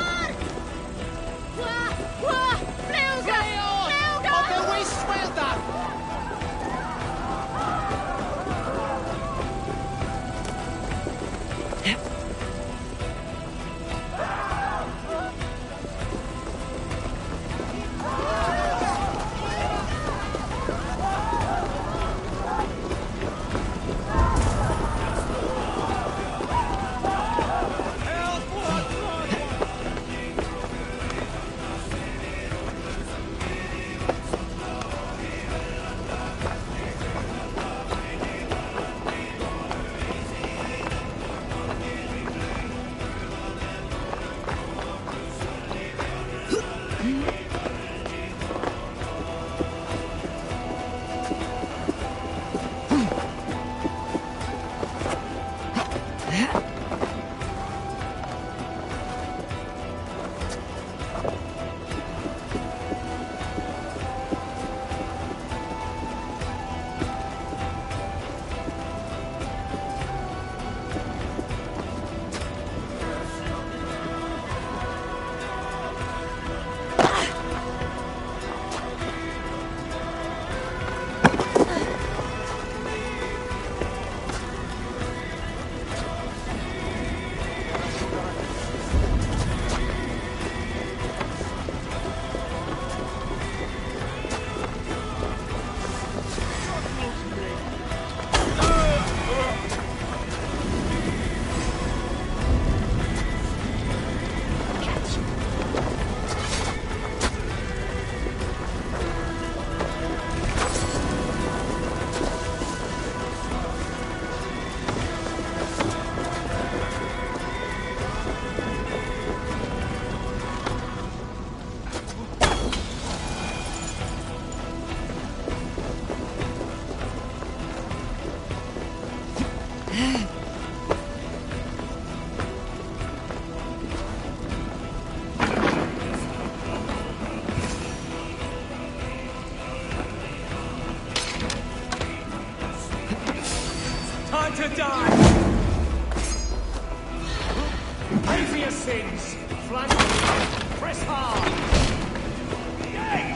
die! Pay for your sins! Flank! Press hard! Yay!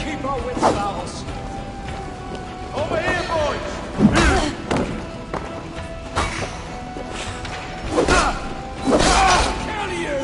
Keep our wits about us. Over here, boys! Kill you!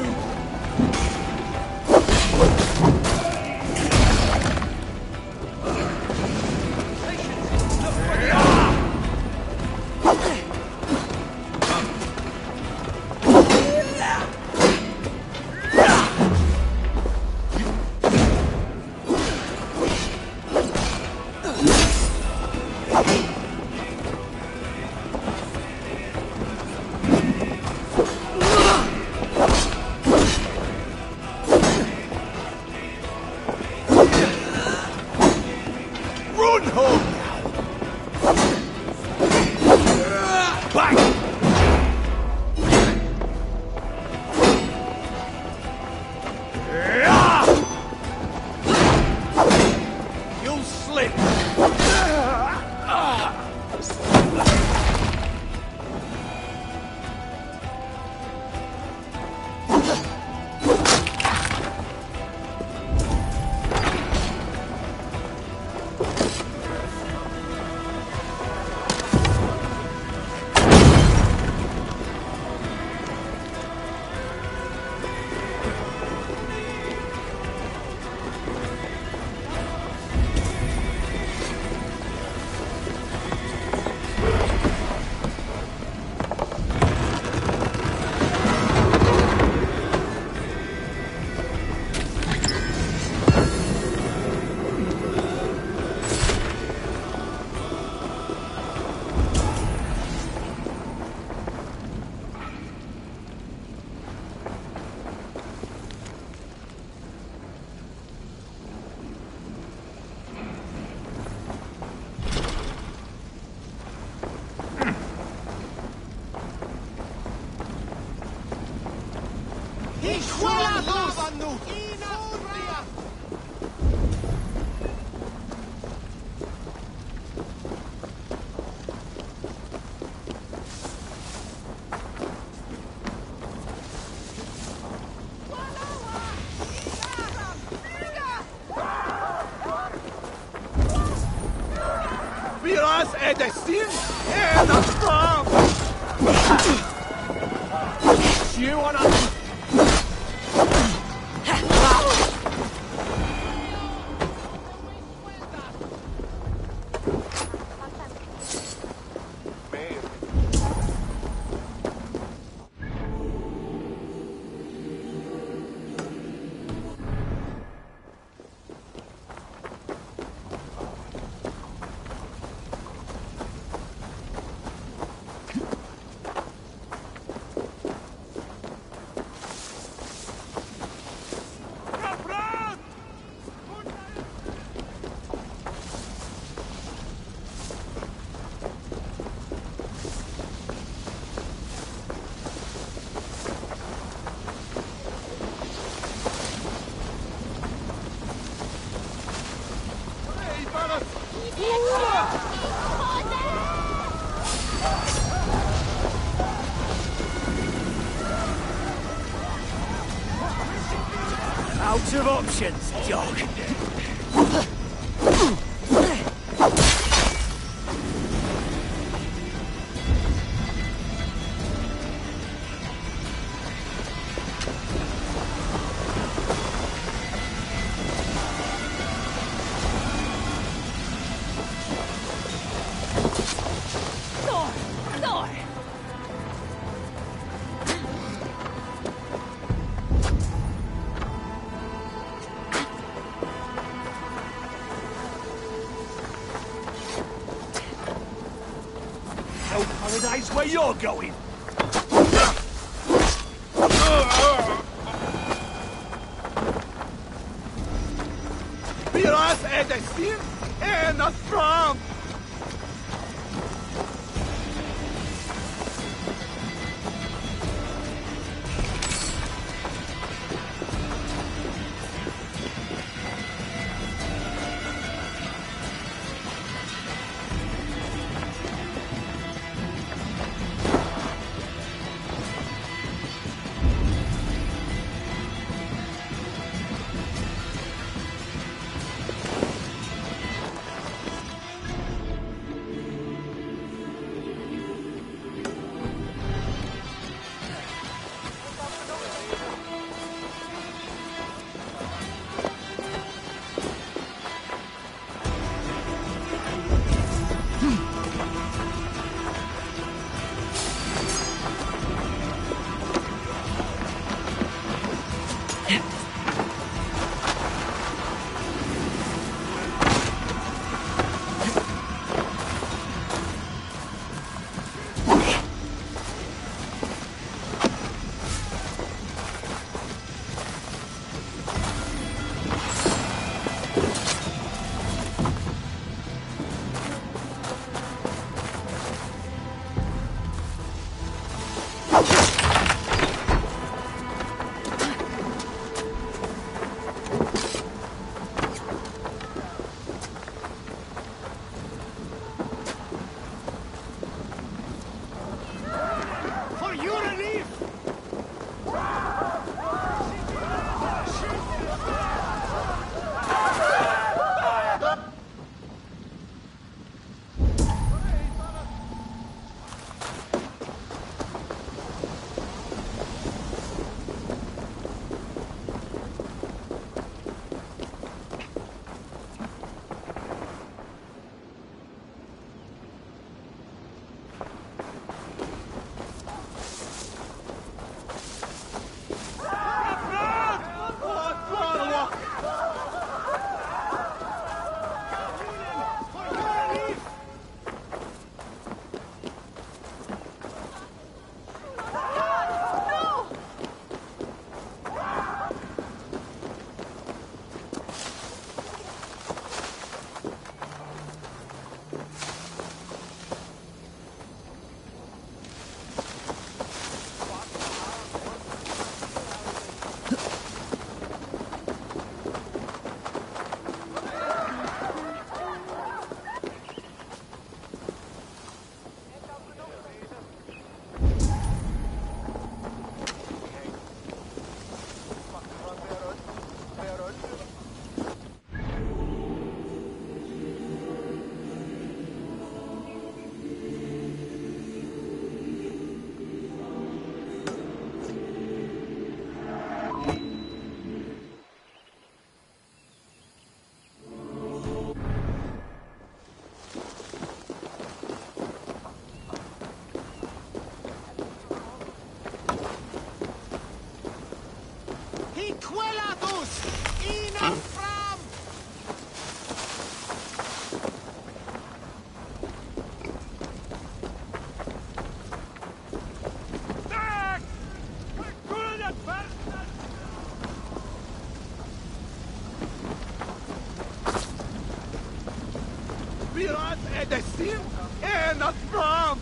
Run home now! Back! You'll slip! Biraz edesin en azından. You wanna... Out of options, dog. Paradise where you're going. Biraz edesin en azından. Spirat är det sin ena fram!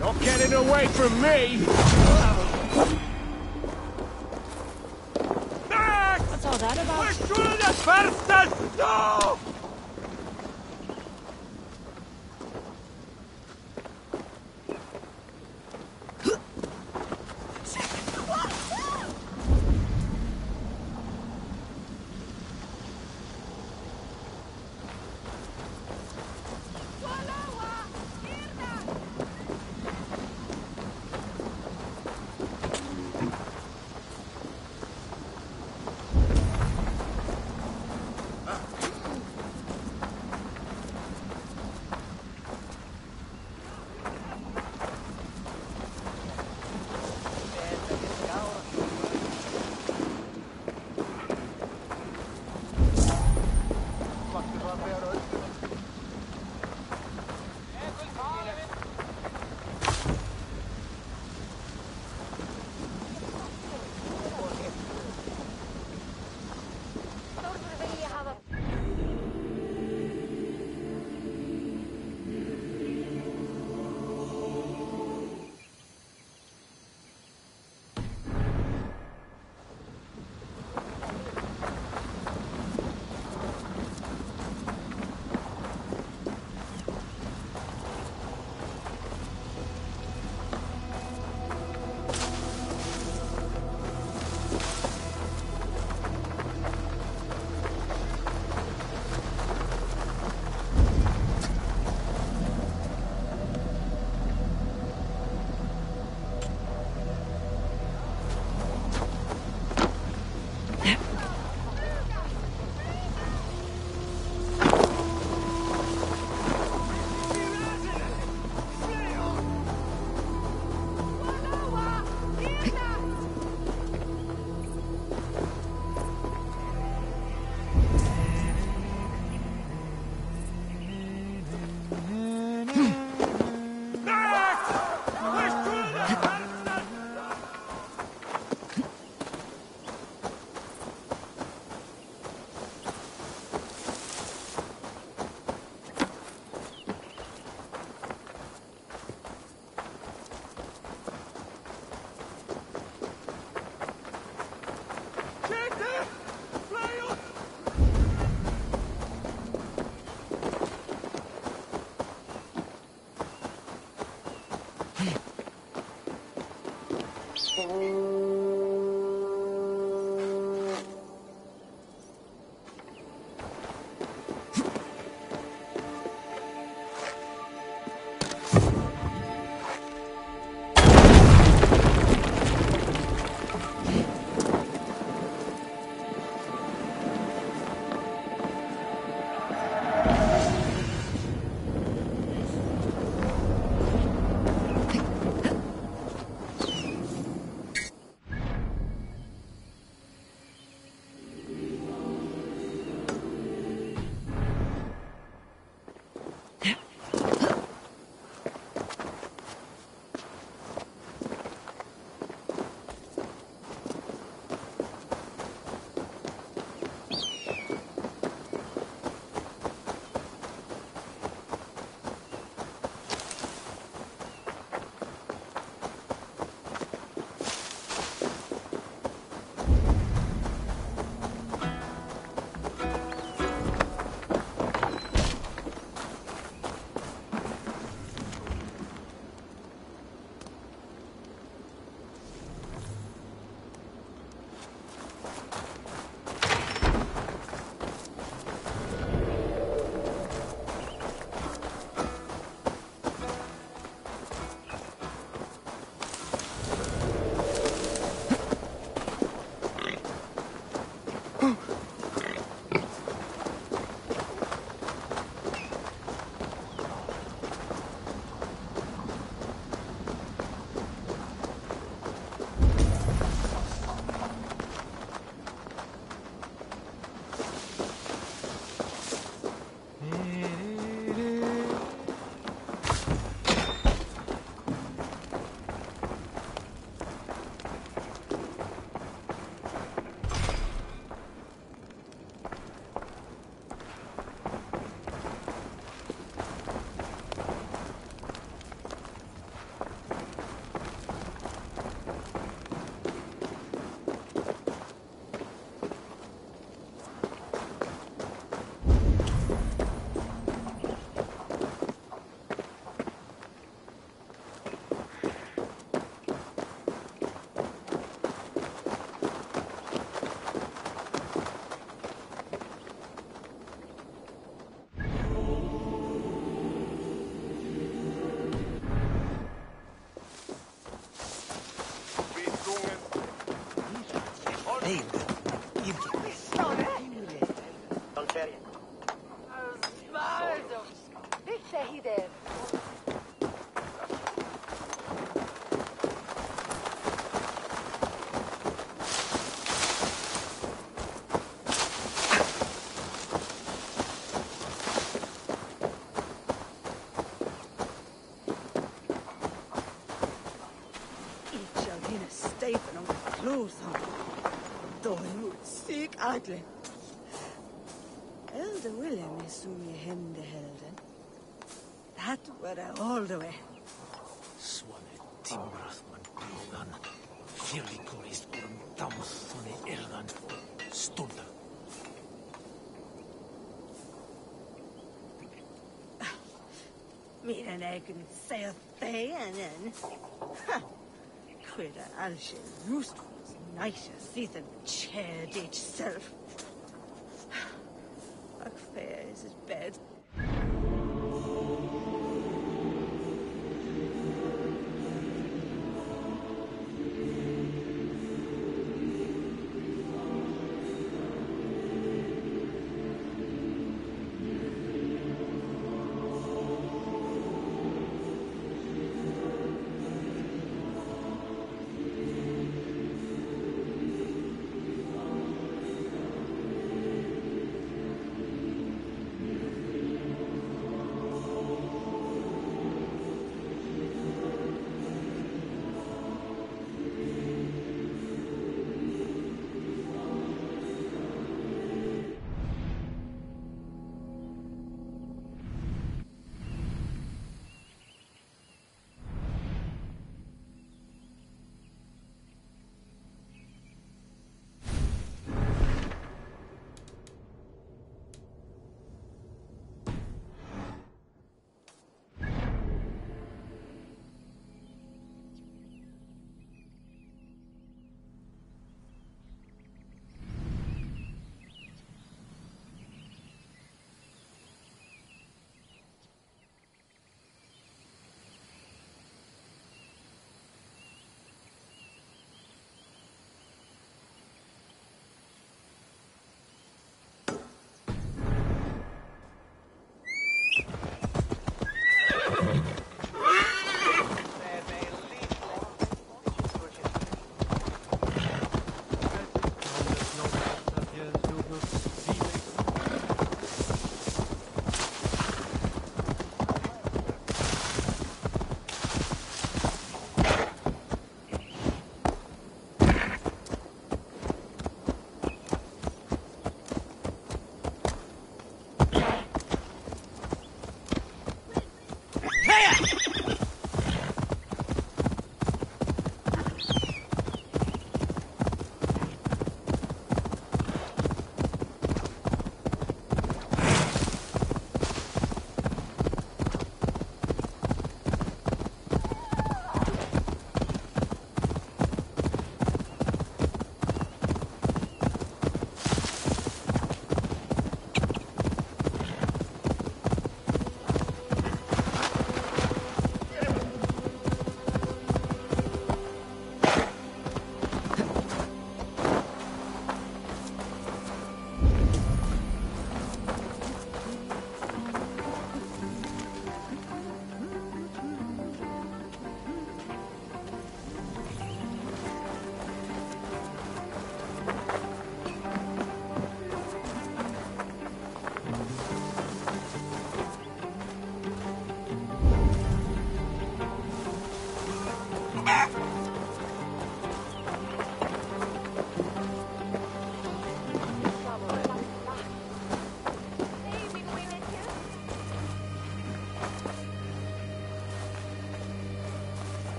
Not getting away from me! What's all that about? We're through the first door! Adler. Elder William is soon hemdehelden. That were all the way. Suone timrathman Brulan. Firlikorist kurum tamussone Erlan. Stunda. Medan jag kunde säga tänen. Quidda alshe roost was nice as see them chaired itself. How fair is his bed?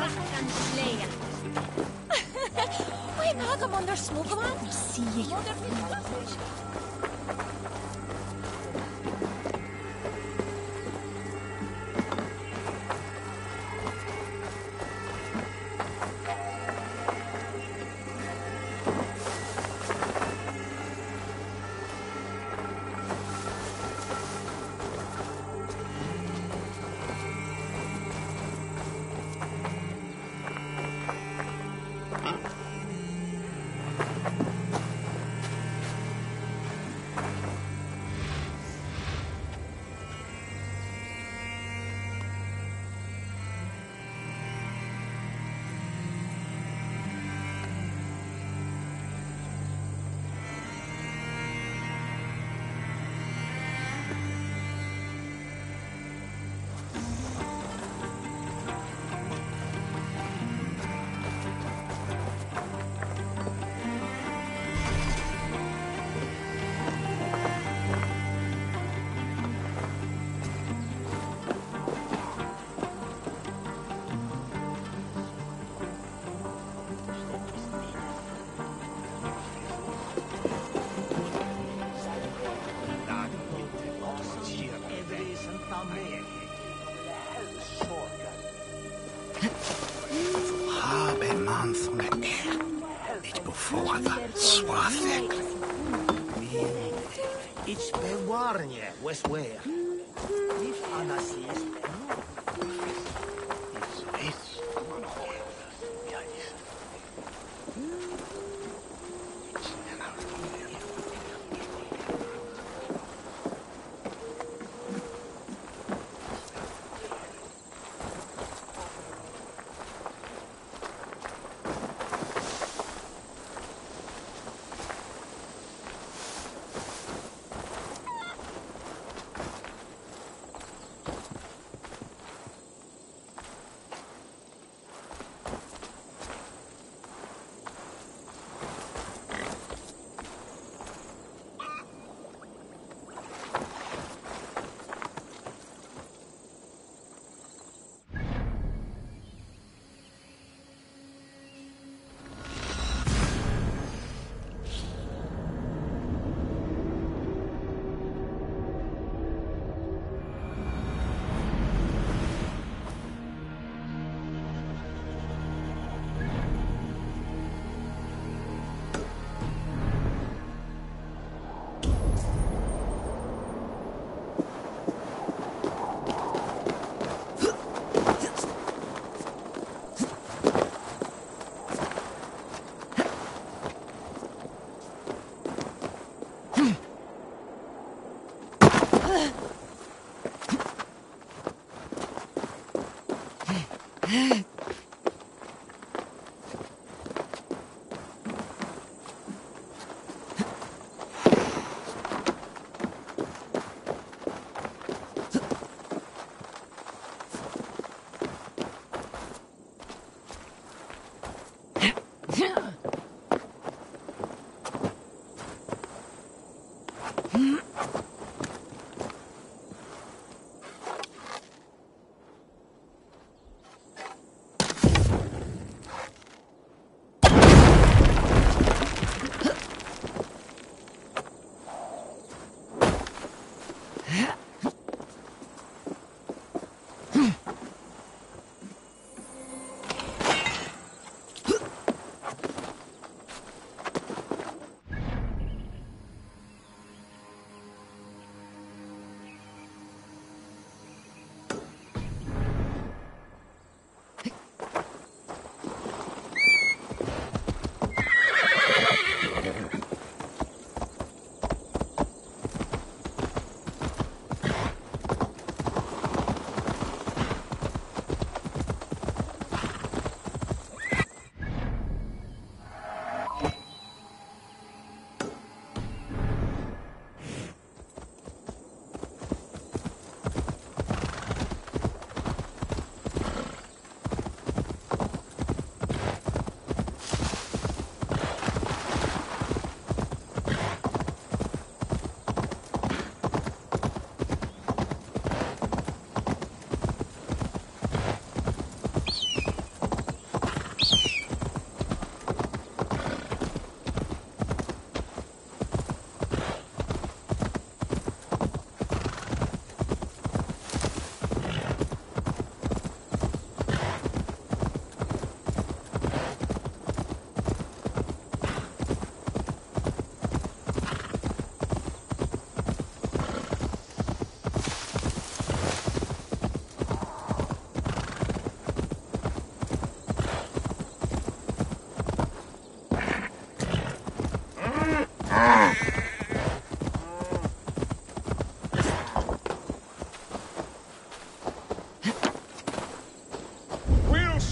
Rackan Slayer. Oi, Magamon, there's smoke on. See you. It's Bewarnia, Westware. If Anasis.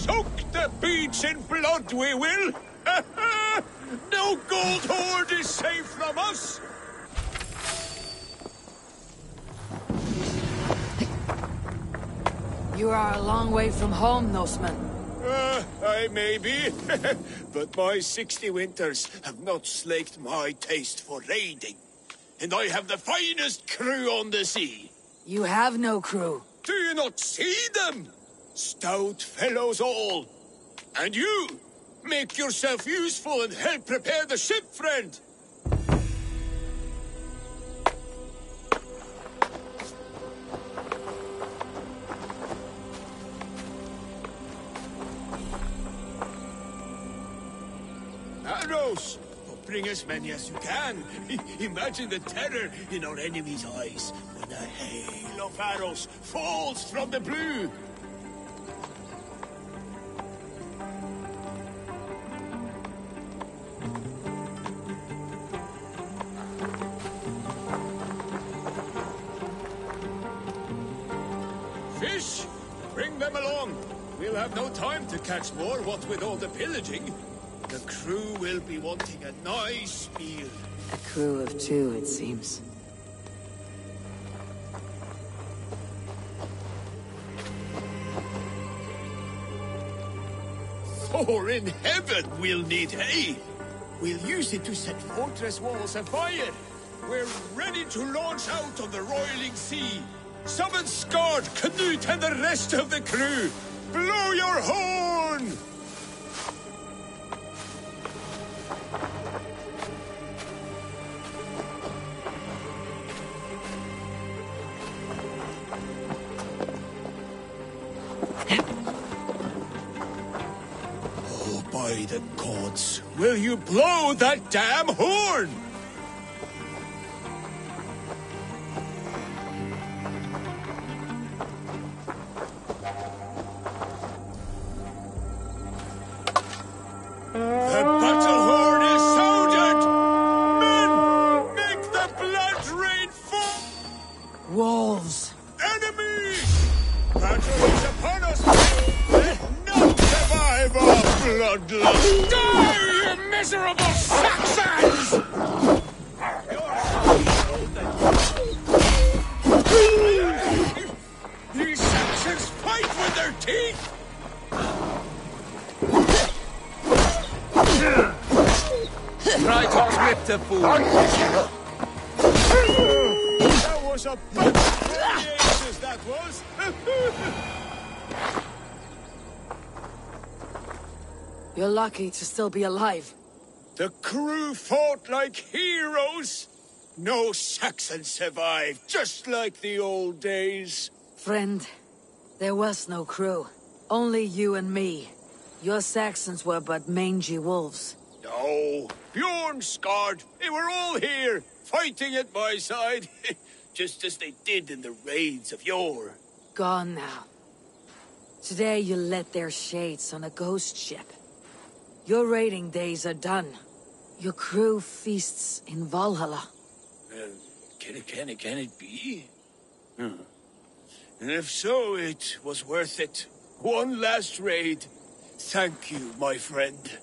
Soak the beach in blood, we will! No gold hoard is safe from us! You are a long way from home, Norseman. I may be, but my 60 winters have not slaked my taste for raiding. And I have the finest crew on the sea. You have no crew. Do you not see them? Stout fellows all. And you, make yourself useful and help prepare the ship, friend. Arrows! Bring as many as you can. Imagine the terror in our enemies' eyes when a hail of arrows falls from the blue. Fish! Bring them along. We'll have no time to catch more, what with all the pillaging. The crew will be wanting a nice meal. A crew of 2, it seems. For in heaven we'll need hay. We'll use it to set fortress walls afire. We're ready to launch out on the roiling sea. Summon Skard, Canute, and the rest of the crew. Blow your horn! By the gods, will you blow that damn horn? The battle horn is sounded! Men, make the blood rain fall! Wolves! Enemies! Battle is upon us! Let none survive our bloodlust! Die, you miserable Saxons! These Saxons fight with their teeth! Triton's whipped a fool. That was a bunch of gladiators, that was! You're lucky to still be alive. The crew fought like heroes! No Saxon survived, just like the old days. Friend, there was no crew. Only you and me. Your Saxons were but mangy wolves. No, Bjorn, Skard, they were all here, fighting at my side, just as they did in the raids of yore. Gone now. Today you led their shades on a ghost ship. Your raiding days are done. Your crew feasts in Valhalla. Can it be? And if so, it was worth it. One last raid. Thank you, my friend.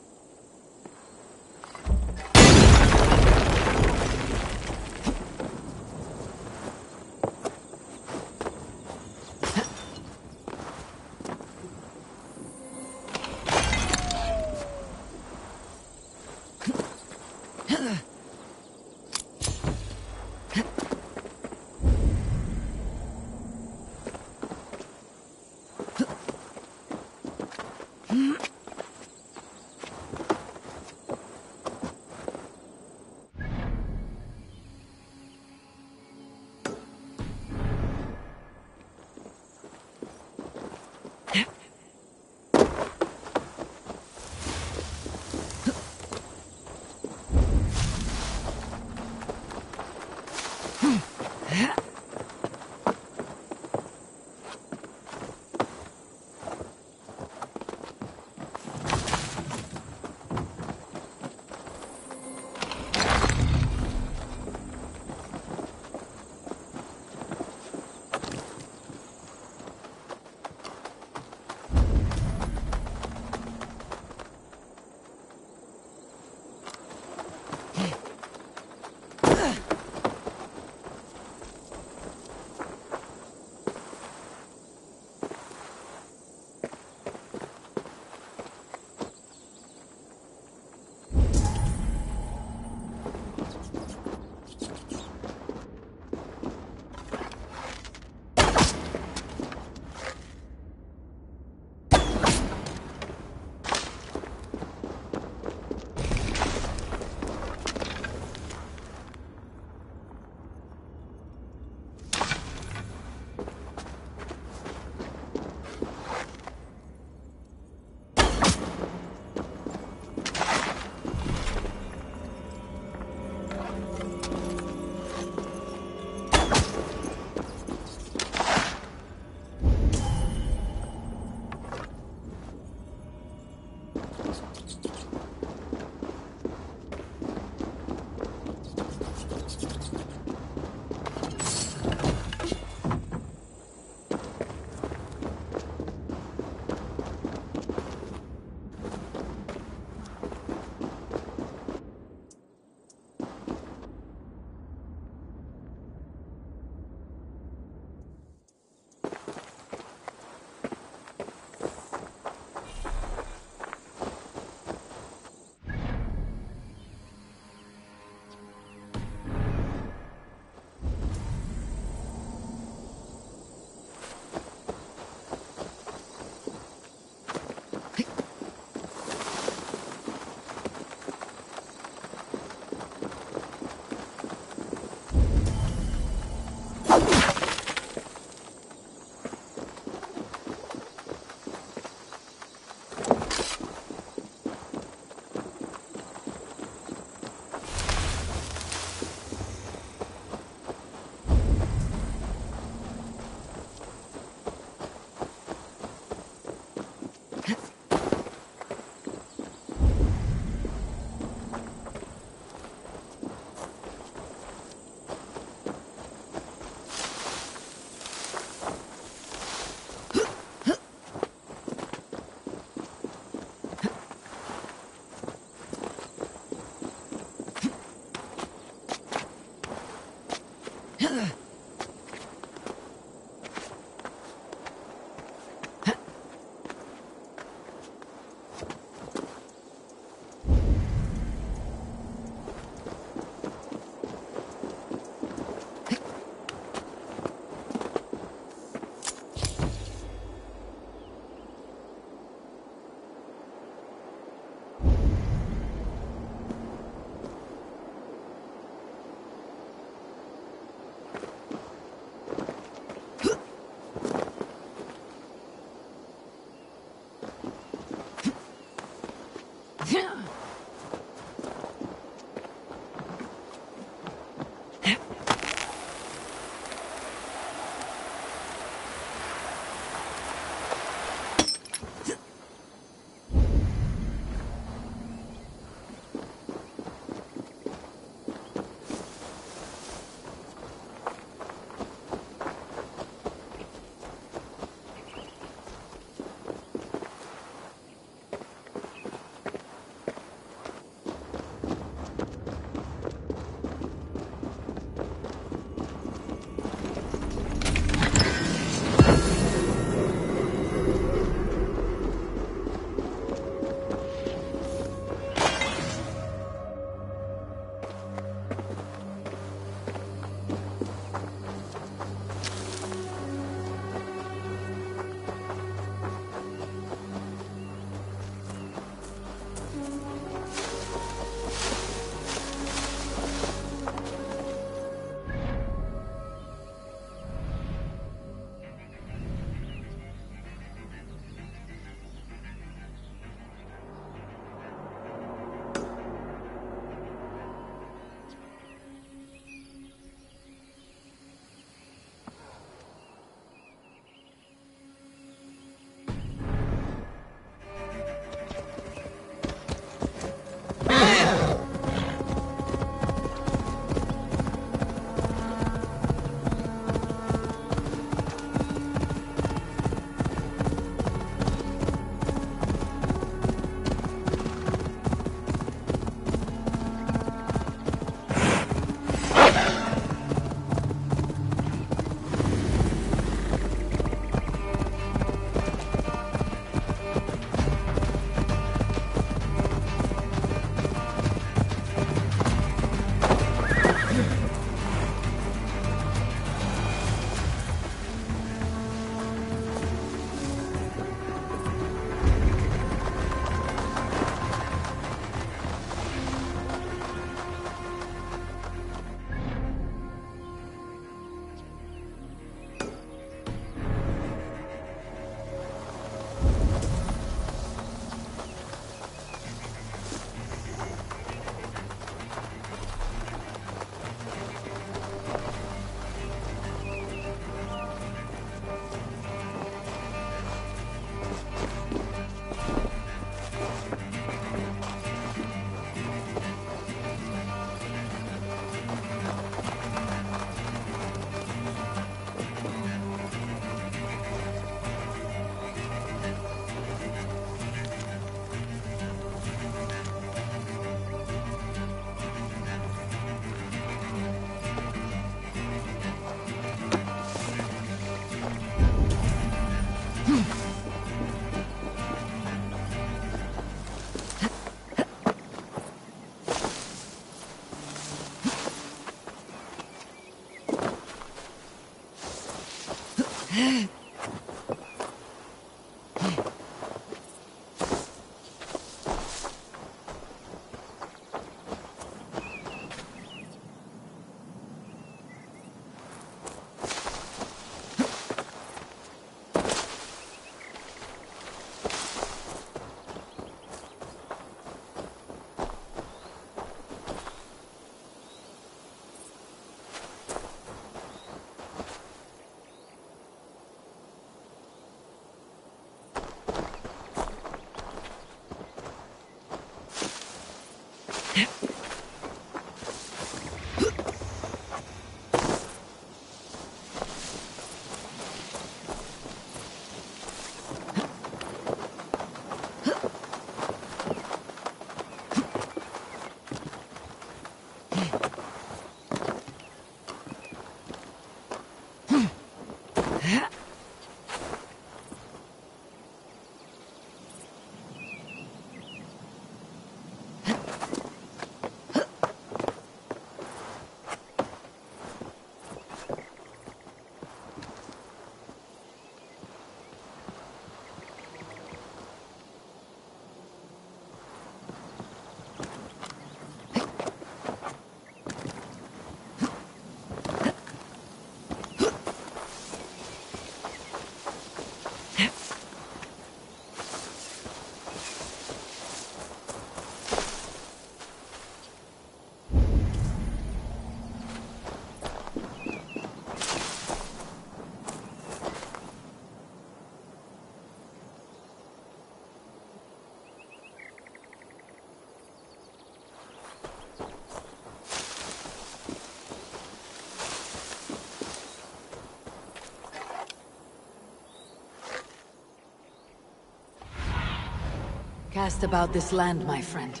asked about this land, my friend.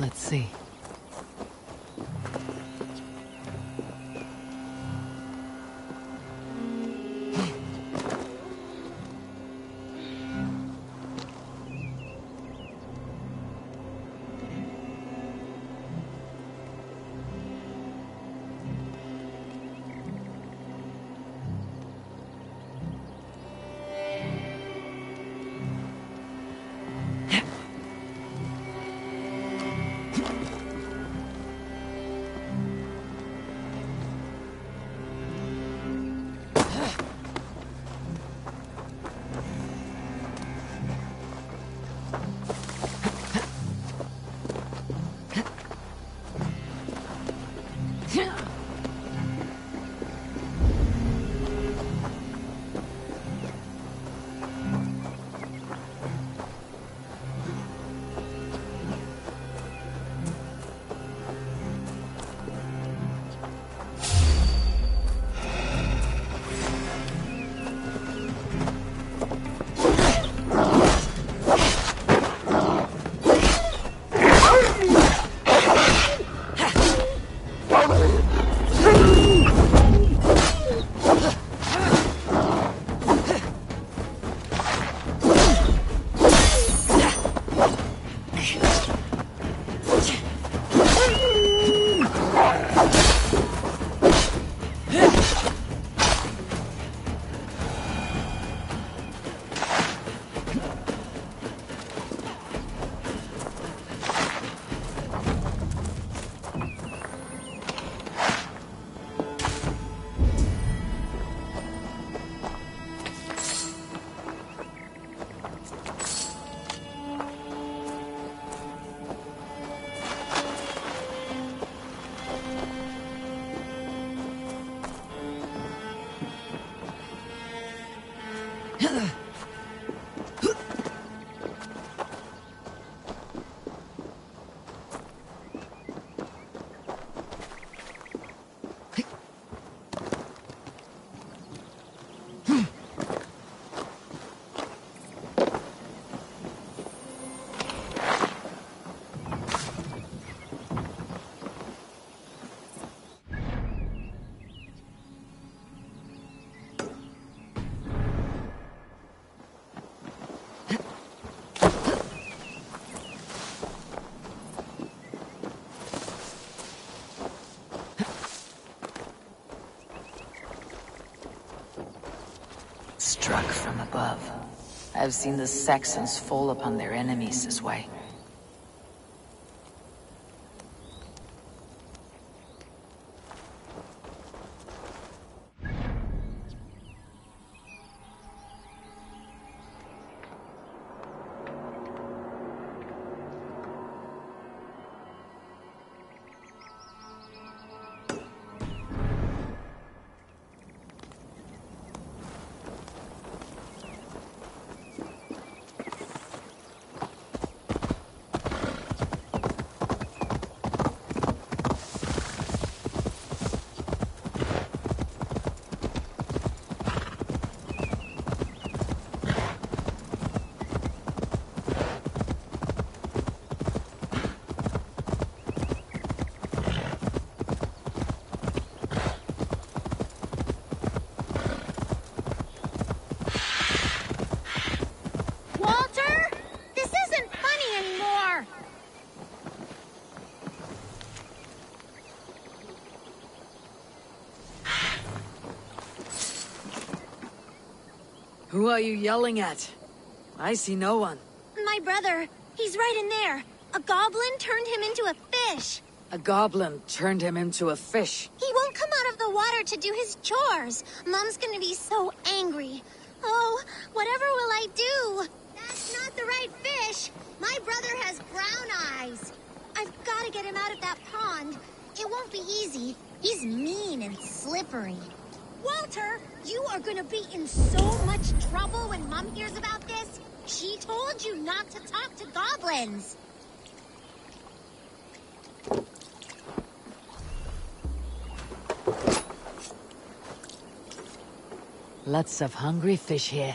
Let's see. struck from above. I've seen the Saxons fall upon their enemies this way. Who are you yelling at? I see no one. My brother. He's right in there. A goblin turned him into a fish. A goblin turned him into a fish. He won't come out of the water to do his chores. Mom's gonna be so angry. Oh, whatever will I do? That's not the right fish. My brother has brown eyes. I've got to get him out of that pond. It won't be easy. He's mean and slippery. Walter, you are gonna be in so much trouble when Mom hears about this. She told you not to talk to goblins. Lots of hungry fish here.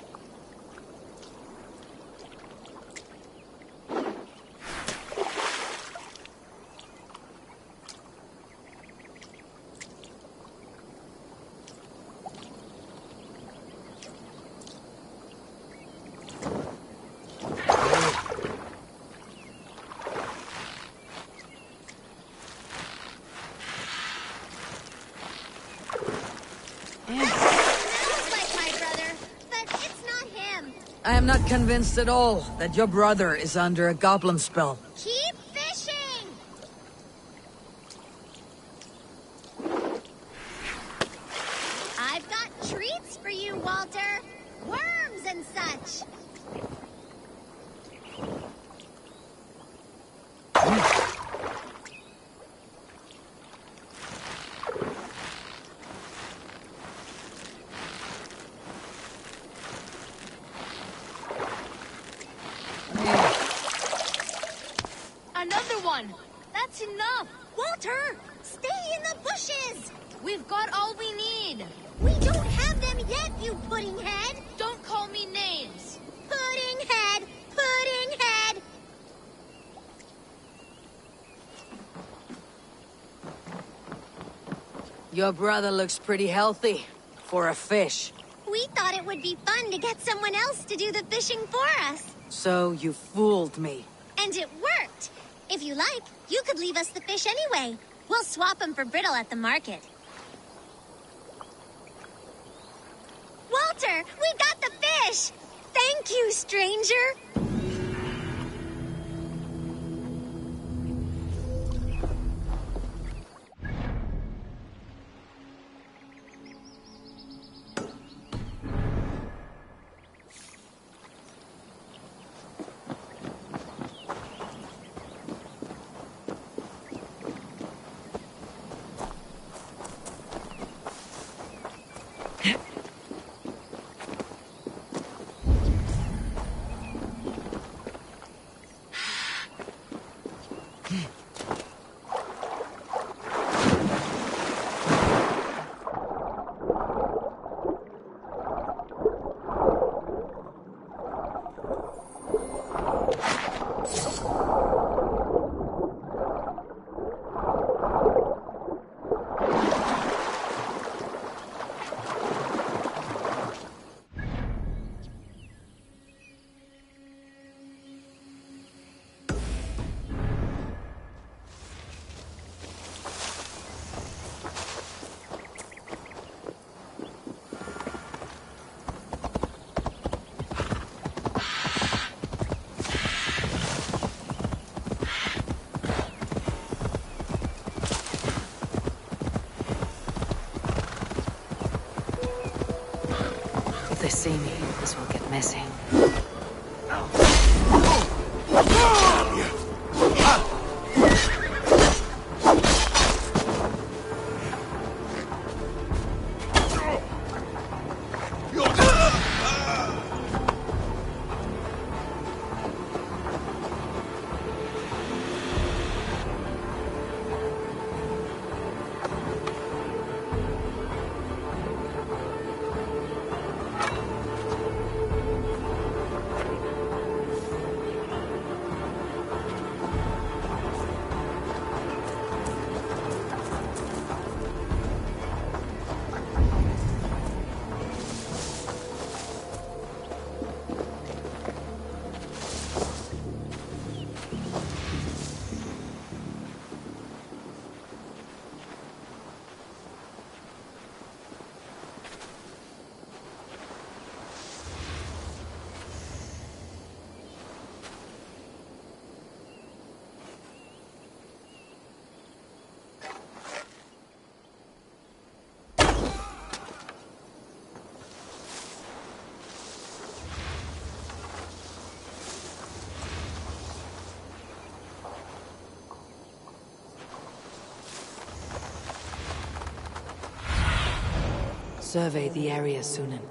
I am not convinced at all that your brother is under a goblin spell. Keep fishing! I've got treats for you, Walter. Worms and such. Another one! That's enough! Walter! Stay in the bushes! We've got all we need! We don't have them yet, you pudding head! Don't call me names! Pudding head! Pudding head! Your brother looks pretty healthy for a fish. We thought it would be fun to get someone else to do the fishing for us. So you fooled me. And it worked! If you like, you could leave us the fish anyway. We'll swap them for brittle at the market. Walter, we got the fish! Thank you, stranger! see me, this will get messy. Survey the area, Sunan.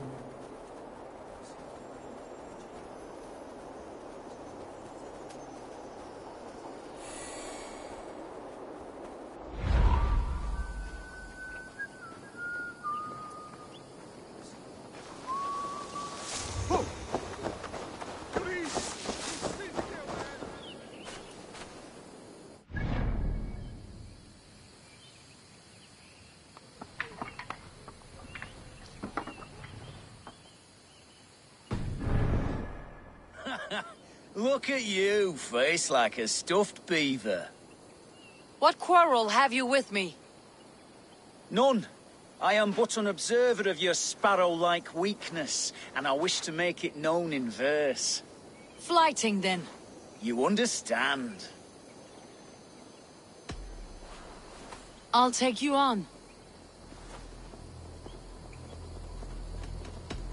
Look at you, face like a stuffed beaver. What quarrel have you with me? None. I am but an observer of your sparrow-like weakness, and I wish to make it known in verse. Flighting, then. You understand. I'll take you on.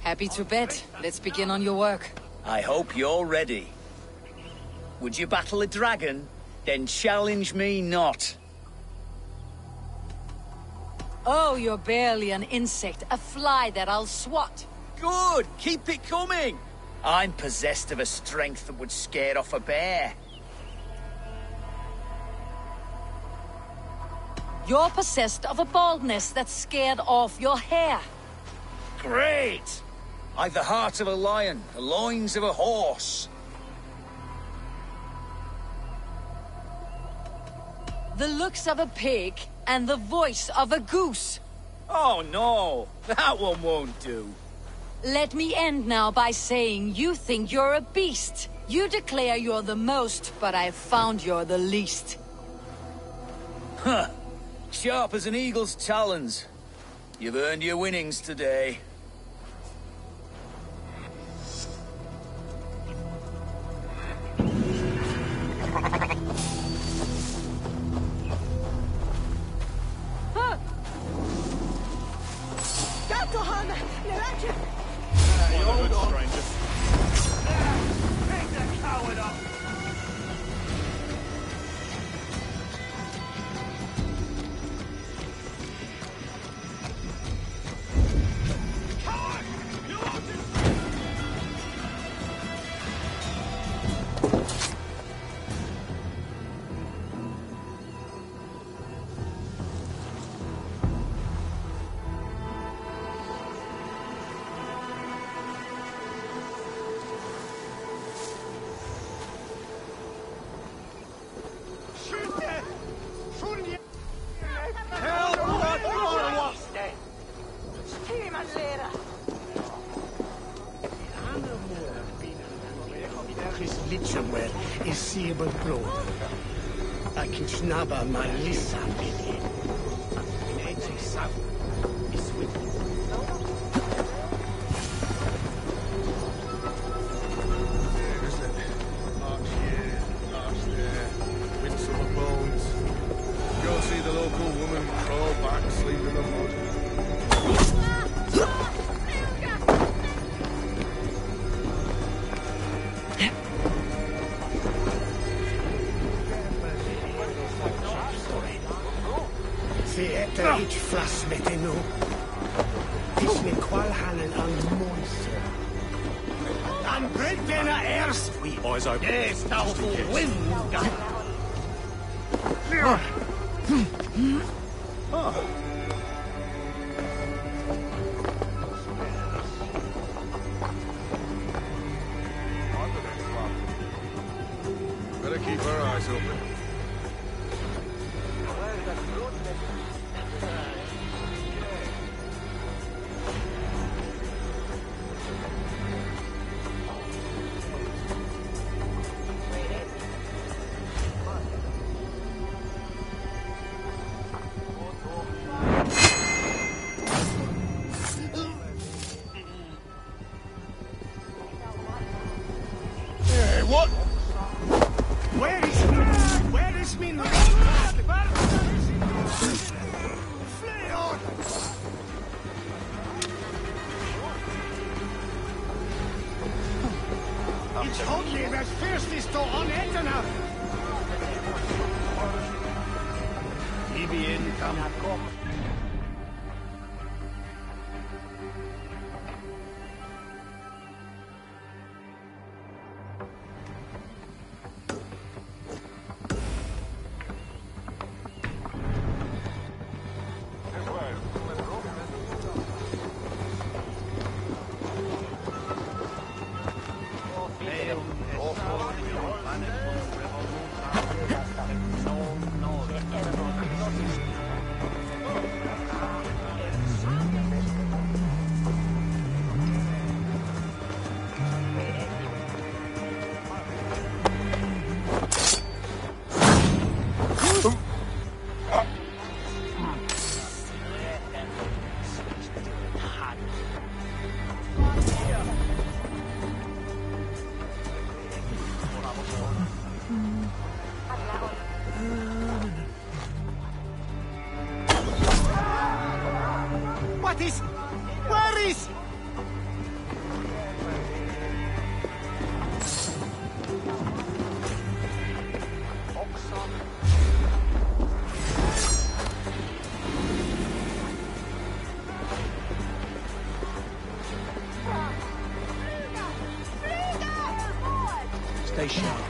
Happy to bet. Let's begin on your work. I hope you're ready. Would you battle a dragon? Then challenge me not. Oh, you're barely an insect, a fly that I'll swat. Good! Keep it coming! I'm possessed of a strength that would scare off a bear. You're possessed of a baldness that scared off your hair. Great! I've the heart of a lion, the loins of a horse. The looks of a pig, and the voice of a goose. Oh no, that one won't do. Let me end now by saying you think you're a beast. You declare you're the most, but I've found you're the least. Huh. Sharp as an eagle's talons. You've earned your winnings today. Naba Malissa Bidi. Ineti Sav is with you. There's it. March here, march there. Midsummer bones. Go see the local woman crawl back, sleep in the mud. Der ich flas met nu. Is min kwalhanen ang monster. Dan break den eerst. Eyes open. Yes, thou will win. Better keep our eyes open. What? Where is min rad? Fly on! It's hardly that thirsty står on etterna. EBN come. Where is? Stay sharp.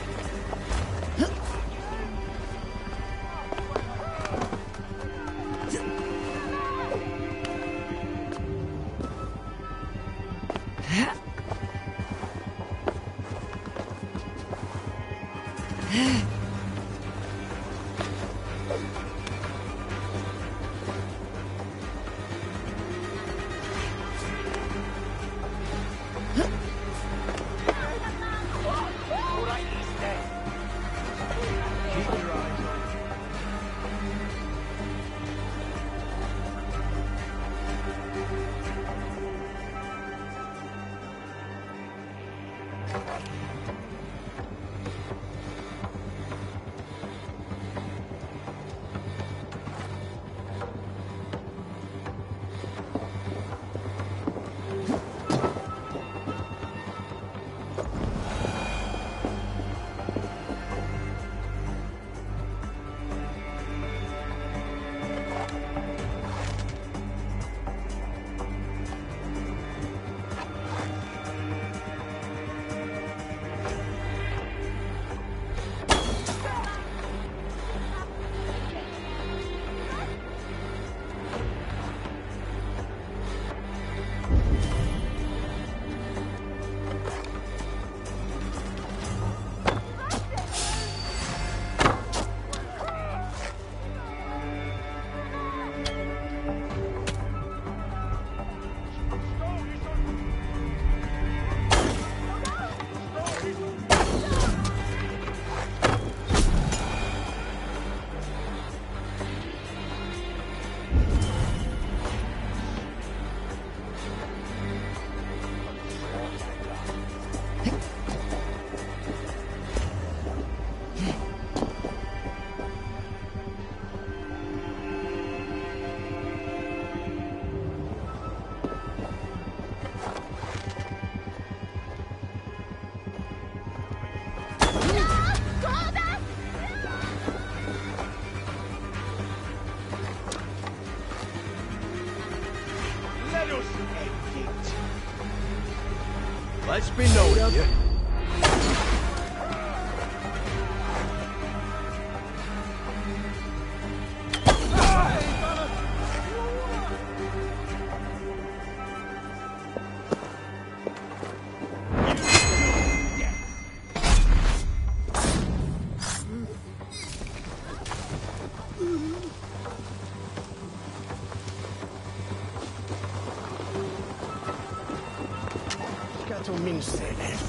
Must be knowing you.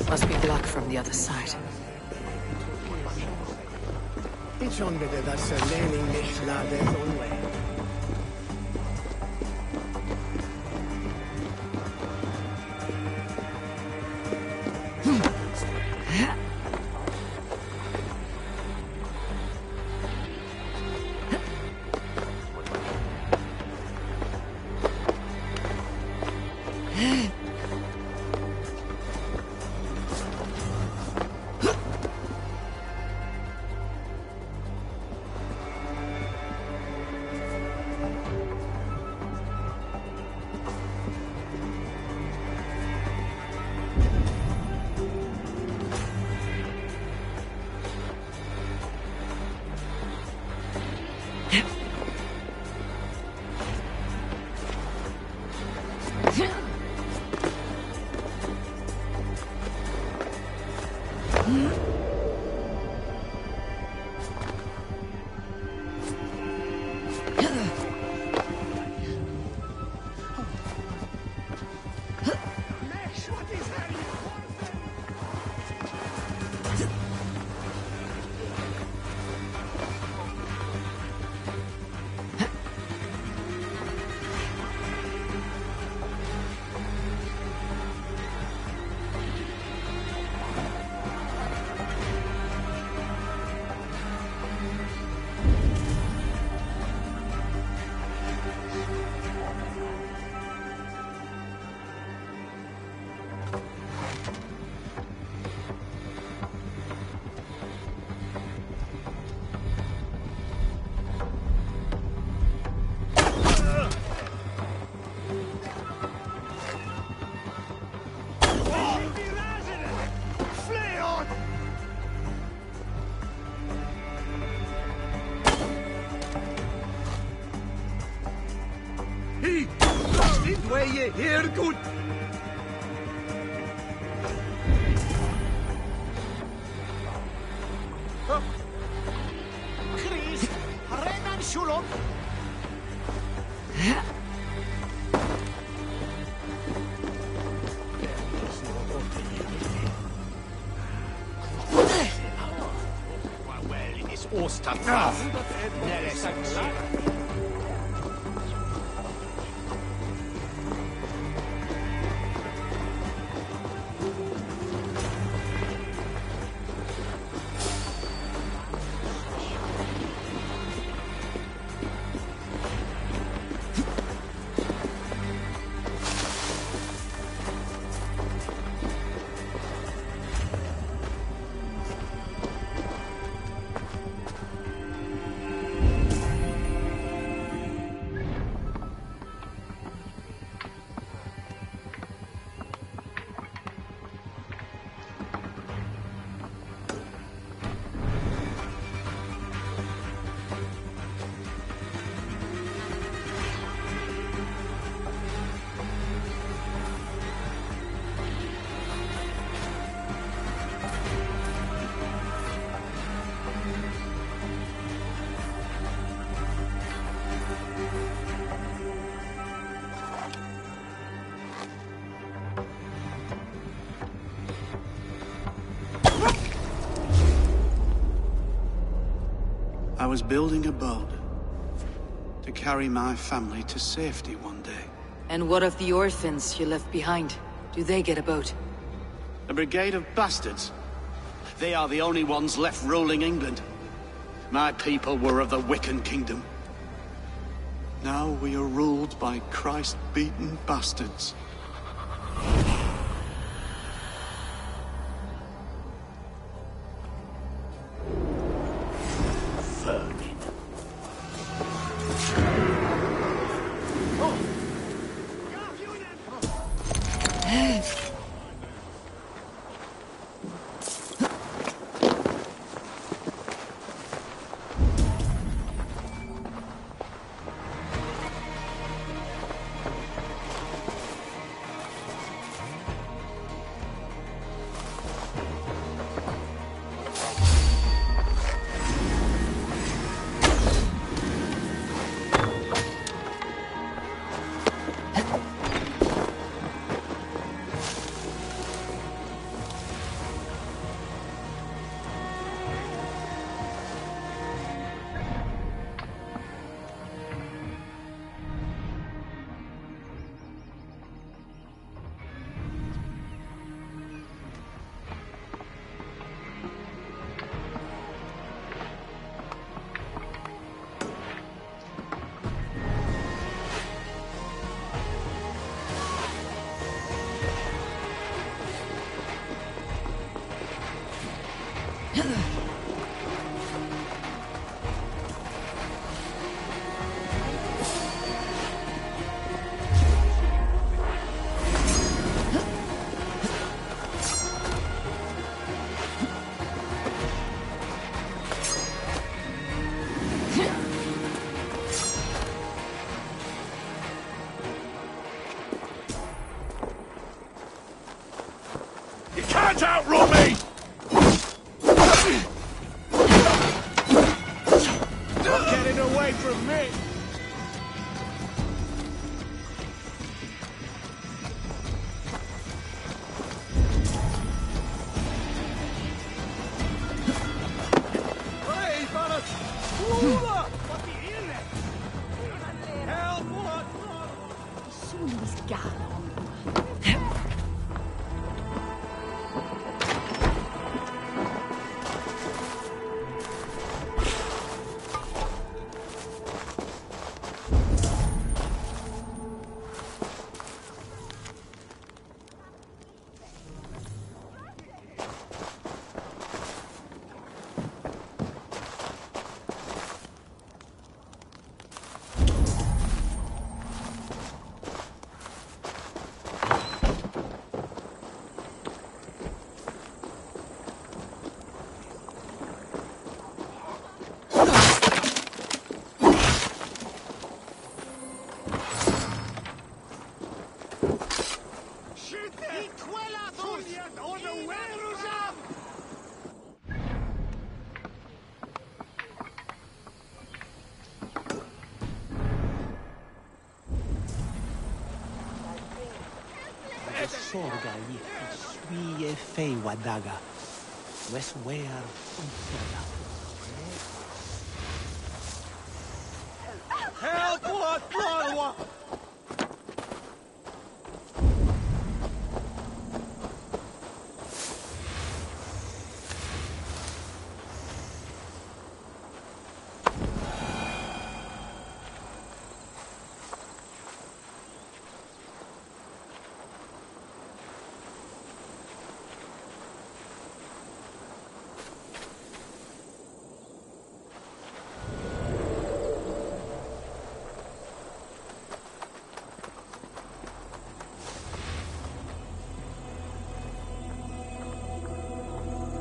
Must be blocked from the other side. It's on with it, that's a learning mich lad only. Where you here, good? Chris, Renan Shulon. Well, it's Osterkraft. I was building a boat to carry my family to safety one day. And what of the orphans you left behind? Do they get a boat? A brigade of bastards. They are the only ones left ruling England. My people were of the Wiccan kingdom. Now we are ruled by Christ-beaten bastards. can't outrun me! Not getting away from me! Sorga i swie fei wadaga. Wes wear Help! What?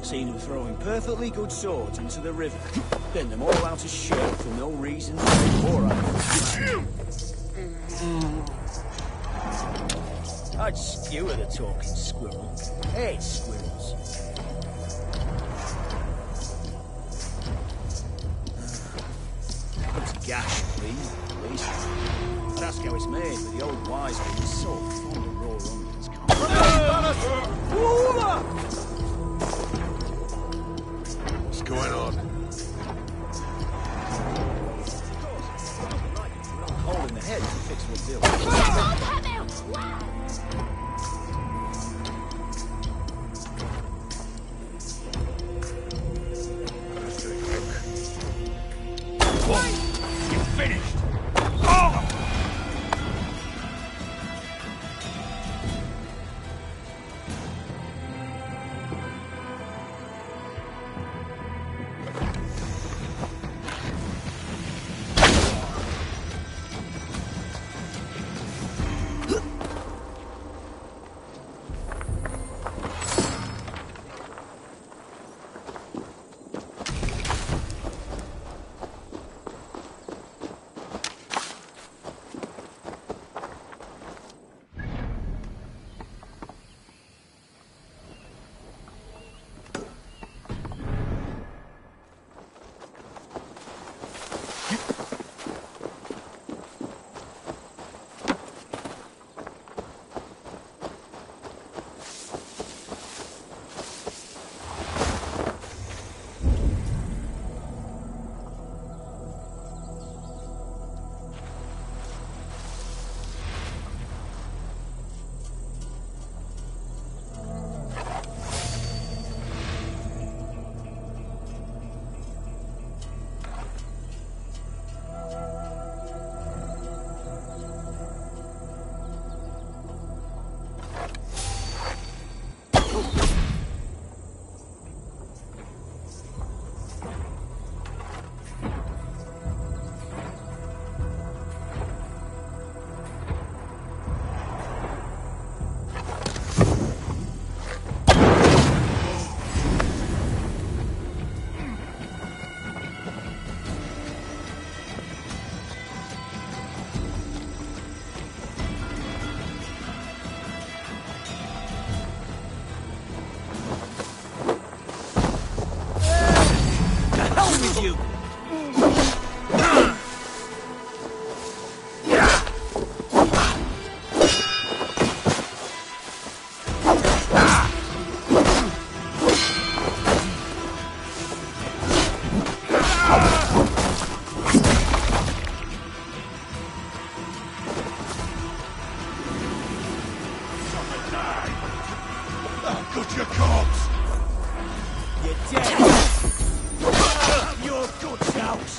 Seen them throwing perfectly good swords into the river, then them all out of shape for no reason. I'd skewer the talking squirrel. Hate squirrels. Put a gash, please, at least. I'd ask how it's made, but the old wise man is so fond of raw onions. What's going on? Hole in the head to fix what's ill. You're finished! Oh! Got your corpse! You're dead! Your guts out!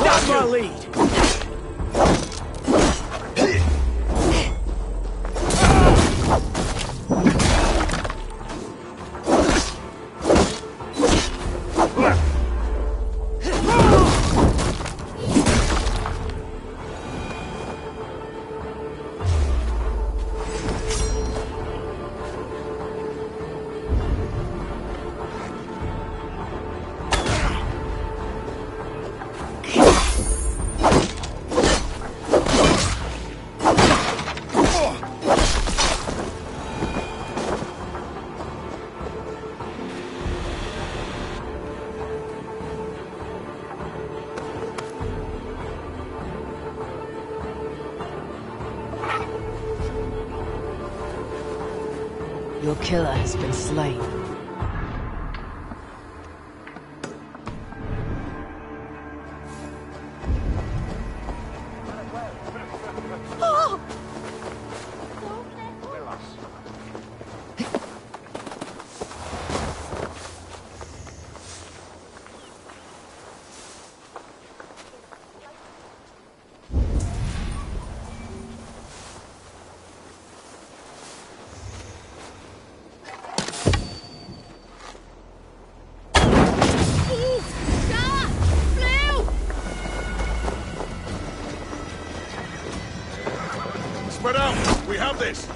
That's my lead! Your killer has been slain. Oh! Spread out! We have this!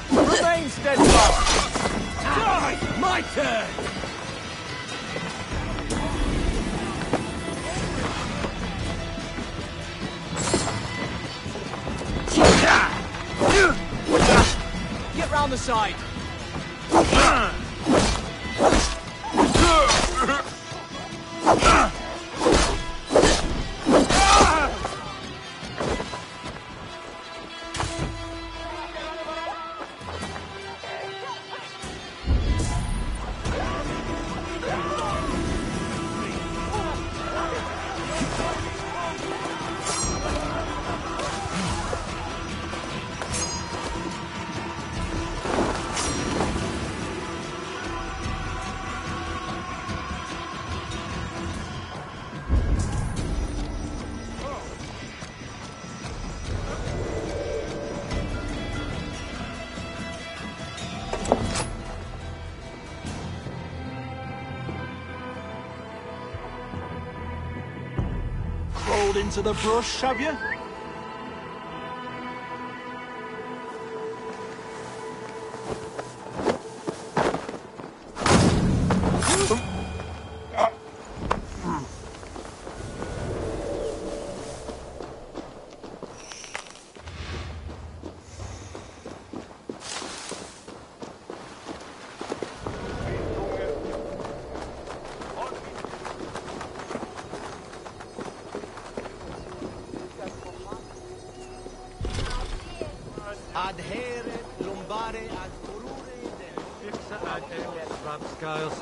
Remain steadfast! Die! My turn! Get round the side! Crawled into the brush, have you?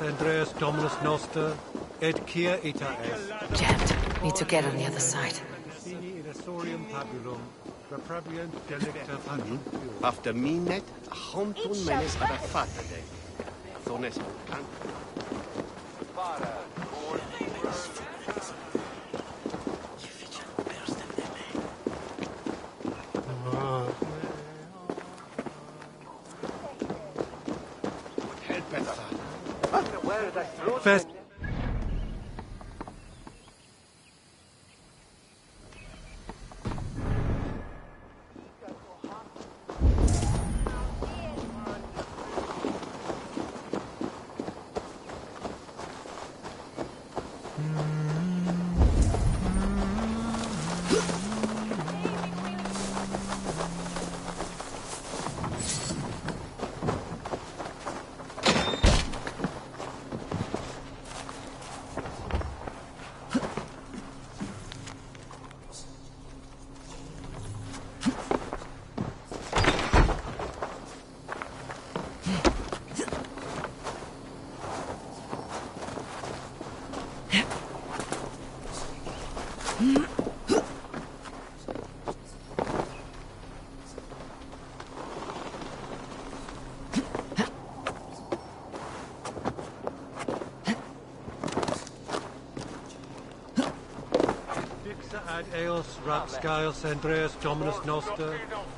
Andreas Dominus Noster, et Kia Ita es. Jammed. me to get on the other side. After me net, a hontun menes ad a fata day. Thones can. First. Ad eos rapscaios Andreas Dominus Noster,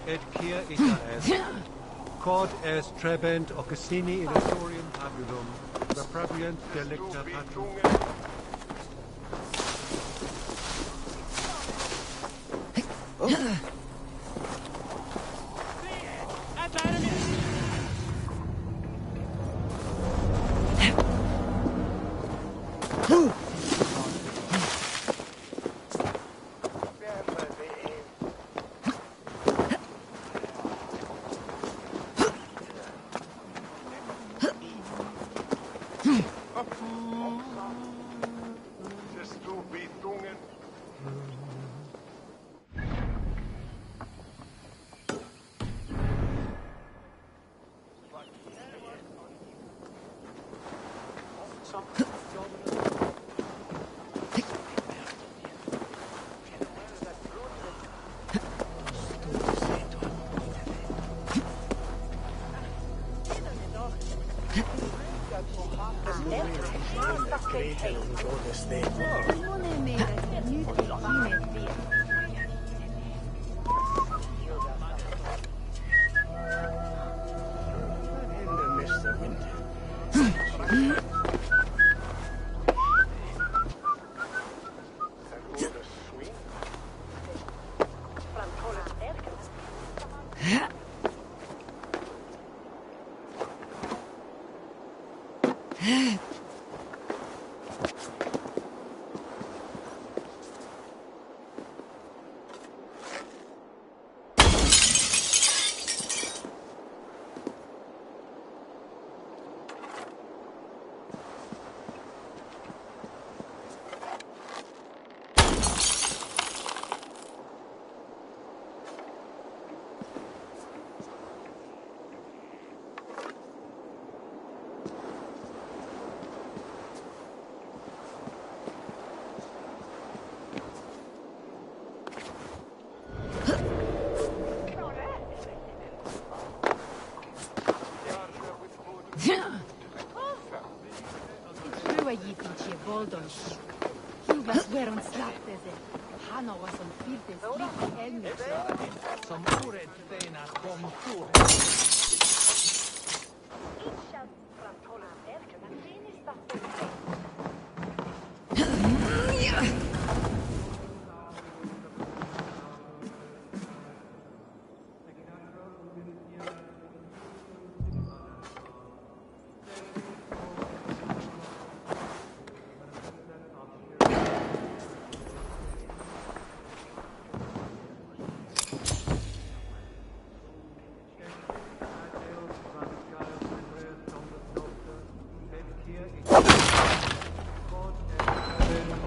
et kia ita est. Quod est trebent Augustini in Asorium tabulum, reprobient delicta patrum.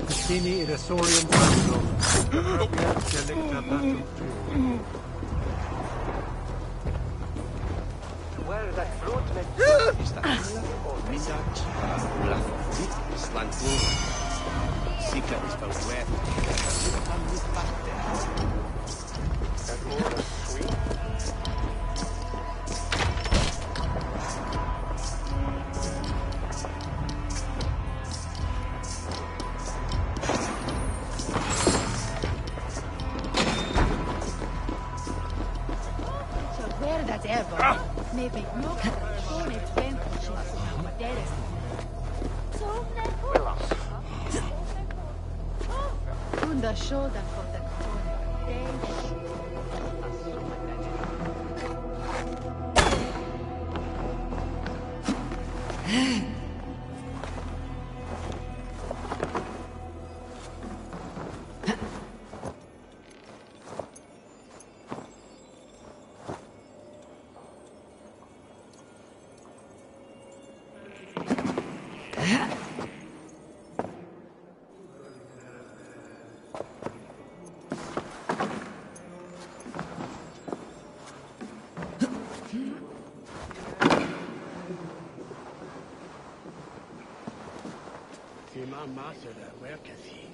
Augustini in Asorium tabulum, reprobient delicta patrum tuum. Where that fruit met is the or Misa Chipa Slantin. secret is for wet. Maybe no con il vento ci sono vedere. Under shoulder for the Masura, where can he?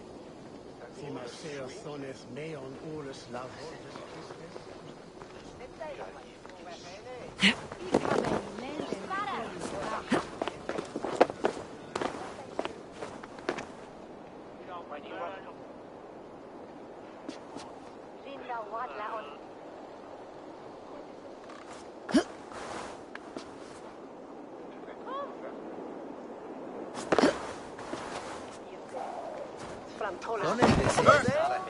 Si ma seo sones meon urus laus.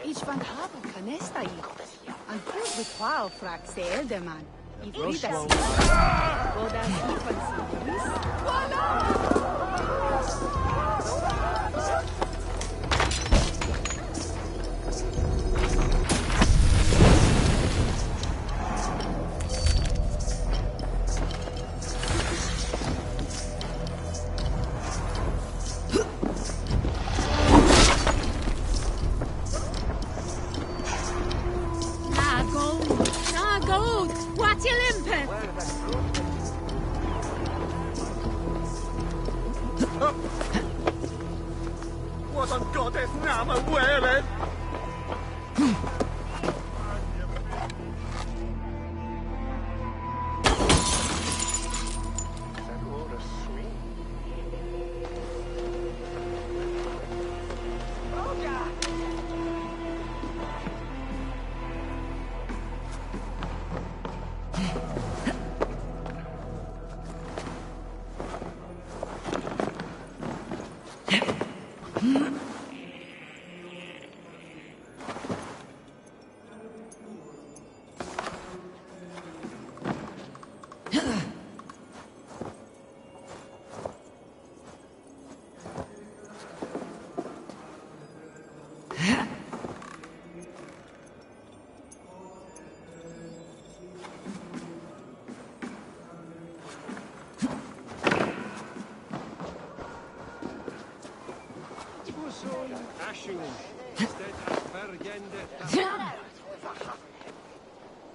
Ich van haben canesta i. An fut with wow frax de Elderman. I frida si. Boda si fancy. What on goddess name am wearing?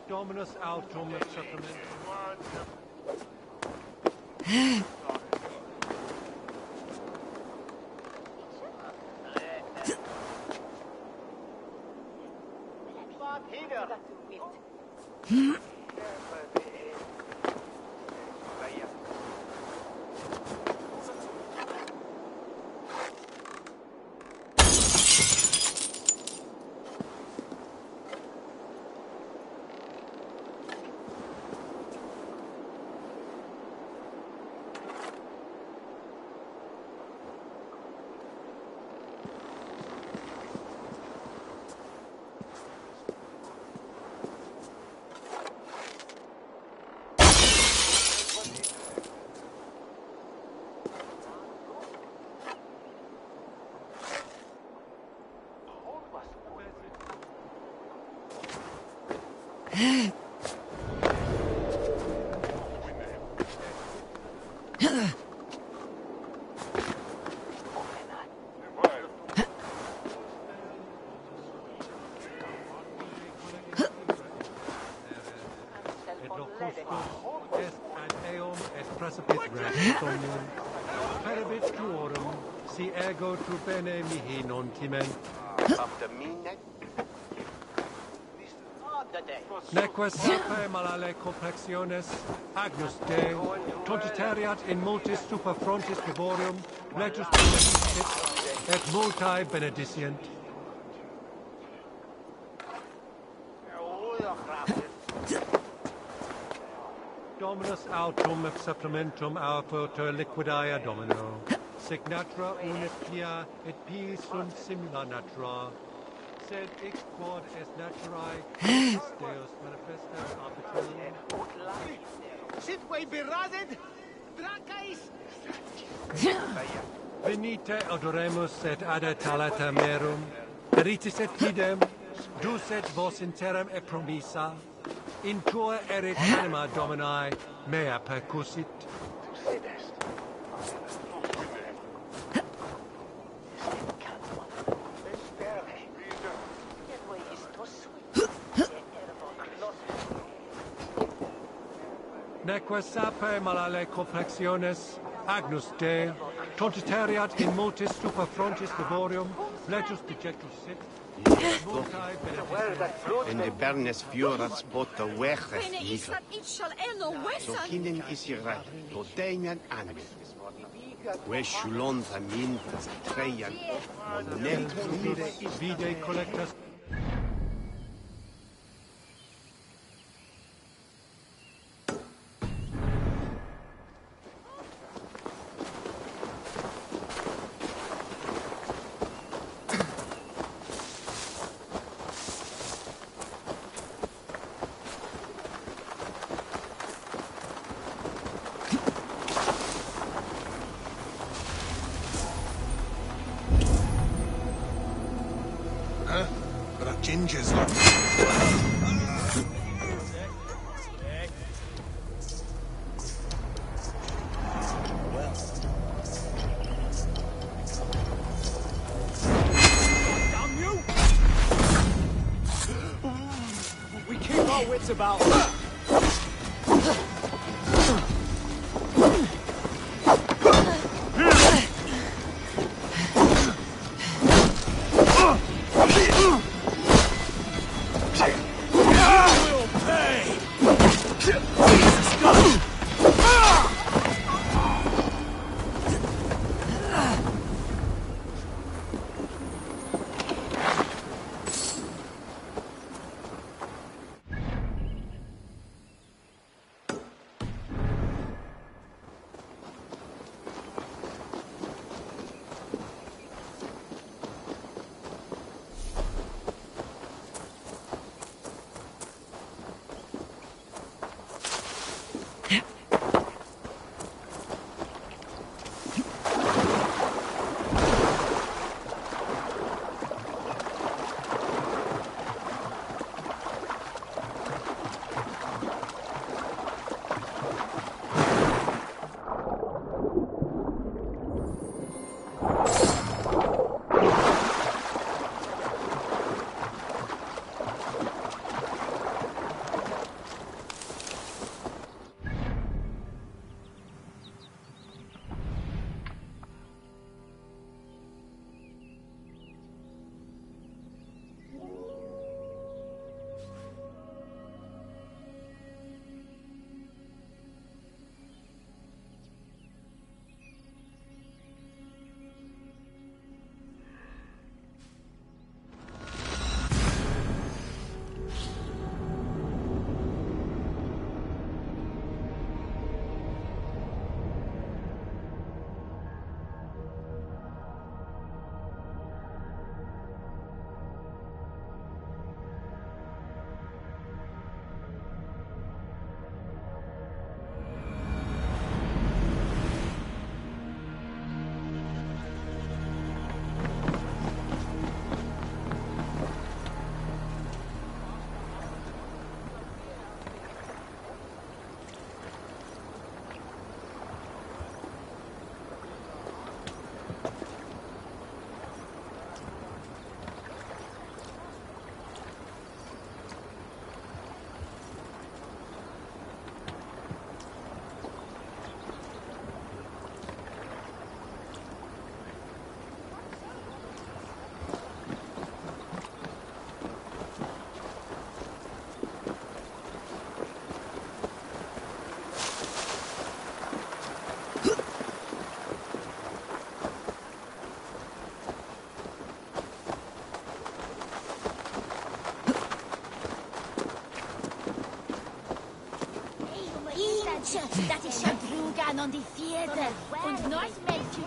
Dominus autum supplement. si ego tu bene mihi non timen. Neque sape malale complexiones, agnus Dei, tontitariat in multis super frontis vivorium, legus benedicit, et multae benedicient. Dominus autum et supplementum autor liquidae domino. Signatra unis pia et pii sunt simila natura. Sed ex quod est naturae Deus manifestas arbitrarium. Sit way beraded, drancais. Venite odoremus et ad talata merum, peritis et fidem, dus et vos interim e promissa, in tua erit anima Dominae mea percussit. Neque sape malale complexiones, agnus Dei, tontitariat in multis super frontis vivorium, legus dejectus sit, multae benedicent. En de bernes fioras bota weches niger. So kinen isirat, totemian anime. Weshulon zamintas treian, monet vide collectas. Gingers. Damn you! We keep our wits about us. Das ist schon Trugan und die Vierte. Und neues Mädchen.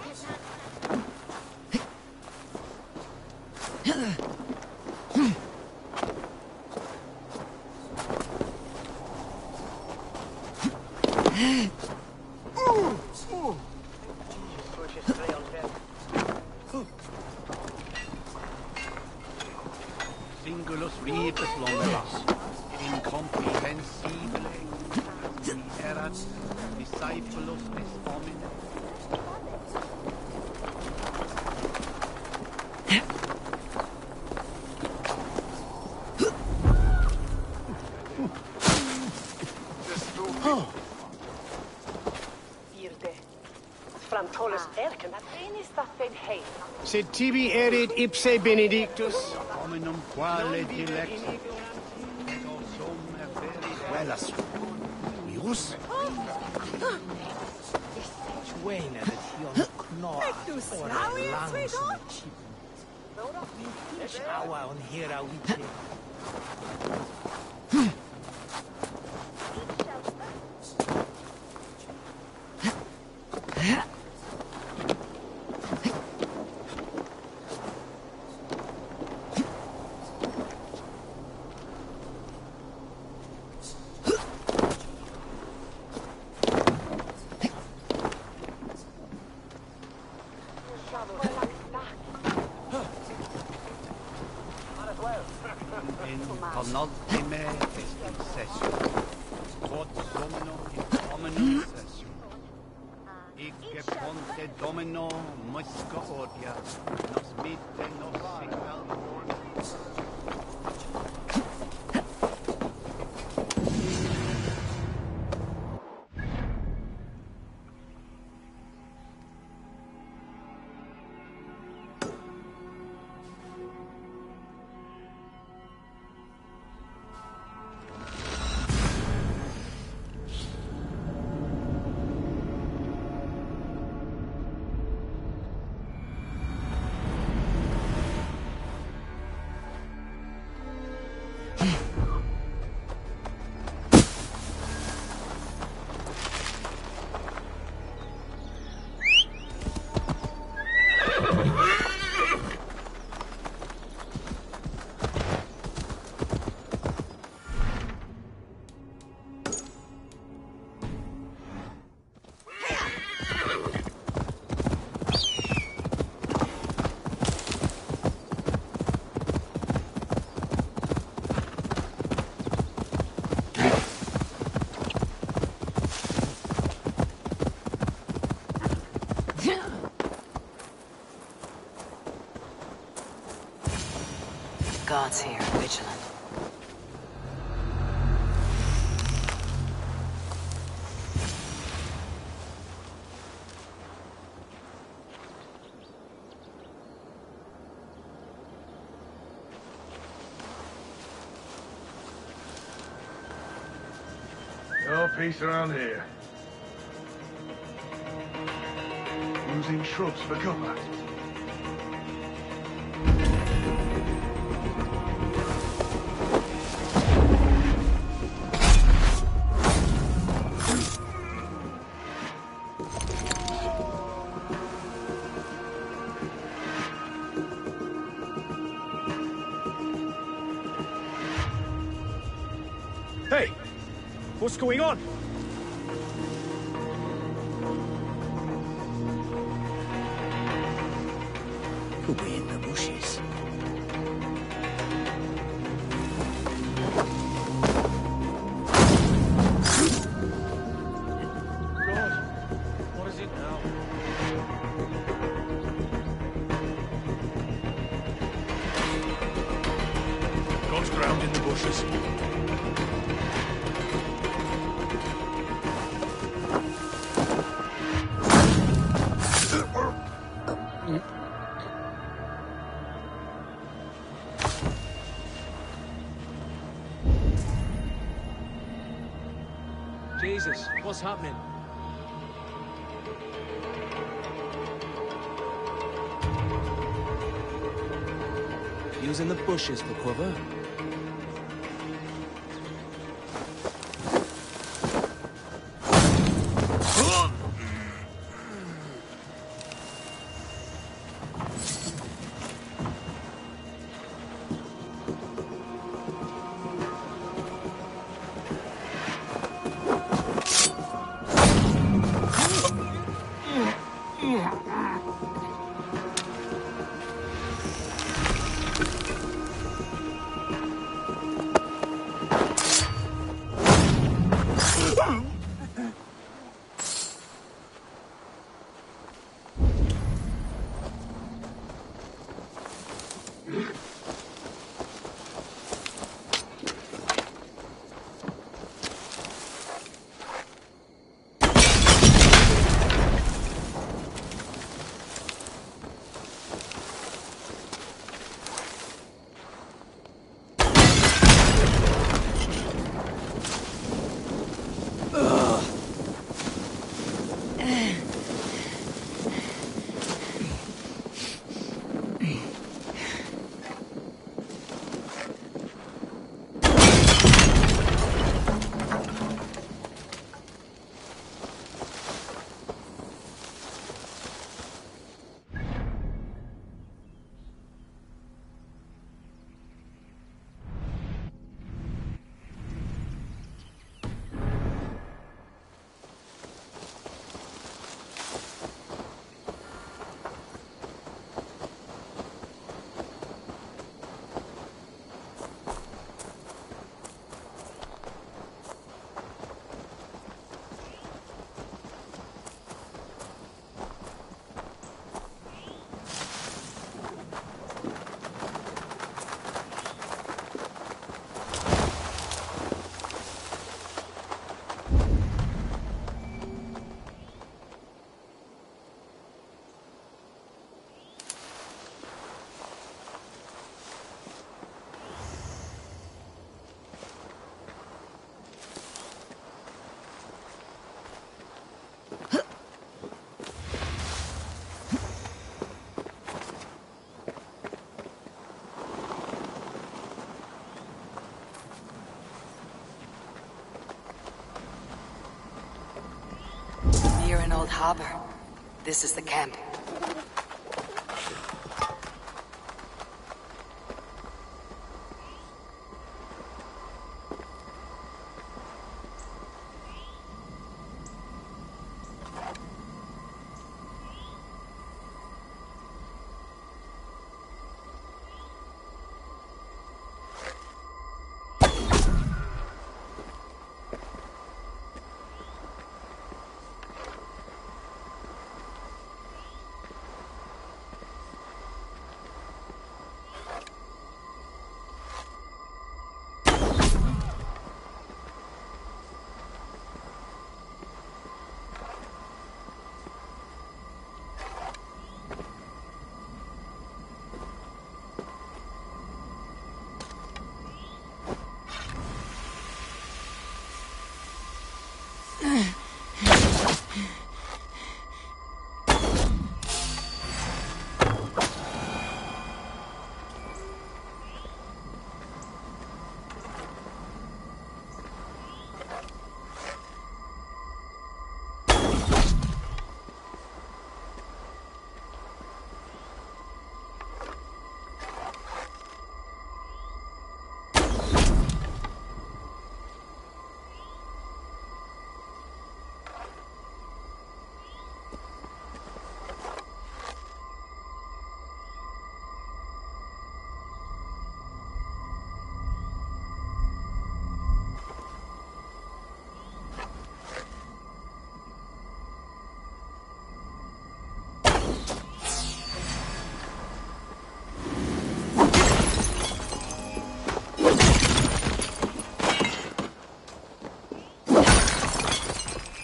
Singulus rebus longus, incomprehensibile, erat discipulus est homine. Sed tibi erit ipse benedictus, Hominum quale dilect, ego sum veris velas. Virus? Schweine, dat hier knor, ora langsam chip. Schauer und hera witte. Penultime est incessio, quod domino in hominum sessio. Icce ponte domino musca odia, nos mitte nos signal. Guards here, vigilant. No peace around here. Using shrubs for cover. Hey! What's going on? Could be in the bushes. God, what is it now? God's ground in the bushes. Jesus, what's happening? Using the bushes for cover. old harbor. This is the camp.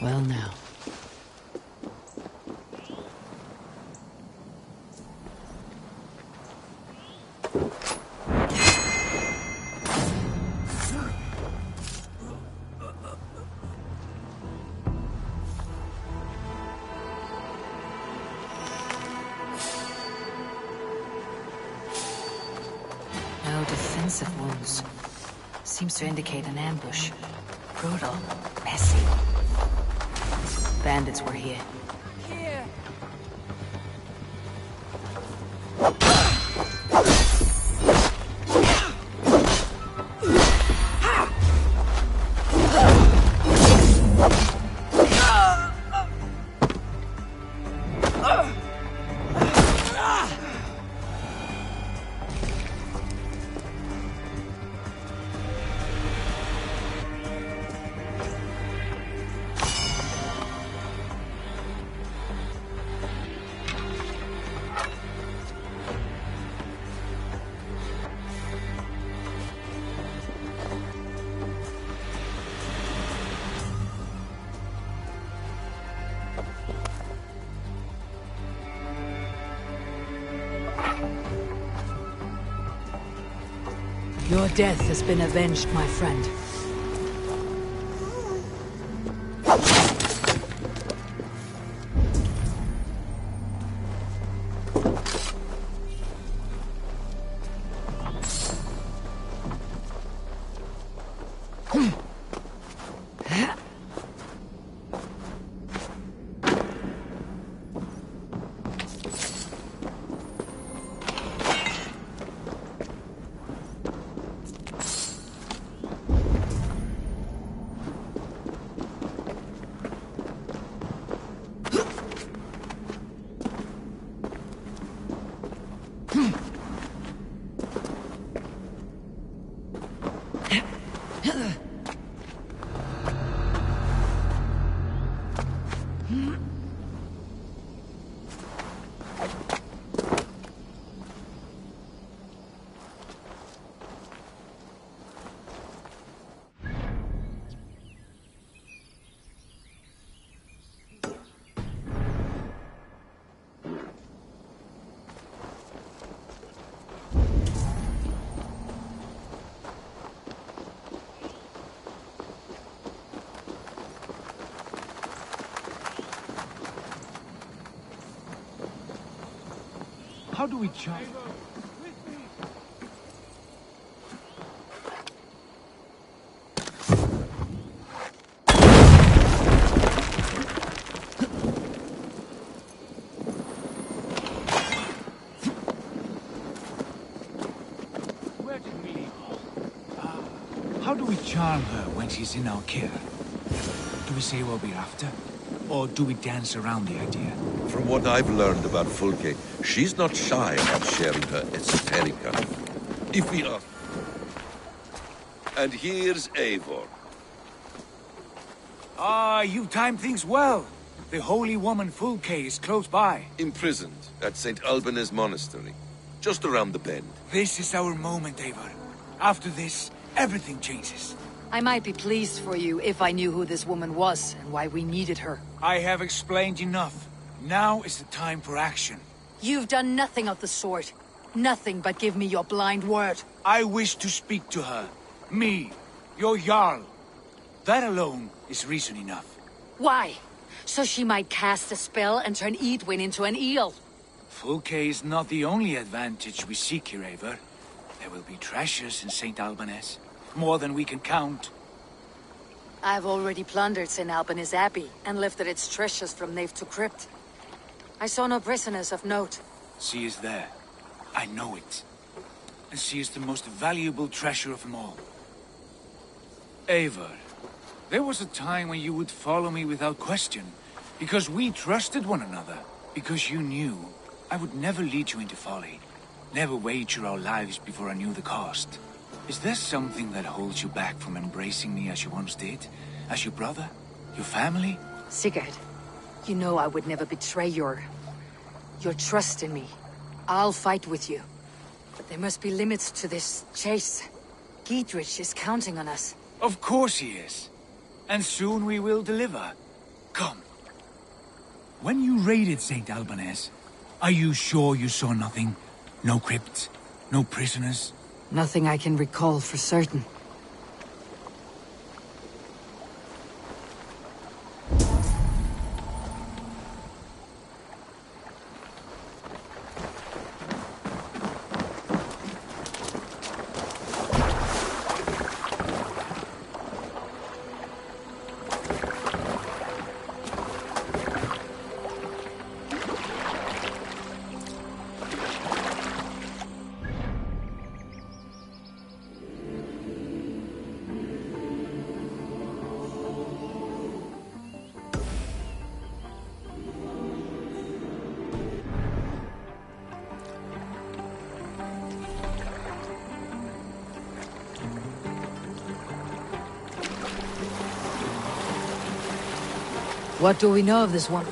Well now. No defensive wounds. Seems to indicate an ambush. Brutal. Messy. Bandits were here. Here! Your death has been avenged, my friend. How do we charge? How do we charm her when she's in our care? Do we say what we're after? Or do we dance around the idea? From what I've learned about Fulke, she's not shy about sharing her esoterica. If we are... And here's Eivor. Ah, you timed things well. The holy woman Fulke is close by. Imprisoned at St. Alban's Monastery. Just around the bend. This is our moment, Eivor. After this, everything changes. I might be pleased for you if I knew who this woman was and why we needed her. I have explained enough. Now is the time for action. You've done nothing of the sort. Nothing but give me your blind word. I wish to speak to her. Me, your Jarl. That alone is reason enough. Why? So she might cast a spell and turn Edwin into an eel. Fulke is not the only advantage we seek here, Eivor. There will be treasures in St. Alban's. More than we can count. I've already plundered St. Alban's Abbey and lifted its treasures from nave to crypt. I saw no prisoners of note. She is there. I know it. And she is the most valuable treasure of them all. Eivor, there was a time when you would follow me without question, because we trusted one another, because you knew I would never lead you into folly, never wager our lives before I knew the cost. Is there something that holds you back from embracing me as you once did? As your brother? Your family? Sigurd, you know I would never betray your trust in me. I'll fight with you. But there must be limits to this chase. Giedrich is counting on us. Of course he is. And soon we will deliver. Come. When you raided St. Alban's, are you sure you saw nothing? No crypts? No prisoners? Nothing I can recall for certain. What do we know of this woman?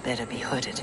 Better be hooded.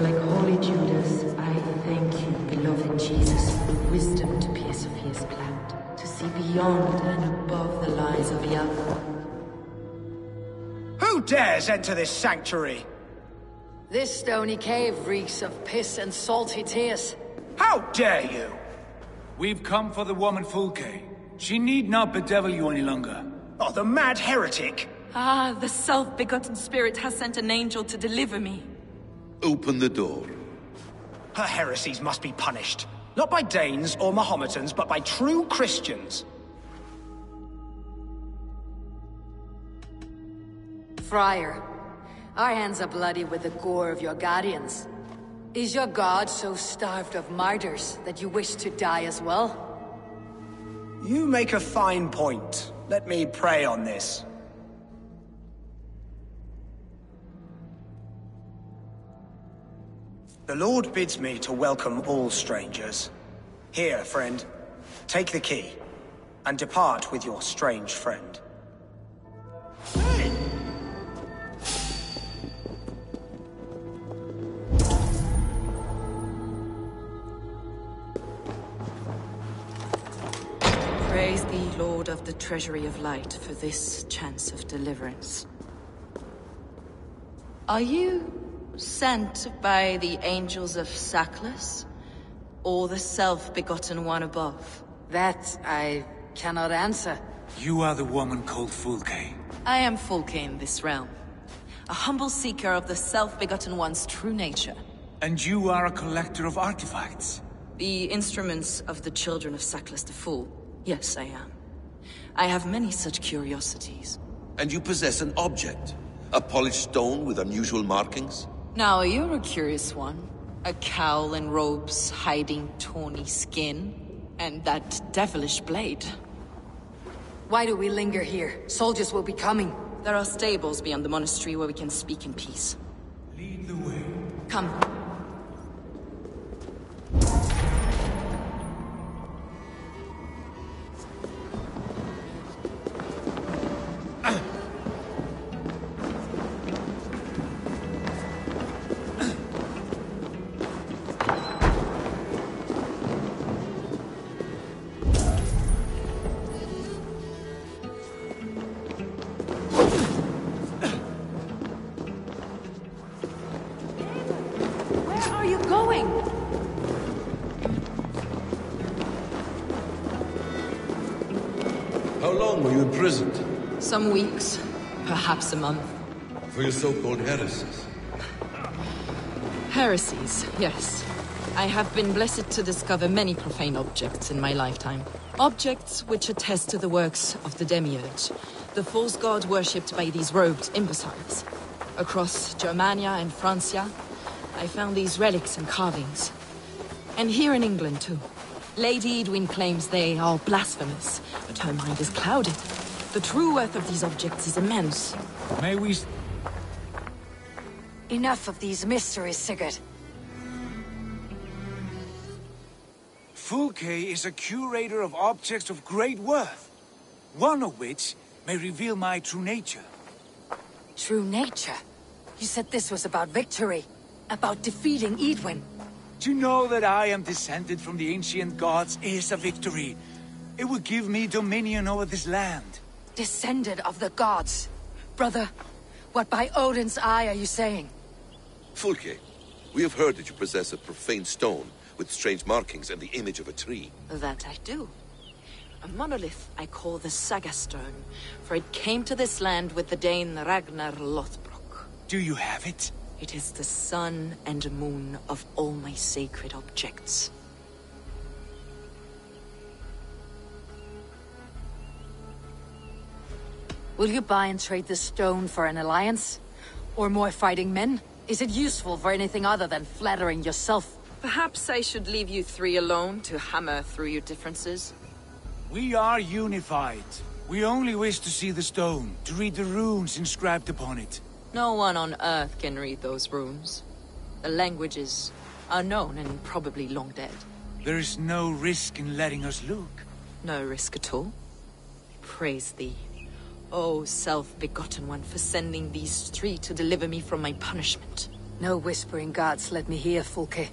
Like holy Judas, I thank you, beloved Jesus, for the wisdom to pierce fear's plan, to see beyond and above the lies of Yahweh. Who dares enter this sanctuary? This stony cave reeks of piss and salty tears. How dare you? We've come for the woman Fulke. She need not bedevil you any longer. Oh, the mad heretic! Ah, the self-begotten spirit has sent an angel to deliver me. Open the door. Her heresies must be punished. Not by Danes or Mahometans, but by true Christians. Friar, our hands are bloody with the gore of your guardians. Is your god so starved of martyrs that you wish to die as well? You make a fine point. Let me pray on this. The Lord bids me to welcome all strangers. Here, friend, take the key, and depart with your strange friend. Praise thee, Lord of the Treasury of Light, for this chance of deliverance. Are you sent by the angels of Saklas, or the self-begotten one above? That I cannot answer. You are the woman called Fulke. I am Fulke in this realm, a humble seeker of the self-begotten one's true nature. And you are a collector of artifacts? The instruments of the children of Saklas the Fool. Yes, I am. I have many such curiosities. And you possess an object? A polished stone with unusual markings? Now, you're a curious one. A cowl and robes hiding tawny skin, and that devilish blade. Why do we linger here? Soldiers will be coming. There are stables beyond the monastery where we can speak in peace. Lead the way. Come. How long were you imprisoned? Some weeks, perhaps a month. For your so-called heresies? Heresies, yes. I have been blessed to discover many profane objects in my lifetime. Objects which attest to the works of the Demiurge, the false god worshipped by these robed imbeciles. Across Germania and Francia, I found these relics and carvings. And here in England, too. Lady Edwin claims they are blasphemous, but her mind is clouded. The true worth of these objects is immense. May we... Enough of these mysteries, Sigurd. Fulke is a curator of objects of great worth, one of which may reveal my true nature. True nature? You said this was about victory, about defeating Edwin. To know that I am descended from the ancient gods is a victory. It will give me dominion over this land. Descended of the gods. Brother, What by Odin's eye are you saying? Fulke, we have heard that you possess a profane stone with strange markings and the image of a tree. That I do. A monolith I call the Saga Stone, for it came to this land with the Dane Ragnar Lothbrok. Do you have it? It is the sun and moon of all my sacred objects. Will you buy and trade this stone for an alliance? Or more fighting men? Is it useful for anything other than flattering yourself? Perhaps I should leave you three alone to hammer through your differences. We are unified. We only wish to see the stone, to read the runes inscribed upon it. No one on Earth can read those runes. The languages are known and probably long dead. There is no risk in letting us look. No risk at all. Praise thee, O self-begotten one, for sending these three to deliver me from my punishment. No whispering gods let me hear, Fulke.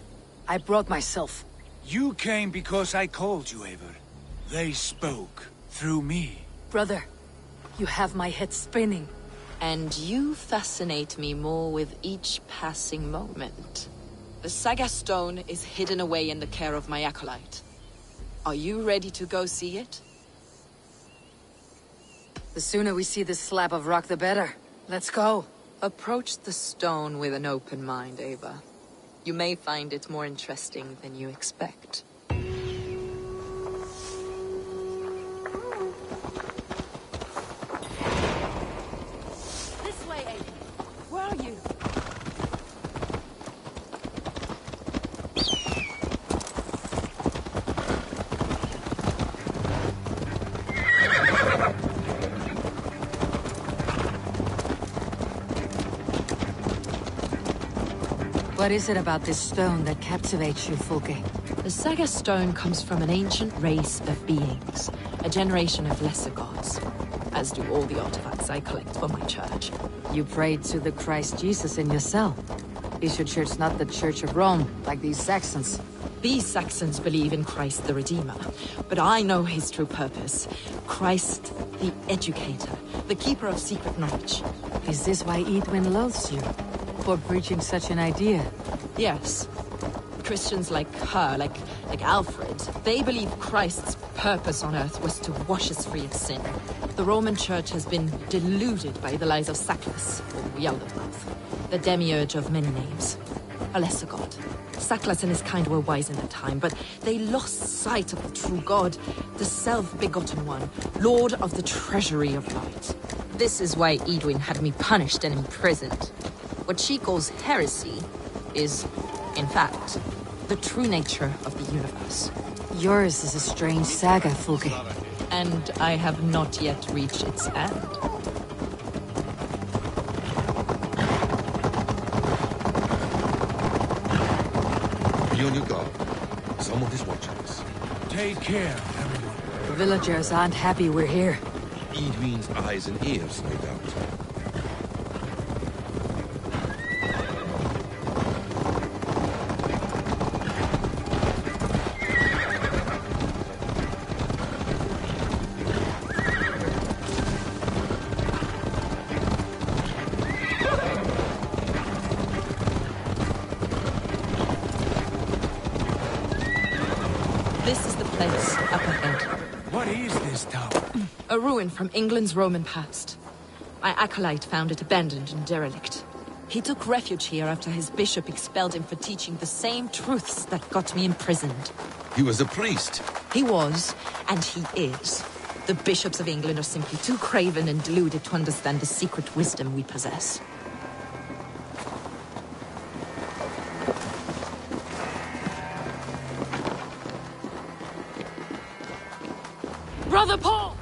I brought myself. You came because I called you, Eivor. They spoke through me. Brother, you have my head spinning. And you fascinate me more with each passing moment. The Saga Stone is hidden away in the care of my acolyte. Are you ready to go see it? The sooner we see this slab of rock, the better. Let's go. Approach the stone with an open mind, Ava. You may find it more interesting than you expect. This way, Ava. Where are you? What is it about this stone that captivates you, Fulke? The Saga Stone comes from an ancient race of beings, a generation of lesser gods, as do all the artifacts I collect for my church. You prayed to the Christ Jesus in your cell. Is your church not the Church of Rome, like these Saxons? These Saxons believe in Christ the Redeemer, but I know his true purpose. Christ the Educator, the keeper of secret knowledge. Is this why Edwin loathes you? For preaching such an idea? Yes. Christians like her, like Alfred, they believe Christ's purpose on earth was to wash us free of sin. The Roman Church has been deluded by the lies of Saklas, or Yaldabaoth, the demiurge of many names. A lesser god. Saklas and his kind were wise in their time, but they lost sight of the true God, the self-begotten one, Lord of the treasury of light. This is why Edwin had me punished and imprisoned. What she calls heresy is, in fact, the true nature of the universe. Yours is a strange saga, Fulke. And I have not yet reached its end. Be on your guard. Someone is watching us. Take care, everyone. The villagers aren't happy we're here. Edwin's eyes and ears, no doubt. A ruin from England's Roman past. My acolyte found it abandoned and derelict. He took refuge here after his bishop expelled him for teaching the same truths that got me imprisoned. He was a priest. He was, and he is. The bishops of England are simply too craven and deluded to understand the secret wisdom we possess. Brother Paul!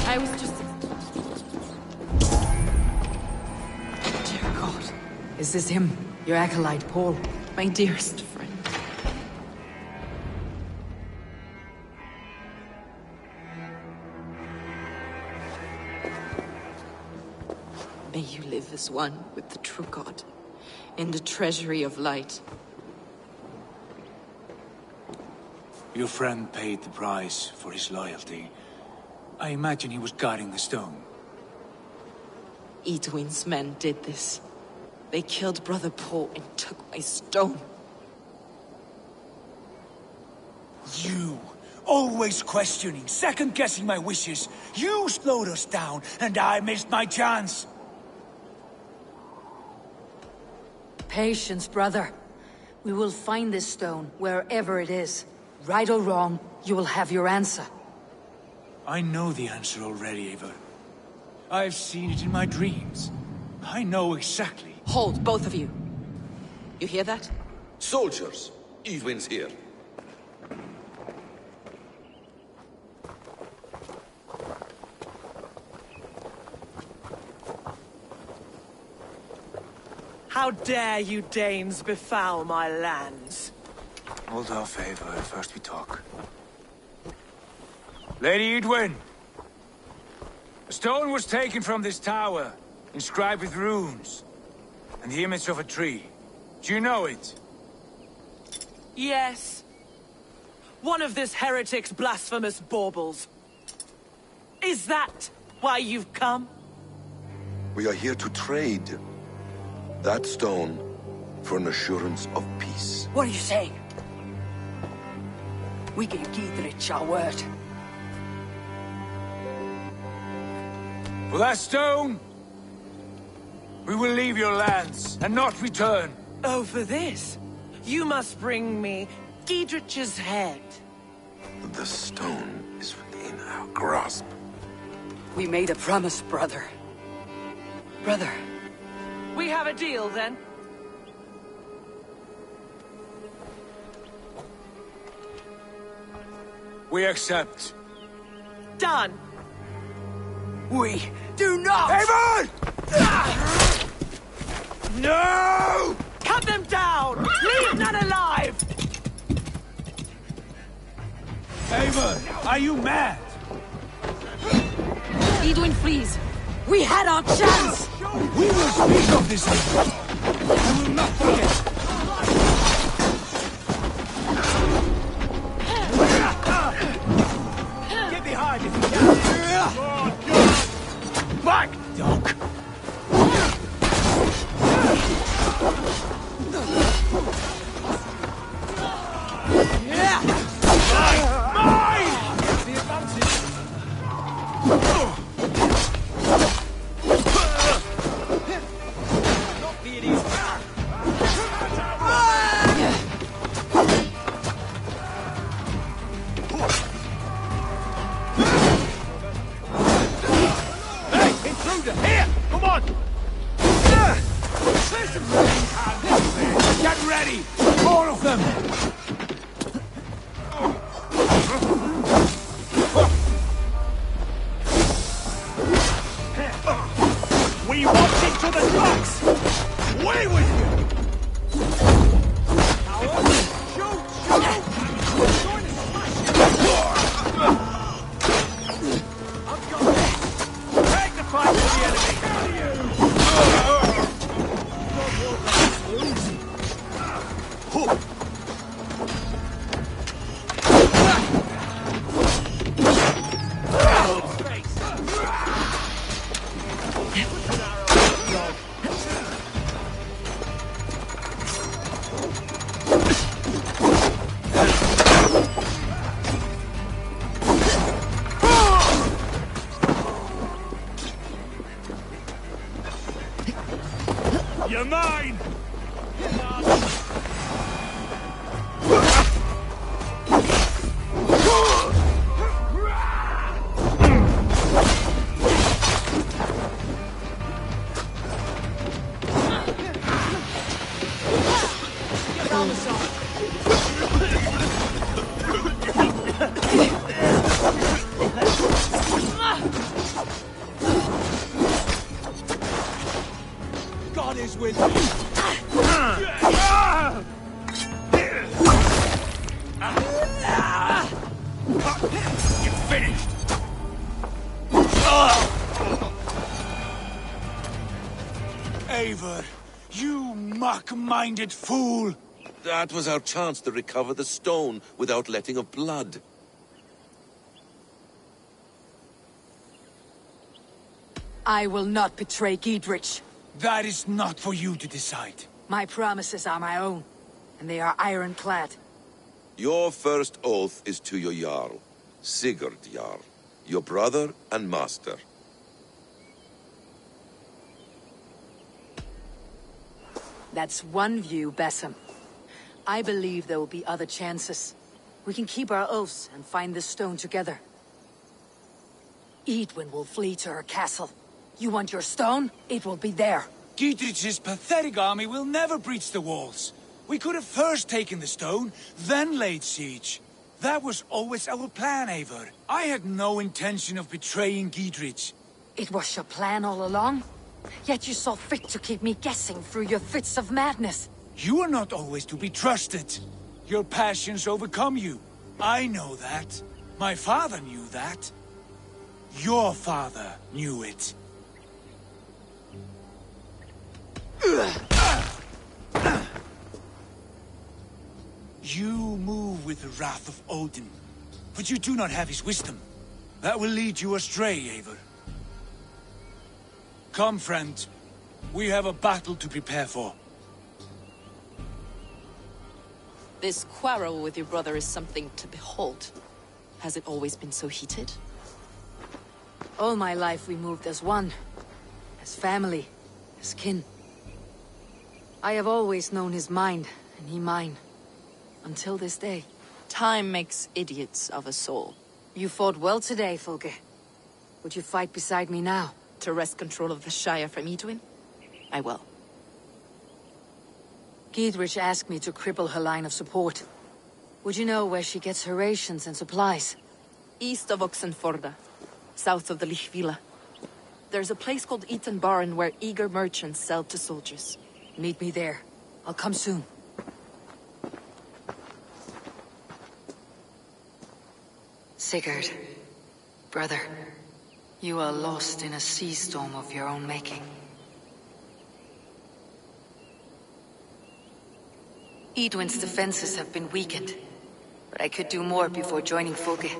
I was just... Dear God. Is this him? Your acolyte, Paul? My dearest friend. May you live as one with the true God, in the treasury of light. Your friend paid the price for his loyalty. I imagine he was guarding the stone. Edwin's men did this. They killed Brother Paul and took my stone. You! Always questioning, second-guessing my wishes. You slowed us down, and I missed my chance. Patience, brother. We will find this stone, wherever it is. Right or wrong, you will have your answer. I know the answer already, Ava. I've seen it in my dreams. I know exactly. Hold, both of you. You hear that? Soldiers, Edwin's here. How dare you Danes befoul my lands? Hold off, Ava. First we talk. Lady Edwin! A stone was taken from this tower, inscribed with runes, and the image of a tree. Do you know it? Yes. One of this heretic's blasphemous baubles. Is that why you've come? We are here to trade that stone for an assurance of peace. What are you saying? We gave Giedrich our word. For that stone, we will leave your lands and not return. Oh, for this, you must bring me Giedrich's head. The stone is within our grasp. We made a promise, brother. Brother. We have a deal, then? We accept. Done. We do not! Avon! No! Cut them down! Leave none alive! Avon, are you mad? Edwin flees. We had our chance! We will speak of this later. I will not forget. Get behind if you can. Back, dog. Yeah! Mine! Gets the advantage. Not the idiot. Hey, intruder! Here! Come on! Get ready! All of them! We want it to the trucks! Away with you! Shoot! Shoot! I'm going to smash you! I've got this! Take the fight to the enemy! You're mine! God is with you. You're finished. Eivor! You mock-minded fool! That was our chance to recover the stone without letting of blood. I will not betray Giedrich. That is not for you to decide. My promises are my own, and they are ironclad. Your first oath is to your Jarl, Sigurd Jarl, your brother and master. That's one view, Basim. I believe there will be other chances. We can keep our oaths and find this stone together. Edwin will flee to her castle. You want your stone? It will be there. Giedrich's pathetic army will never breach the walls. We could have first taken the stone, then laid siege. That was always our plan, Eivor. I had no intention of betraying Giedrich. It was your plan all along? Yet you saw fit to keep me guessing through your fits of madness. You are not always to be trusted. Your passions overcome you. I know that. My father knew that. Your father knew it. You move with the wrath of Odin, but you do not have his wisdom. That will lead you astray, Eivor. Come, friend. We have a battle to prepare for. This quarrel with your brother is something to behold. Has it always been so heated? All my life we moved as one. As family. As kin. I have always known his mind, and he mine. Until this day. Time makes idiots of us all. You fought well today, Fulke. Would you fight beside me now? To wrest control of the Shire from Edwin? I will. Giedrich asked me to cripple her line of support. Would you know where she gets her rations and supplies? East of Oxenforda. South of the Lichvila. There's a place called Eaton Barn where eager merchants sell to soldiers. Meet me there. I'll come soon. Sigurd, brother, you are lost in a sea storm of your own making. Edwin's defenses have been weakened, but I could do more before joining Fulke.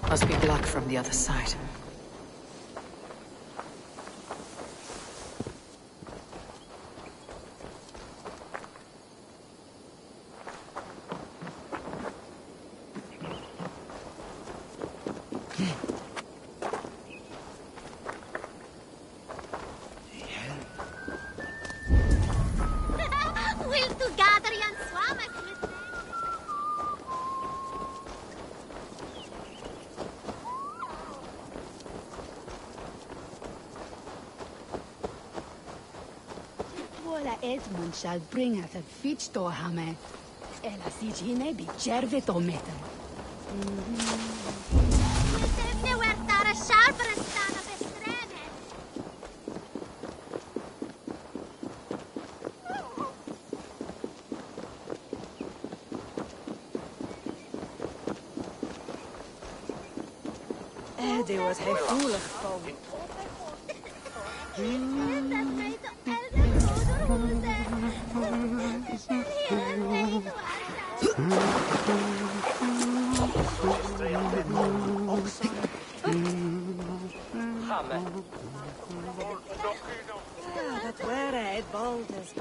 Must be blocked from the other side. man shall bring at a fitch to hame. Ela sigine bi cervet o metal. Ne wertare sharpere stana bestrene. Det was hij voelig van. Dat waren het baldes.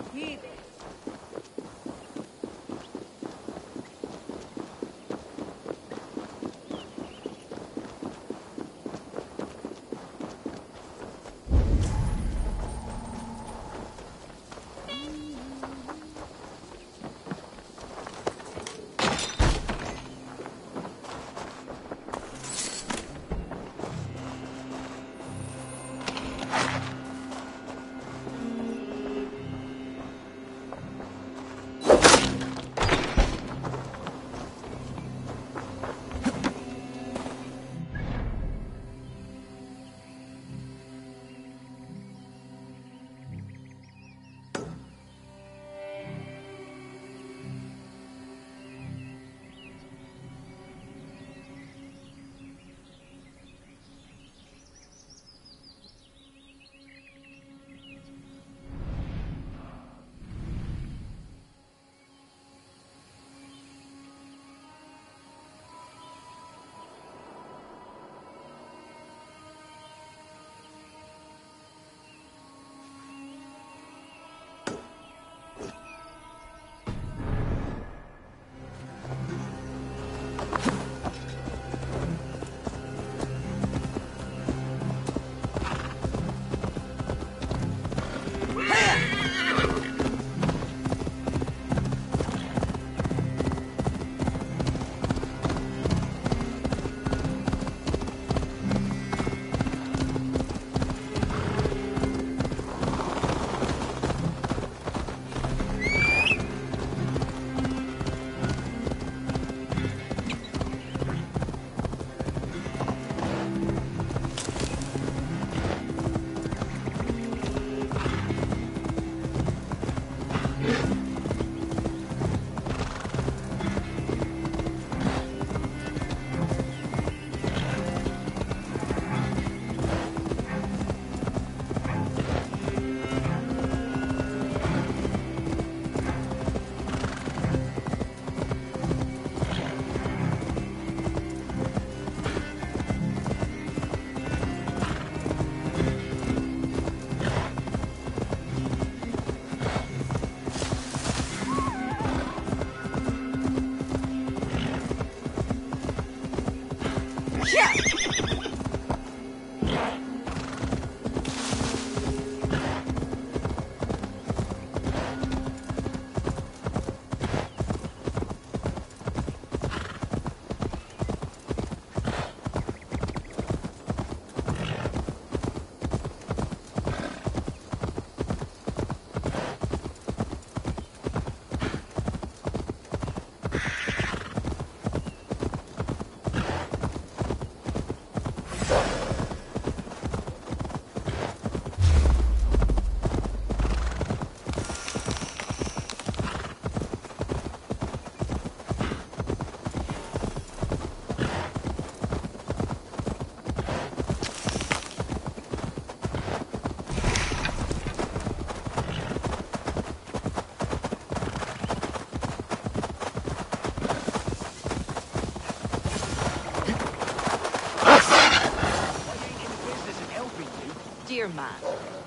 Dear man,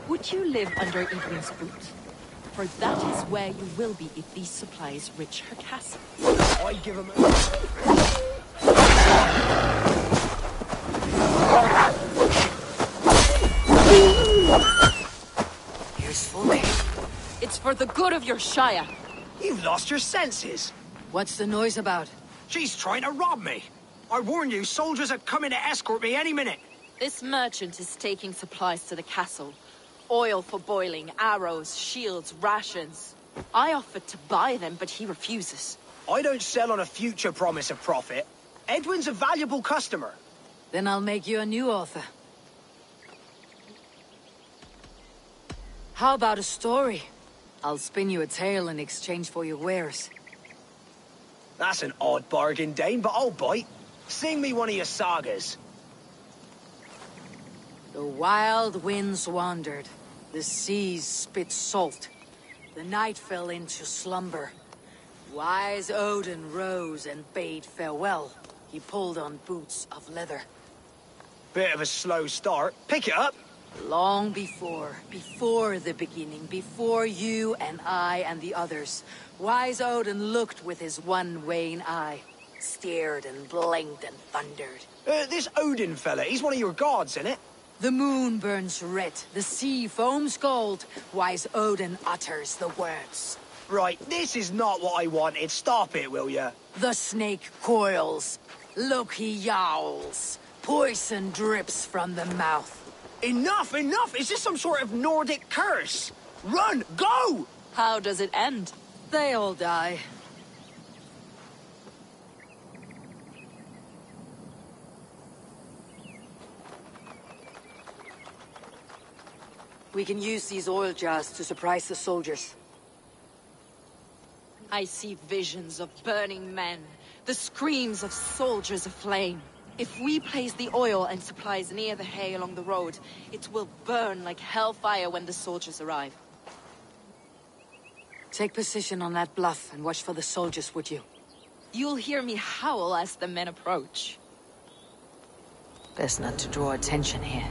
would you live under Evelyn's boot? For that is where you will be if these supplies reach her castle. I give him Here's Fulke. It's for the good of your Shire. You've lost your senses. What's the noise about? She's trying to rob me. I warn you, soldiers are coming to escort me any minute. This merchant is taking supplies to the castle. Oil for boiling, arrows, shields, rations. I offered to buy them, but he refuses. I don't sell on a future promise of profit. Edwin's a valuable customer. Then I'll make you a new author. How about a story? I'll spin you a tale in exchange for your wares. That's an odd bargain, Dane, but I'll bite. Sing me one of your sagas. The wild winds wandered. The seas spit salt. The night fell into slumber. Wise Odin rose and bade farewell. He pulled on boots of leather. Bit of a slow start. Pick it up. Long before the beginning, before you and I and the others, Wise Odin looked with his one wan eye, stared and blinked and thundered. This Odin fella, he's one of your gods, isn't it? The moon burns red, the sea foams gold. Wise Odin utters the words. Right, this is not what I wanted. Stop it, will ya? The snake coils. Loki yowls. Poison drips from the mouth. Enough, enough! Is this some sort of Nordic curse? Run! Go! How does it end? They all die. We can use these oil jars to surprise the soldiers. I see visions of burning men, the screams of soldiers aflame. If we place the oil and supplies near the hay along the road, it will burn like hellfire when the soldiers arrive. Take position on that bluff and watch for the soldiers, would you? You'll hear me howl as the men approach. Best not to draw attention here.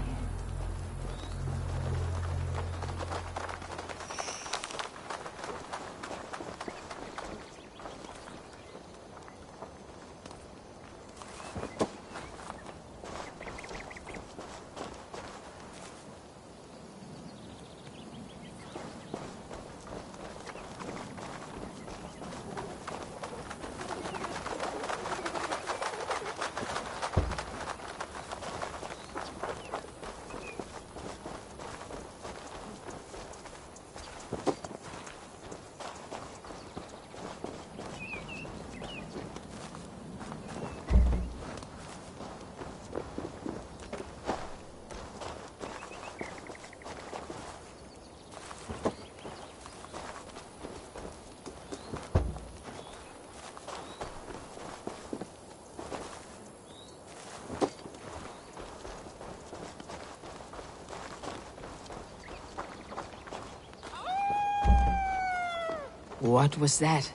What was that?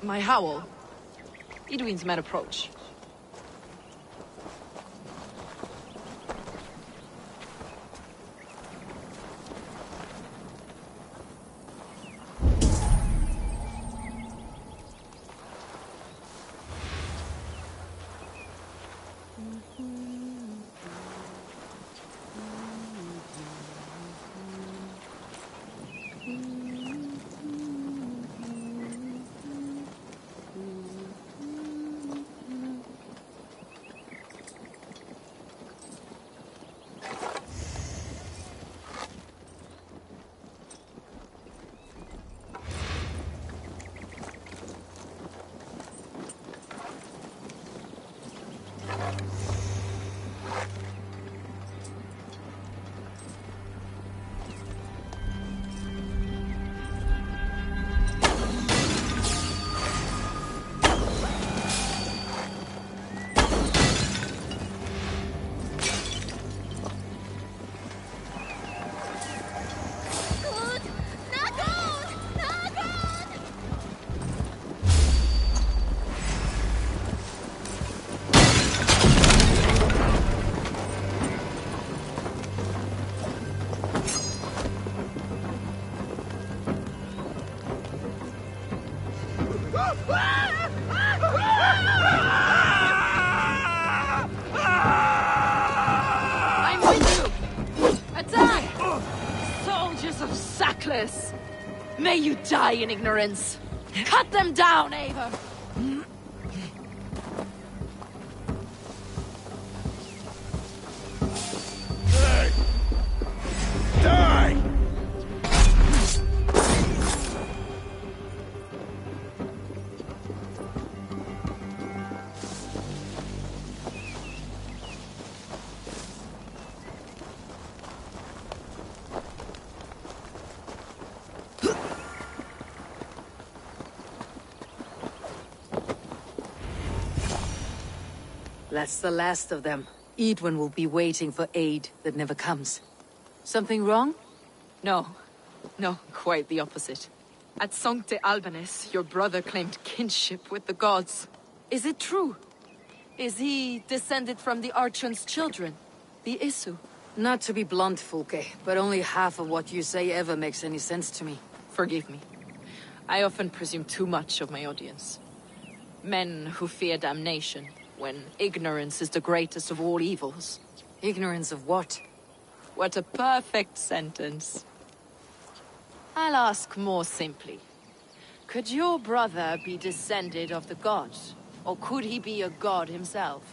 My howl. Edwin's men approach. I'm with you! Attack! Soldiers of Sackless! May you die in ignorance! Cut them down, Eivor! Die! That's the last of them. Edwin will be waiting for aid that never comes. Something wrong? No. No, quite the opposite. At Sancte Albanus, your brother claimed kinship with the gods. Is it true? Is he descended from the Archon's children? The Isu? Not to be blunt, Fulke, but only half of what you say ever makes any sense to me. Forgive me. I often presume too much of my audience. Men who fear damnation, when ignorance is the greatest of all evils. Ignorance of what? What a perfect sentence. I'll ask more simply. Could your brother be descended of the gods? Or could he be a god himself?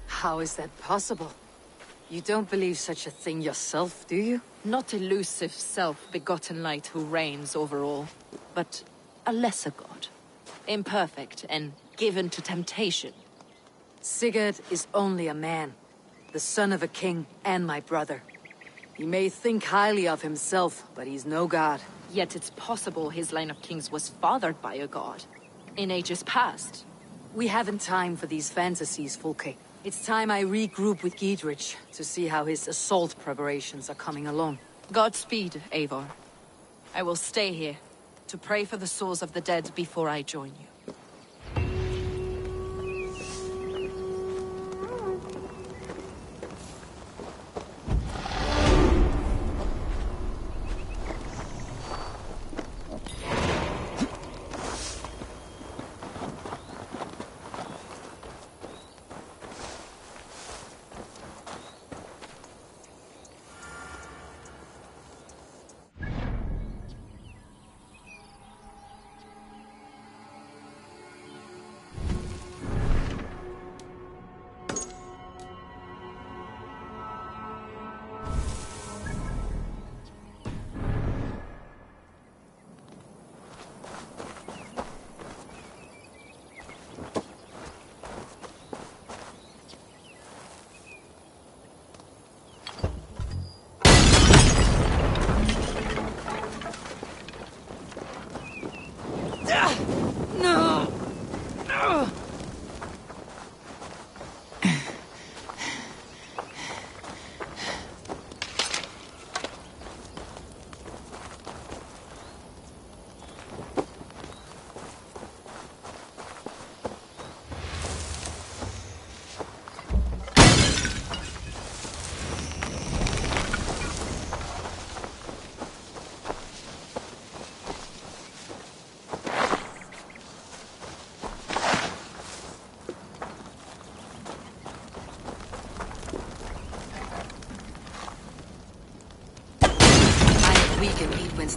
How is that possible? You don't believe such a thing yourself, do you? Not elusive self-begotten light who reigns over all, but a lesser god. Imperfect and given to temptation. Sigurd is only a man, the son of a king and my brother. He may think highly of himself, but he's no god. Yet it's possible his line of kings was fathered by a god. In ages past. We haven't time for these fantasies, Fulke. It's time I regroup with Giedrich to see how his assault preparations are coming along. Godspeed, Eivor. I will stay here to pray for the souls of the dead before I join you.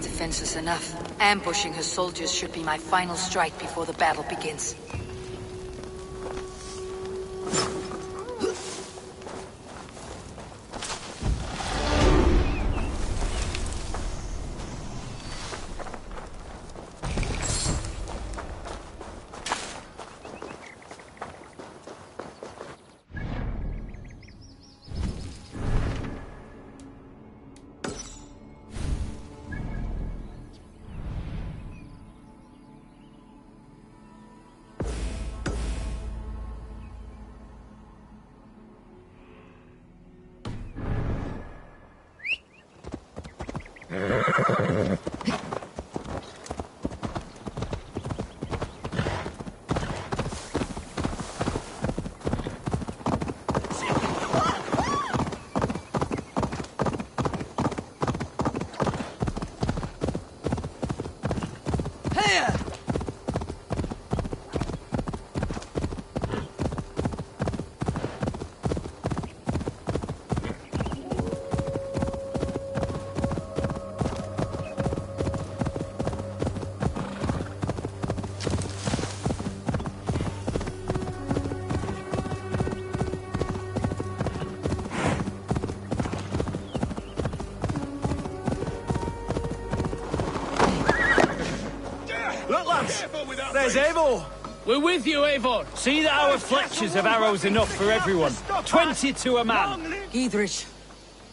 Defenses enough. Ambushing her soldiers should be my final strike before the battle begins. There's Eivor! We're with you, Eivor! See that our fletchers have arrows enough for everyone. 20 to a man. Giedrich.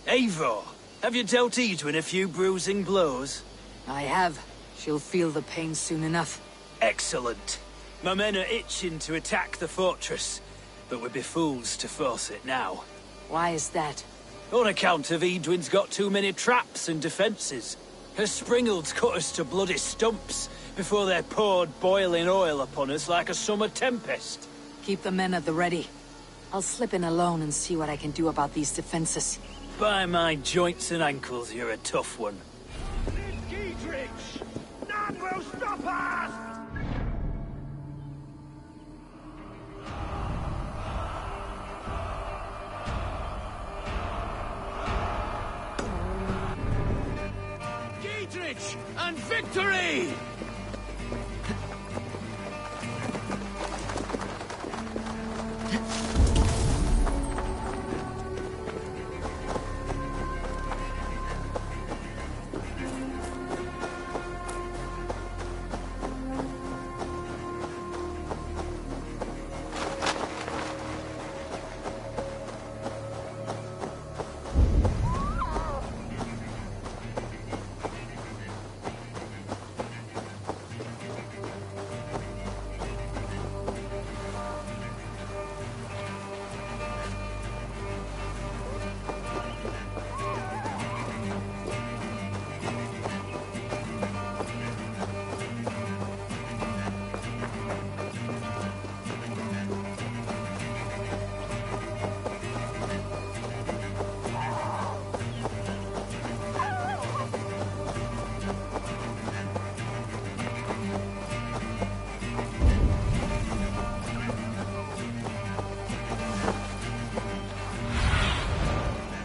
Eivor, have you dealt Edwin a few bruising blows? I have. She'll feel the pain soon enough. Excellent. My men are itching to attack the fortress, but we'd be fools to force it now. Why is that? On account of Edwin's got too many traps and defences. Her springalds cut us to bloody stumps before they poured boiling oil upon us like a summer tempest. Keep the men at the ready. I'll slip in alone and see what I can do about these defenses. By my joints and ankles, you're a tough one. Dietrich! None will stop us! Dietrich and victory!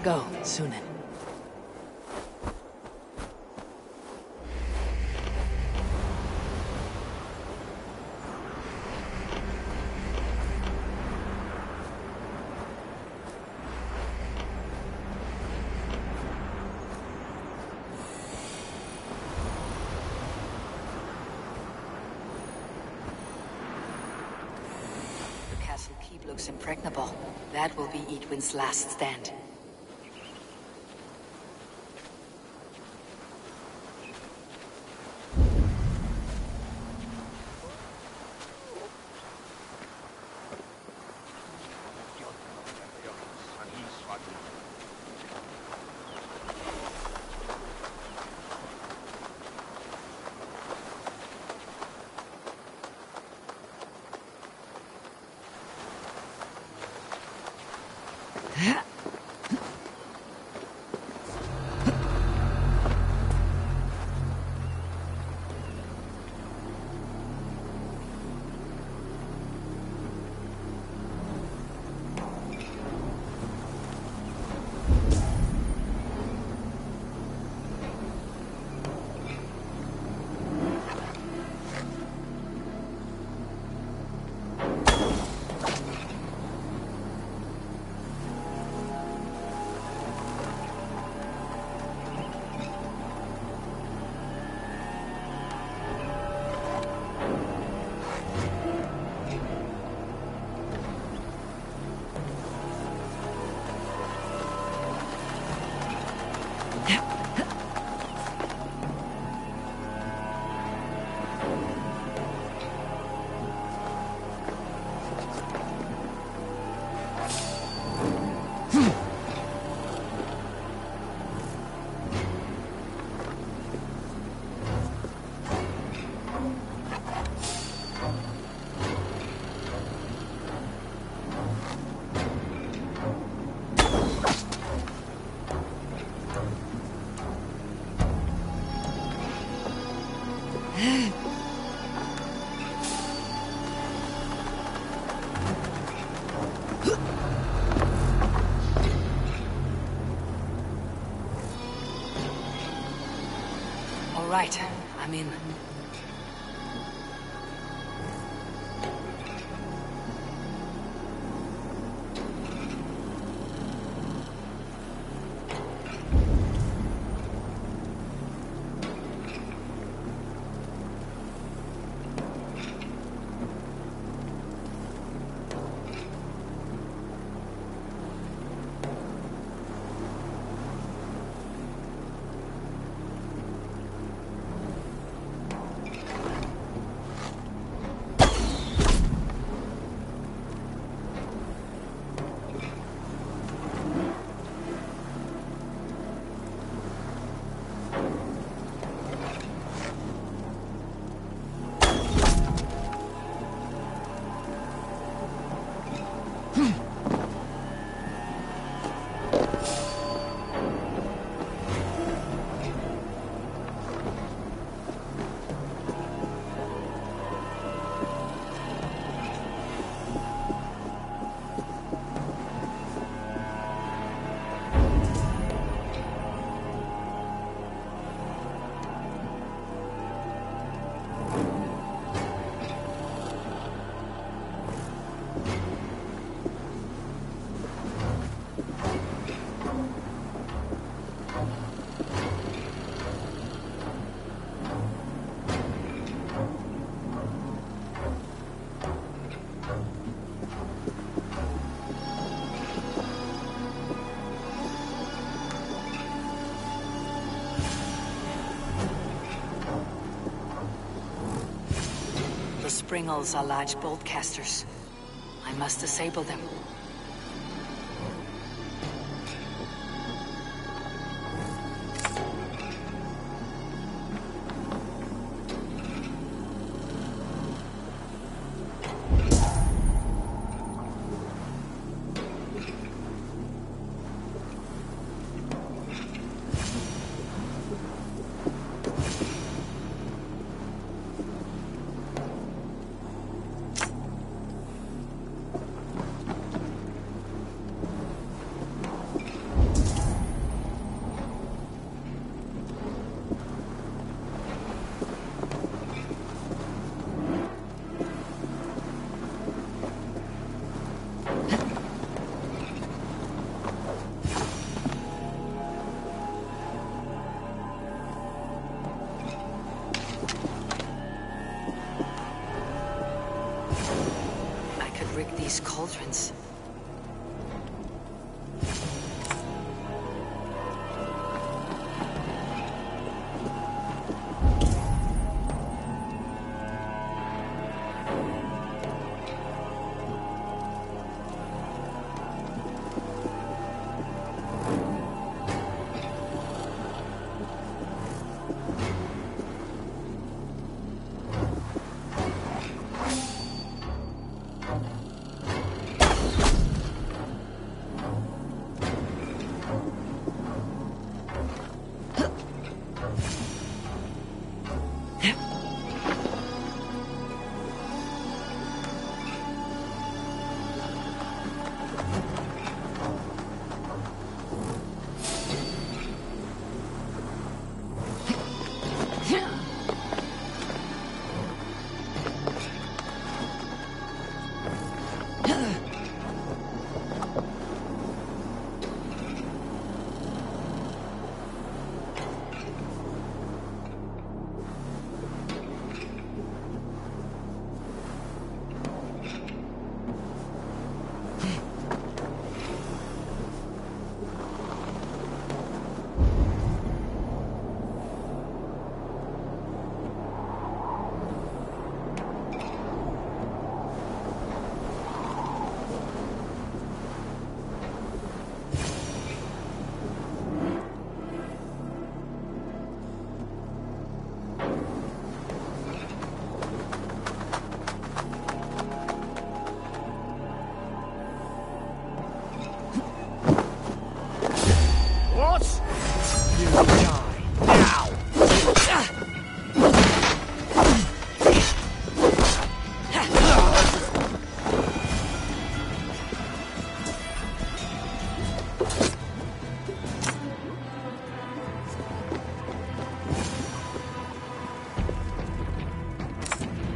Go, Sunan. The castle keep looks impregnable. That will be Edwin's last stand. All right, I'm in. springles are large bolt casters. I must disable them. These cauldrons.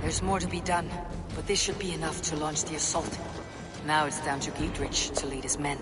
There's more to be done, but this should be enough to launch the assault. Now it's down to Giedrich to lead his men.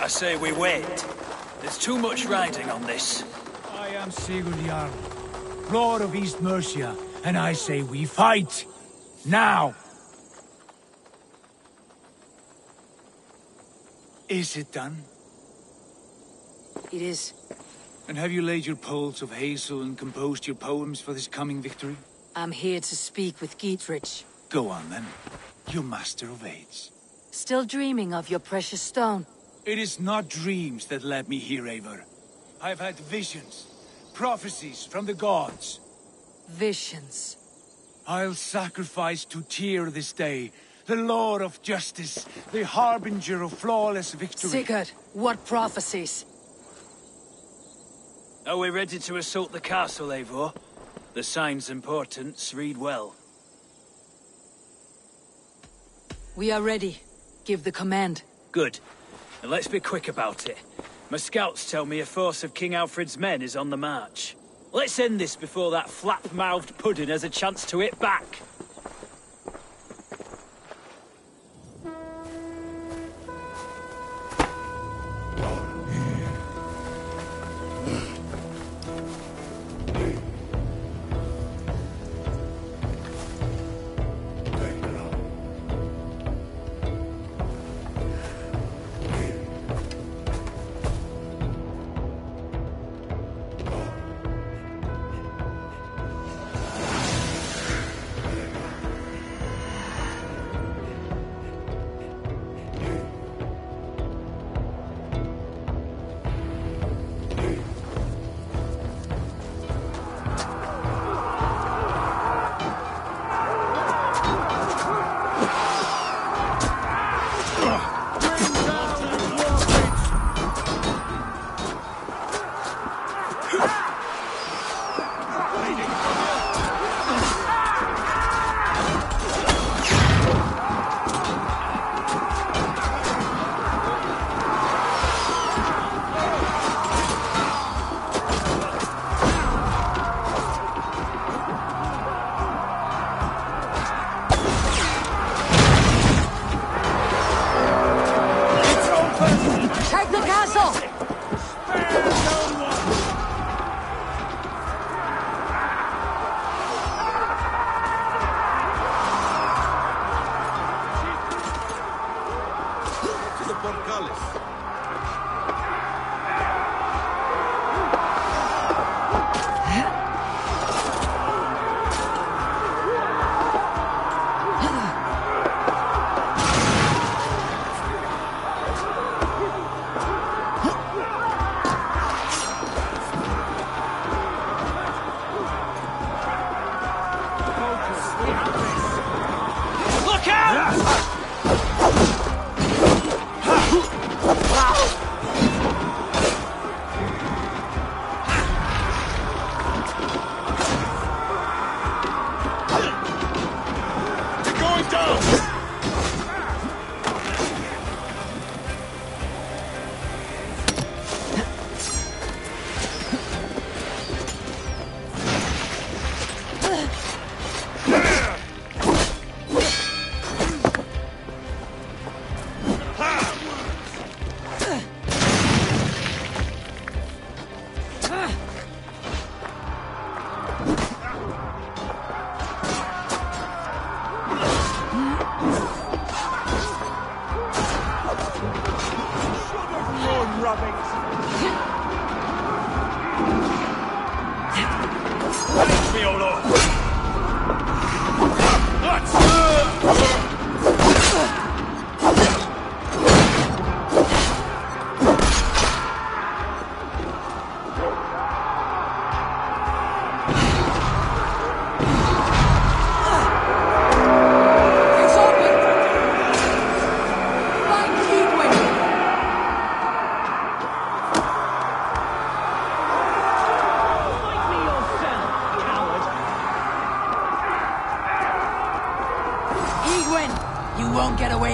I say we wait. There's too much riding on this. I am Sigurd Jarl, Lord of East Mercia, and I say we fight! Now! Is it done? It is. And have you laid your poles of hazel and composed your poems for this coming victory? I'm here to speak with Gietrich. Go on then, you master of aids. Still dreaming of your precious stone? It is not dreams that led me here, Eivor. I've had visions, prophecies from the gods. Visions. I'll sacrifice to Tyr this day, the Lord of Justice, the harbinger of flawless victory. Sigurd, what prophecies? Are we ready to assault the castle, Eivor? The signs and portents read well. We are ready. Give the command. Good. And let's be quick about it. My scouts tell me a force of King Alfred's men is on the march. Let's end this before that flap-mouthed pudding has a chance to hit back.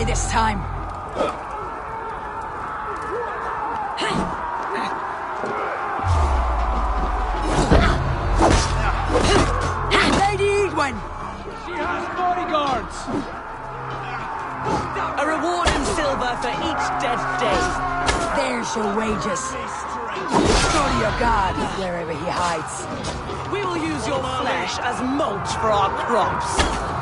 This time. Lady Egwin! She has bodyguards! A reward in silver silver for each dead day. There's your wages. Go to your god, wherever he hides. We will use your flesh as mulch for our crops.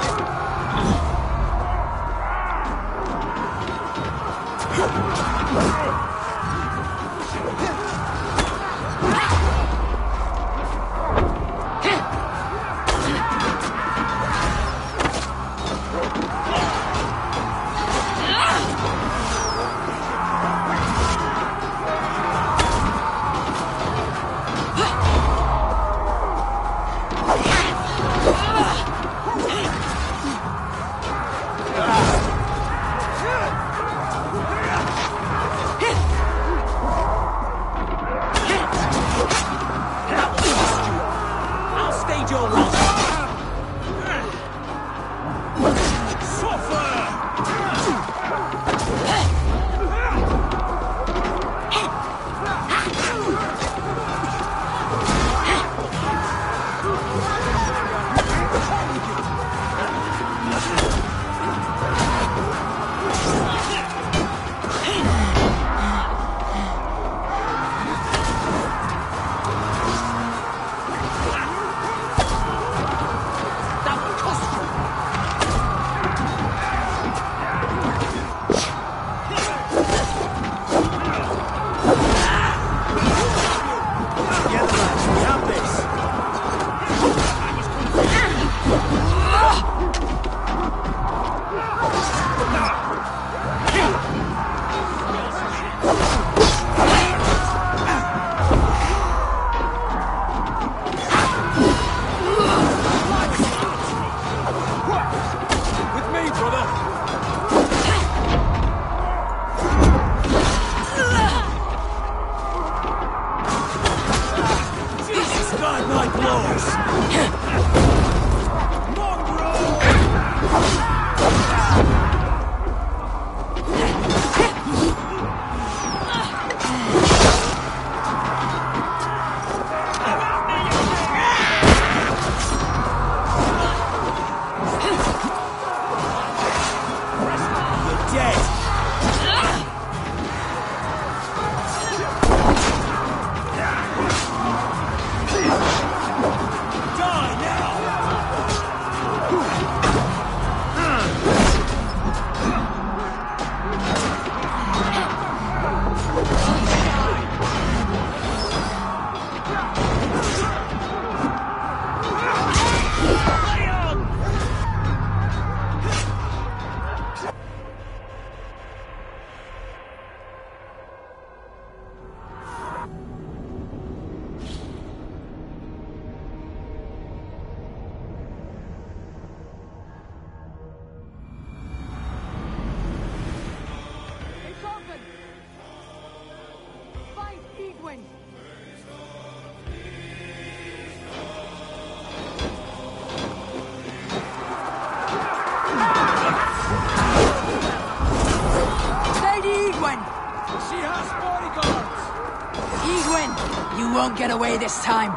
You won't get away this time.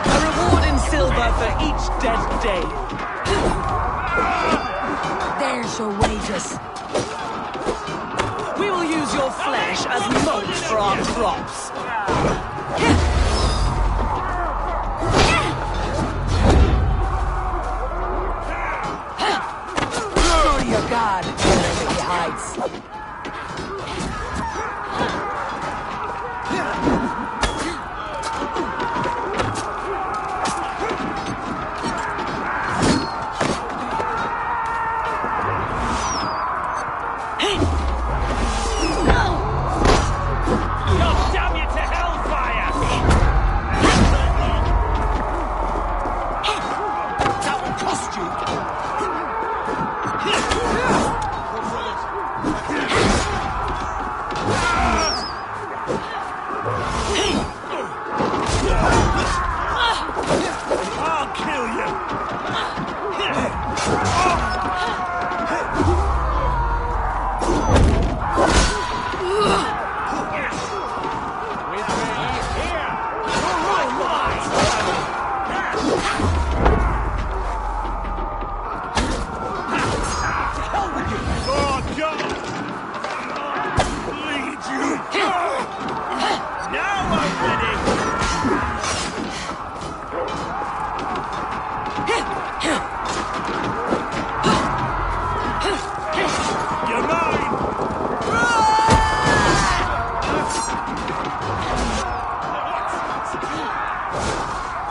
A reward in silver for each dead day. There's your wages. We will use your flesh as mulch for our crops. Your god, wherever he hides. God damn you to hellfire!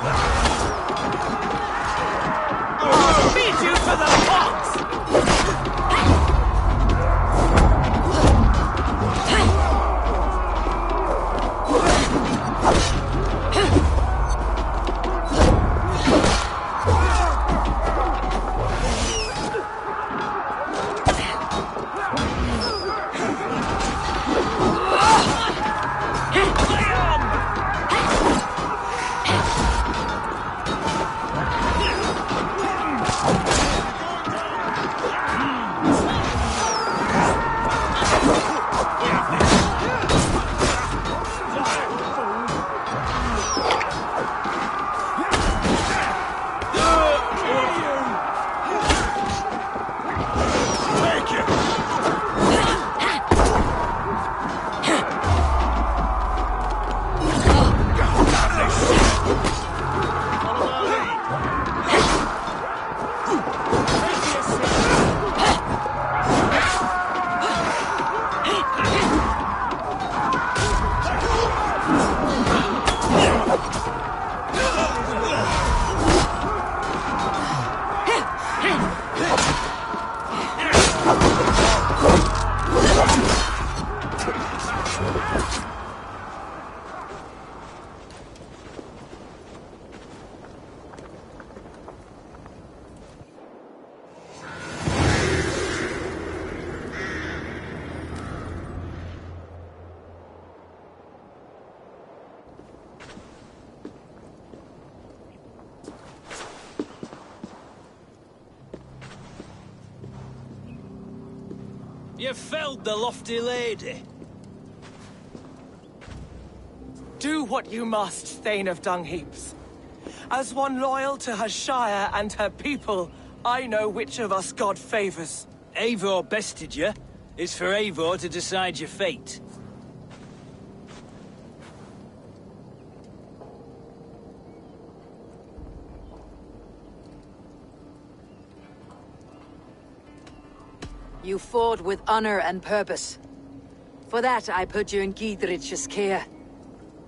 Feed you for the pots! You felled the lofty lady. Do what you must, Thane of Dungheaps. As one loyal to her shire and her people, I know which of us God favors. Eivor bested you. It's for Eivor to decide your fate. You fought with honor and purpose. For that, I put you in Giedrich's care.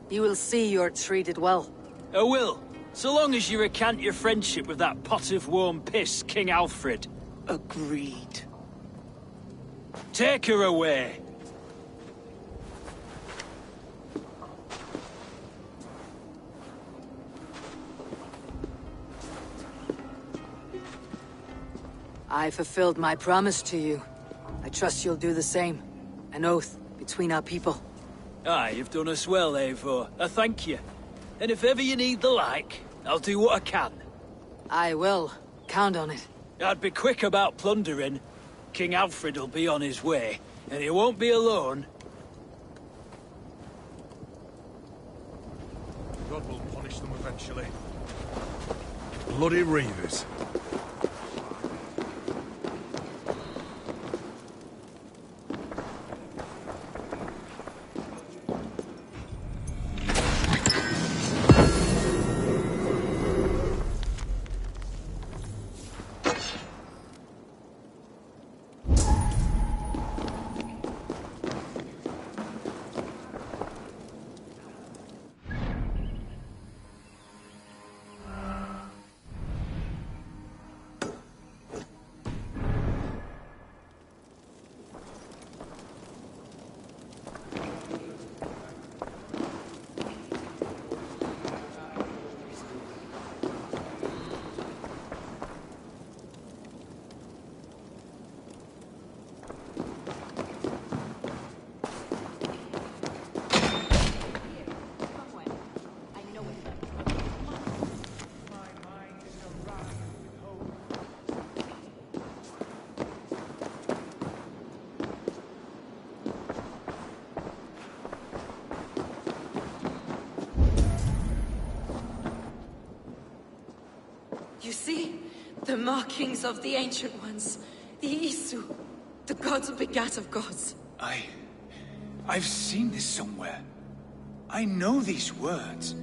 You will see you're treated well. I will, so long as you recant your friendship with that pot of warm piss, King Alfred. Agreed. Take her away. I fulfilled my promise to you. I trust you'll do the same. An oath between our people. Aye, you've done us well, Eivor. I thank you. And if ever you need the like, I'll do what I can. I will. Count on it. I'd be quick about plundering. King Alfred will be on his way, and he won't be alone. God will punish them eventually. Bloody reavers. You see? The markings of the Ancient Ones. The Isu. The gods begat of gods. I've seen this somewhere. I know these words.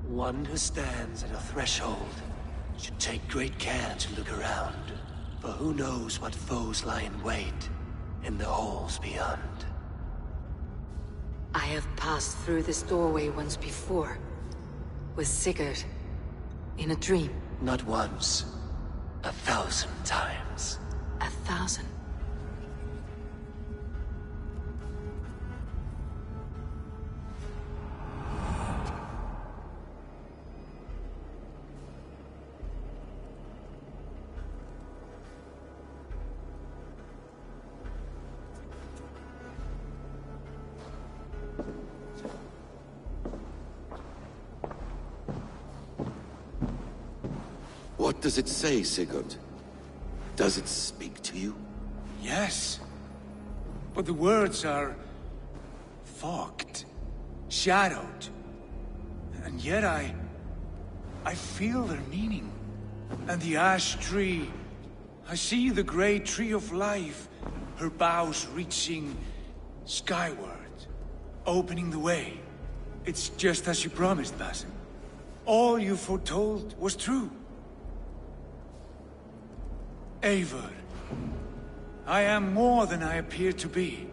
One who stands at a threshold should take great care to look around, for who knows what foes lie in wait in the halls beyond. I have passed through this doorway once before. With Sigurd. In a dream. Not once. 1,000 times. 1,000? What does it say, Sigurd? Does it speak to you? Yes. But the words are fogged, shadowed. And yet I feel their meaning. And the ash tree, I see the great tree of life, her boughs reaching skyward, opening the way. It's just as you promised, Basim. All you foretold was true. Eivor, I am more than I appear to be.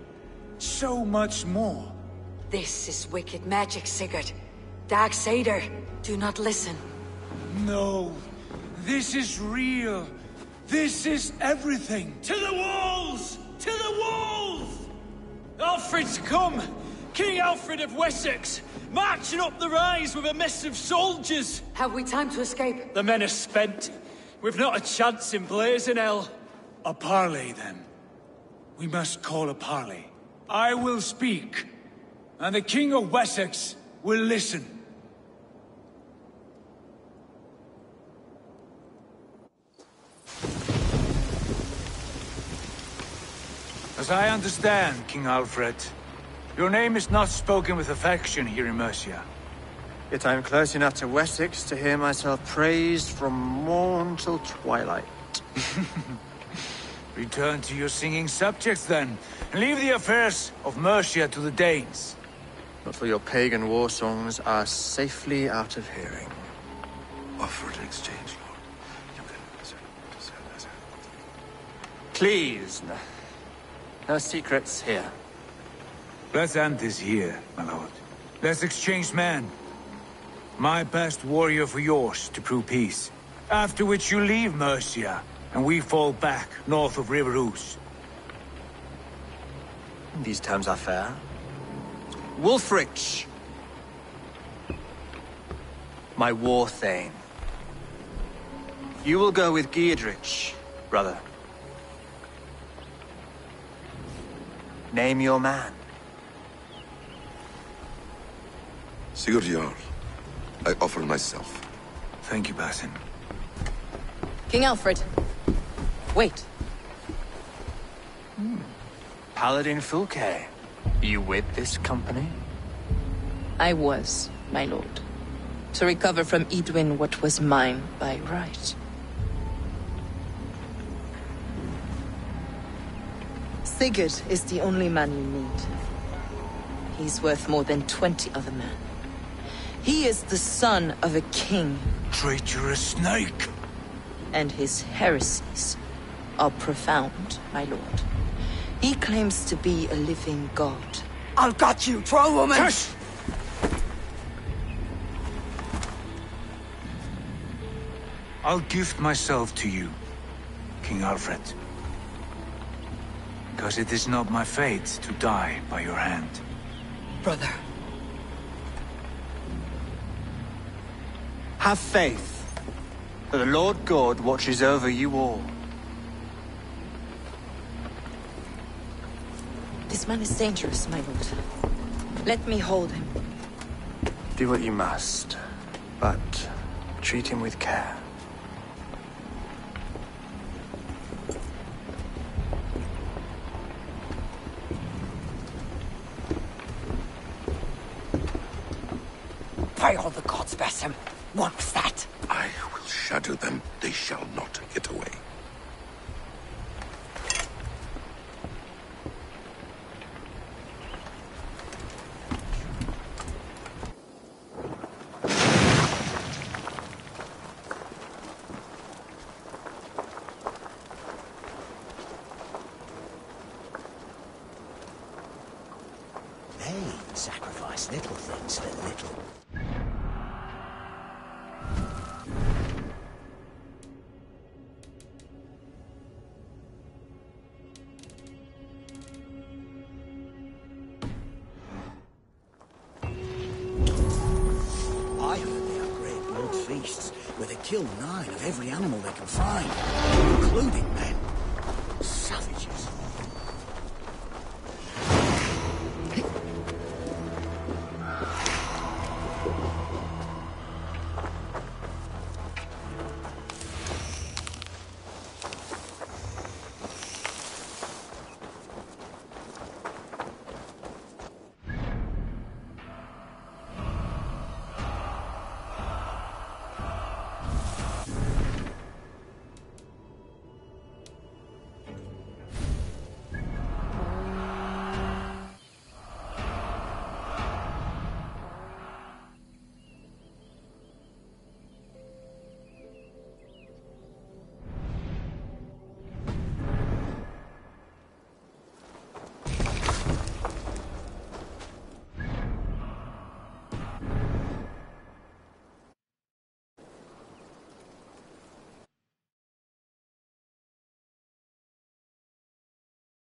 So much more. This is wicked magic, Sigurd. Darksader, do not listen. No, this is real. This is everything. To the walls! To the walls! Alfred's come! King Alfred of Wessex! Marching up the rise with a mess of soldiers! Have we time to escape? The men are spent. We've not a chance in blazing hell. A parley, then. We must call a parley. I will speak, and the King of Wessex will listen. As I understand, King Alfred, your name is not spoken with affection here in Mercia. Yet I am close enough to Wessex to hear myself praised from morn till twilight. Return to your singing subjects, then, and leave the affairs of Mercia to the Danes. But for your pagan war songs are safely out of hearing. Offer to exchange, Lord. You can... Please, no secrets here. Let's end this here, my lord. Let's exchange men. My best warrior for yours to prove peace. After which you leave Mercia, and we fall back north of River Ouse. These terms are fair. Wulfrich! My war thane. You will go with Geodrich, brother. Name your man. Sigurd Jarl, I offer myself. Thank you, Basim. King Alfred. Wait. Paladin Fulke. You with this company? I was, my lord. To recover from Edwin what was mine by right. Sigurd is the only man you need. He's worth more than 20 other men. He is the son of a king. Traitorous snake! And his heresies are profound, my lord. He claims to be a living god. I'll got you, troll woman! Hush! I'll gift myself to you, King Alfred. Because it is not my fate to die by your hand. Brother. Have faith, for the Lord God watches over you all. This man is dangerous, my lord. Let me hold him. Do what you must, but treat him with care. By all the gods, Basim. What was that? I will shatter them. They shall not get away. They sacrifice little things for little. I heard they have great blood feasts where they kill 9 of every animal they can find, including men.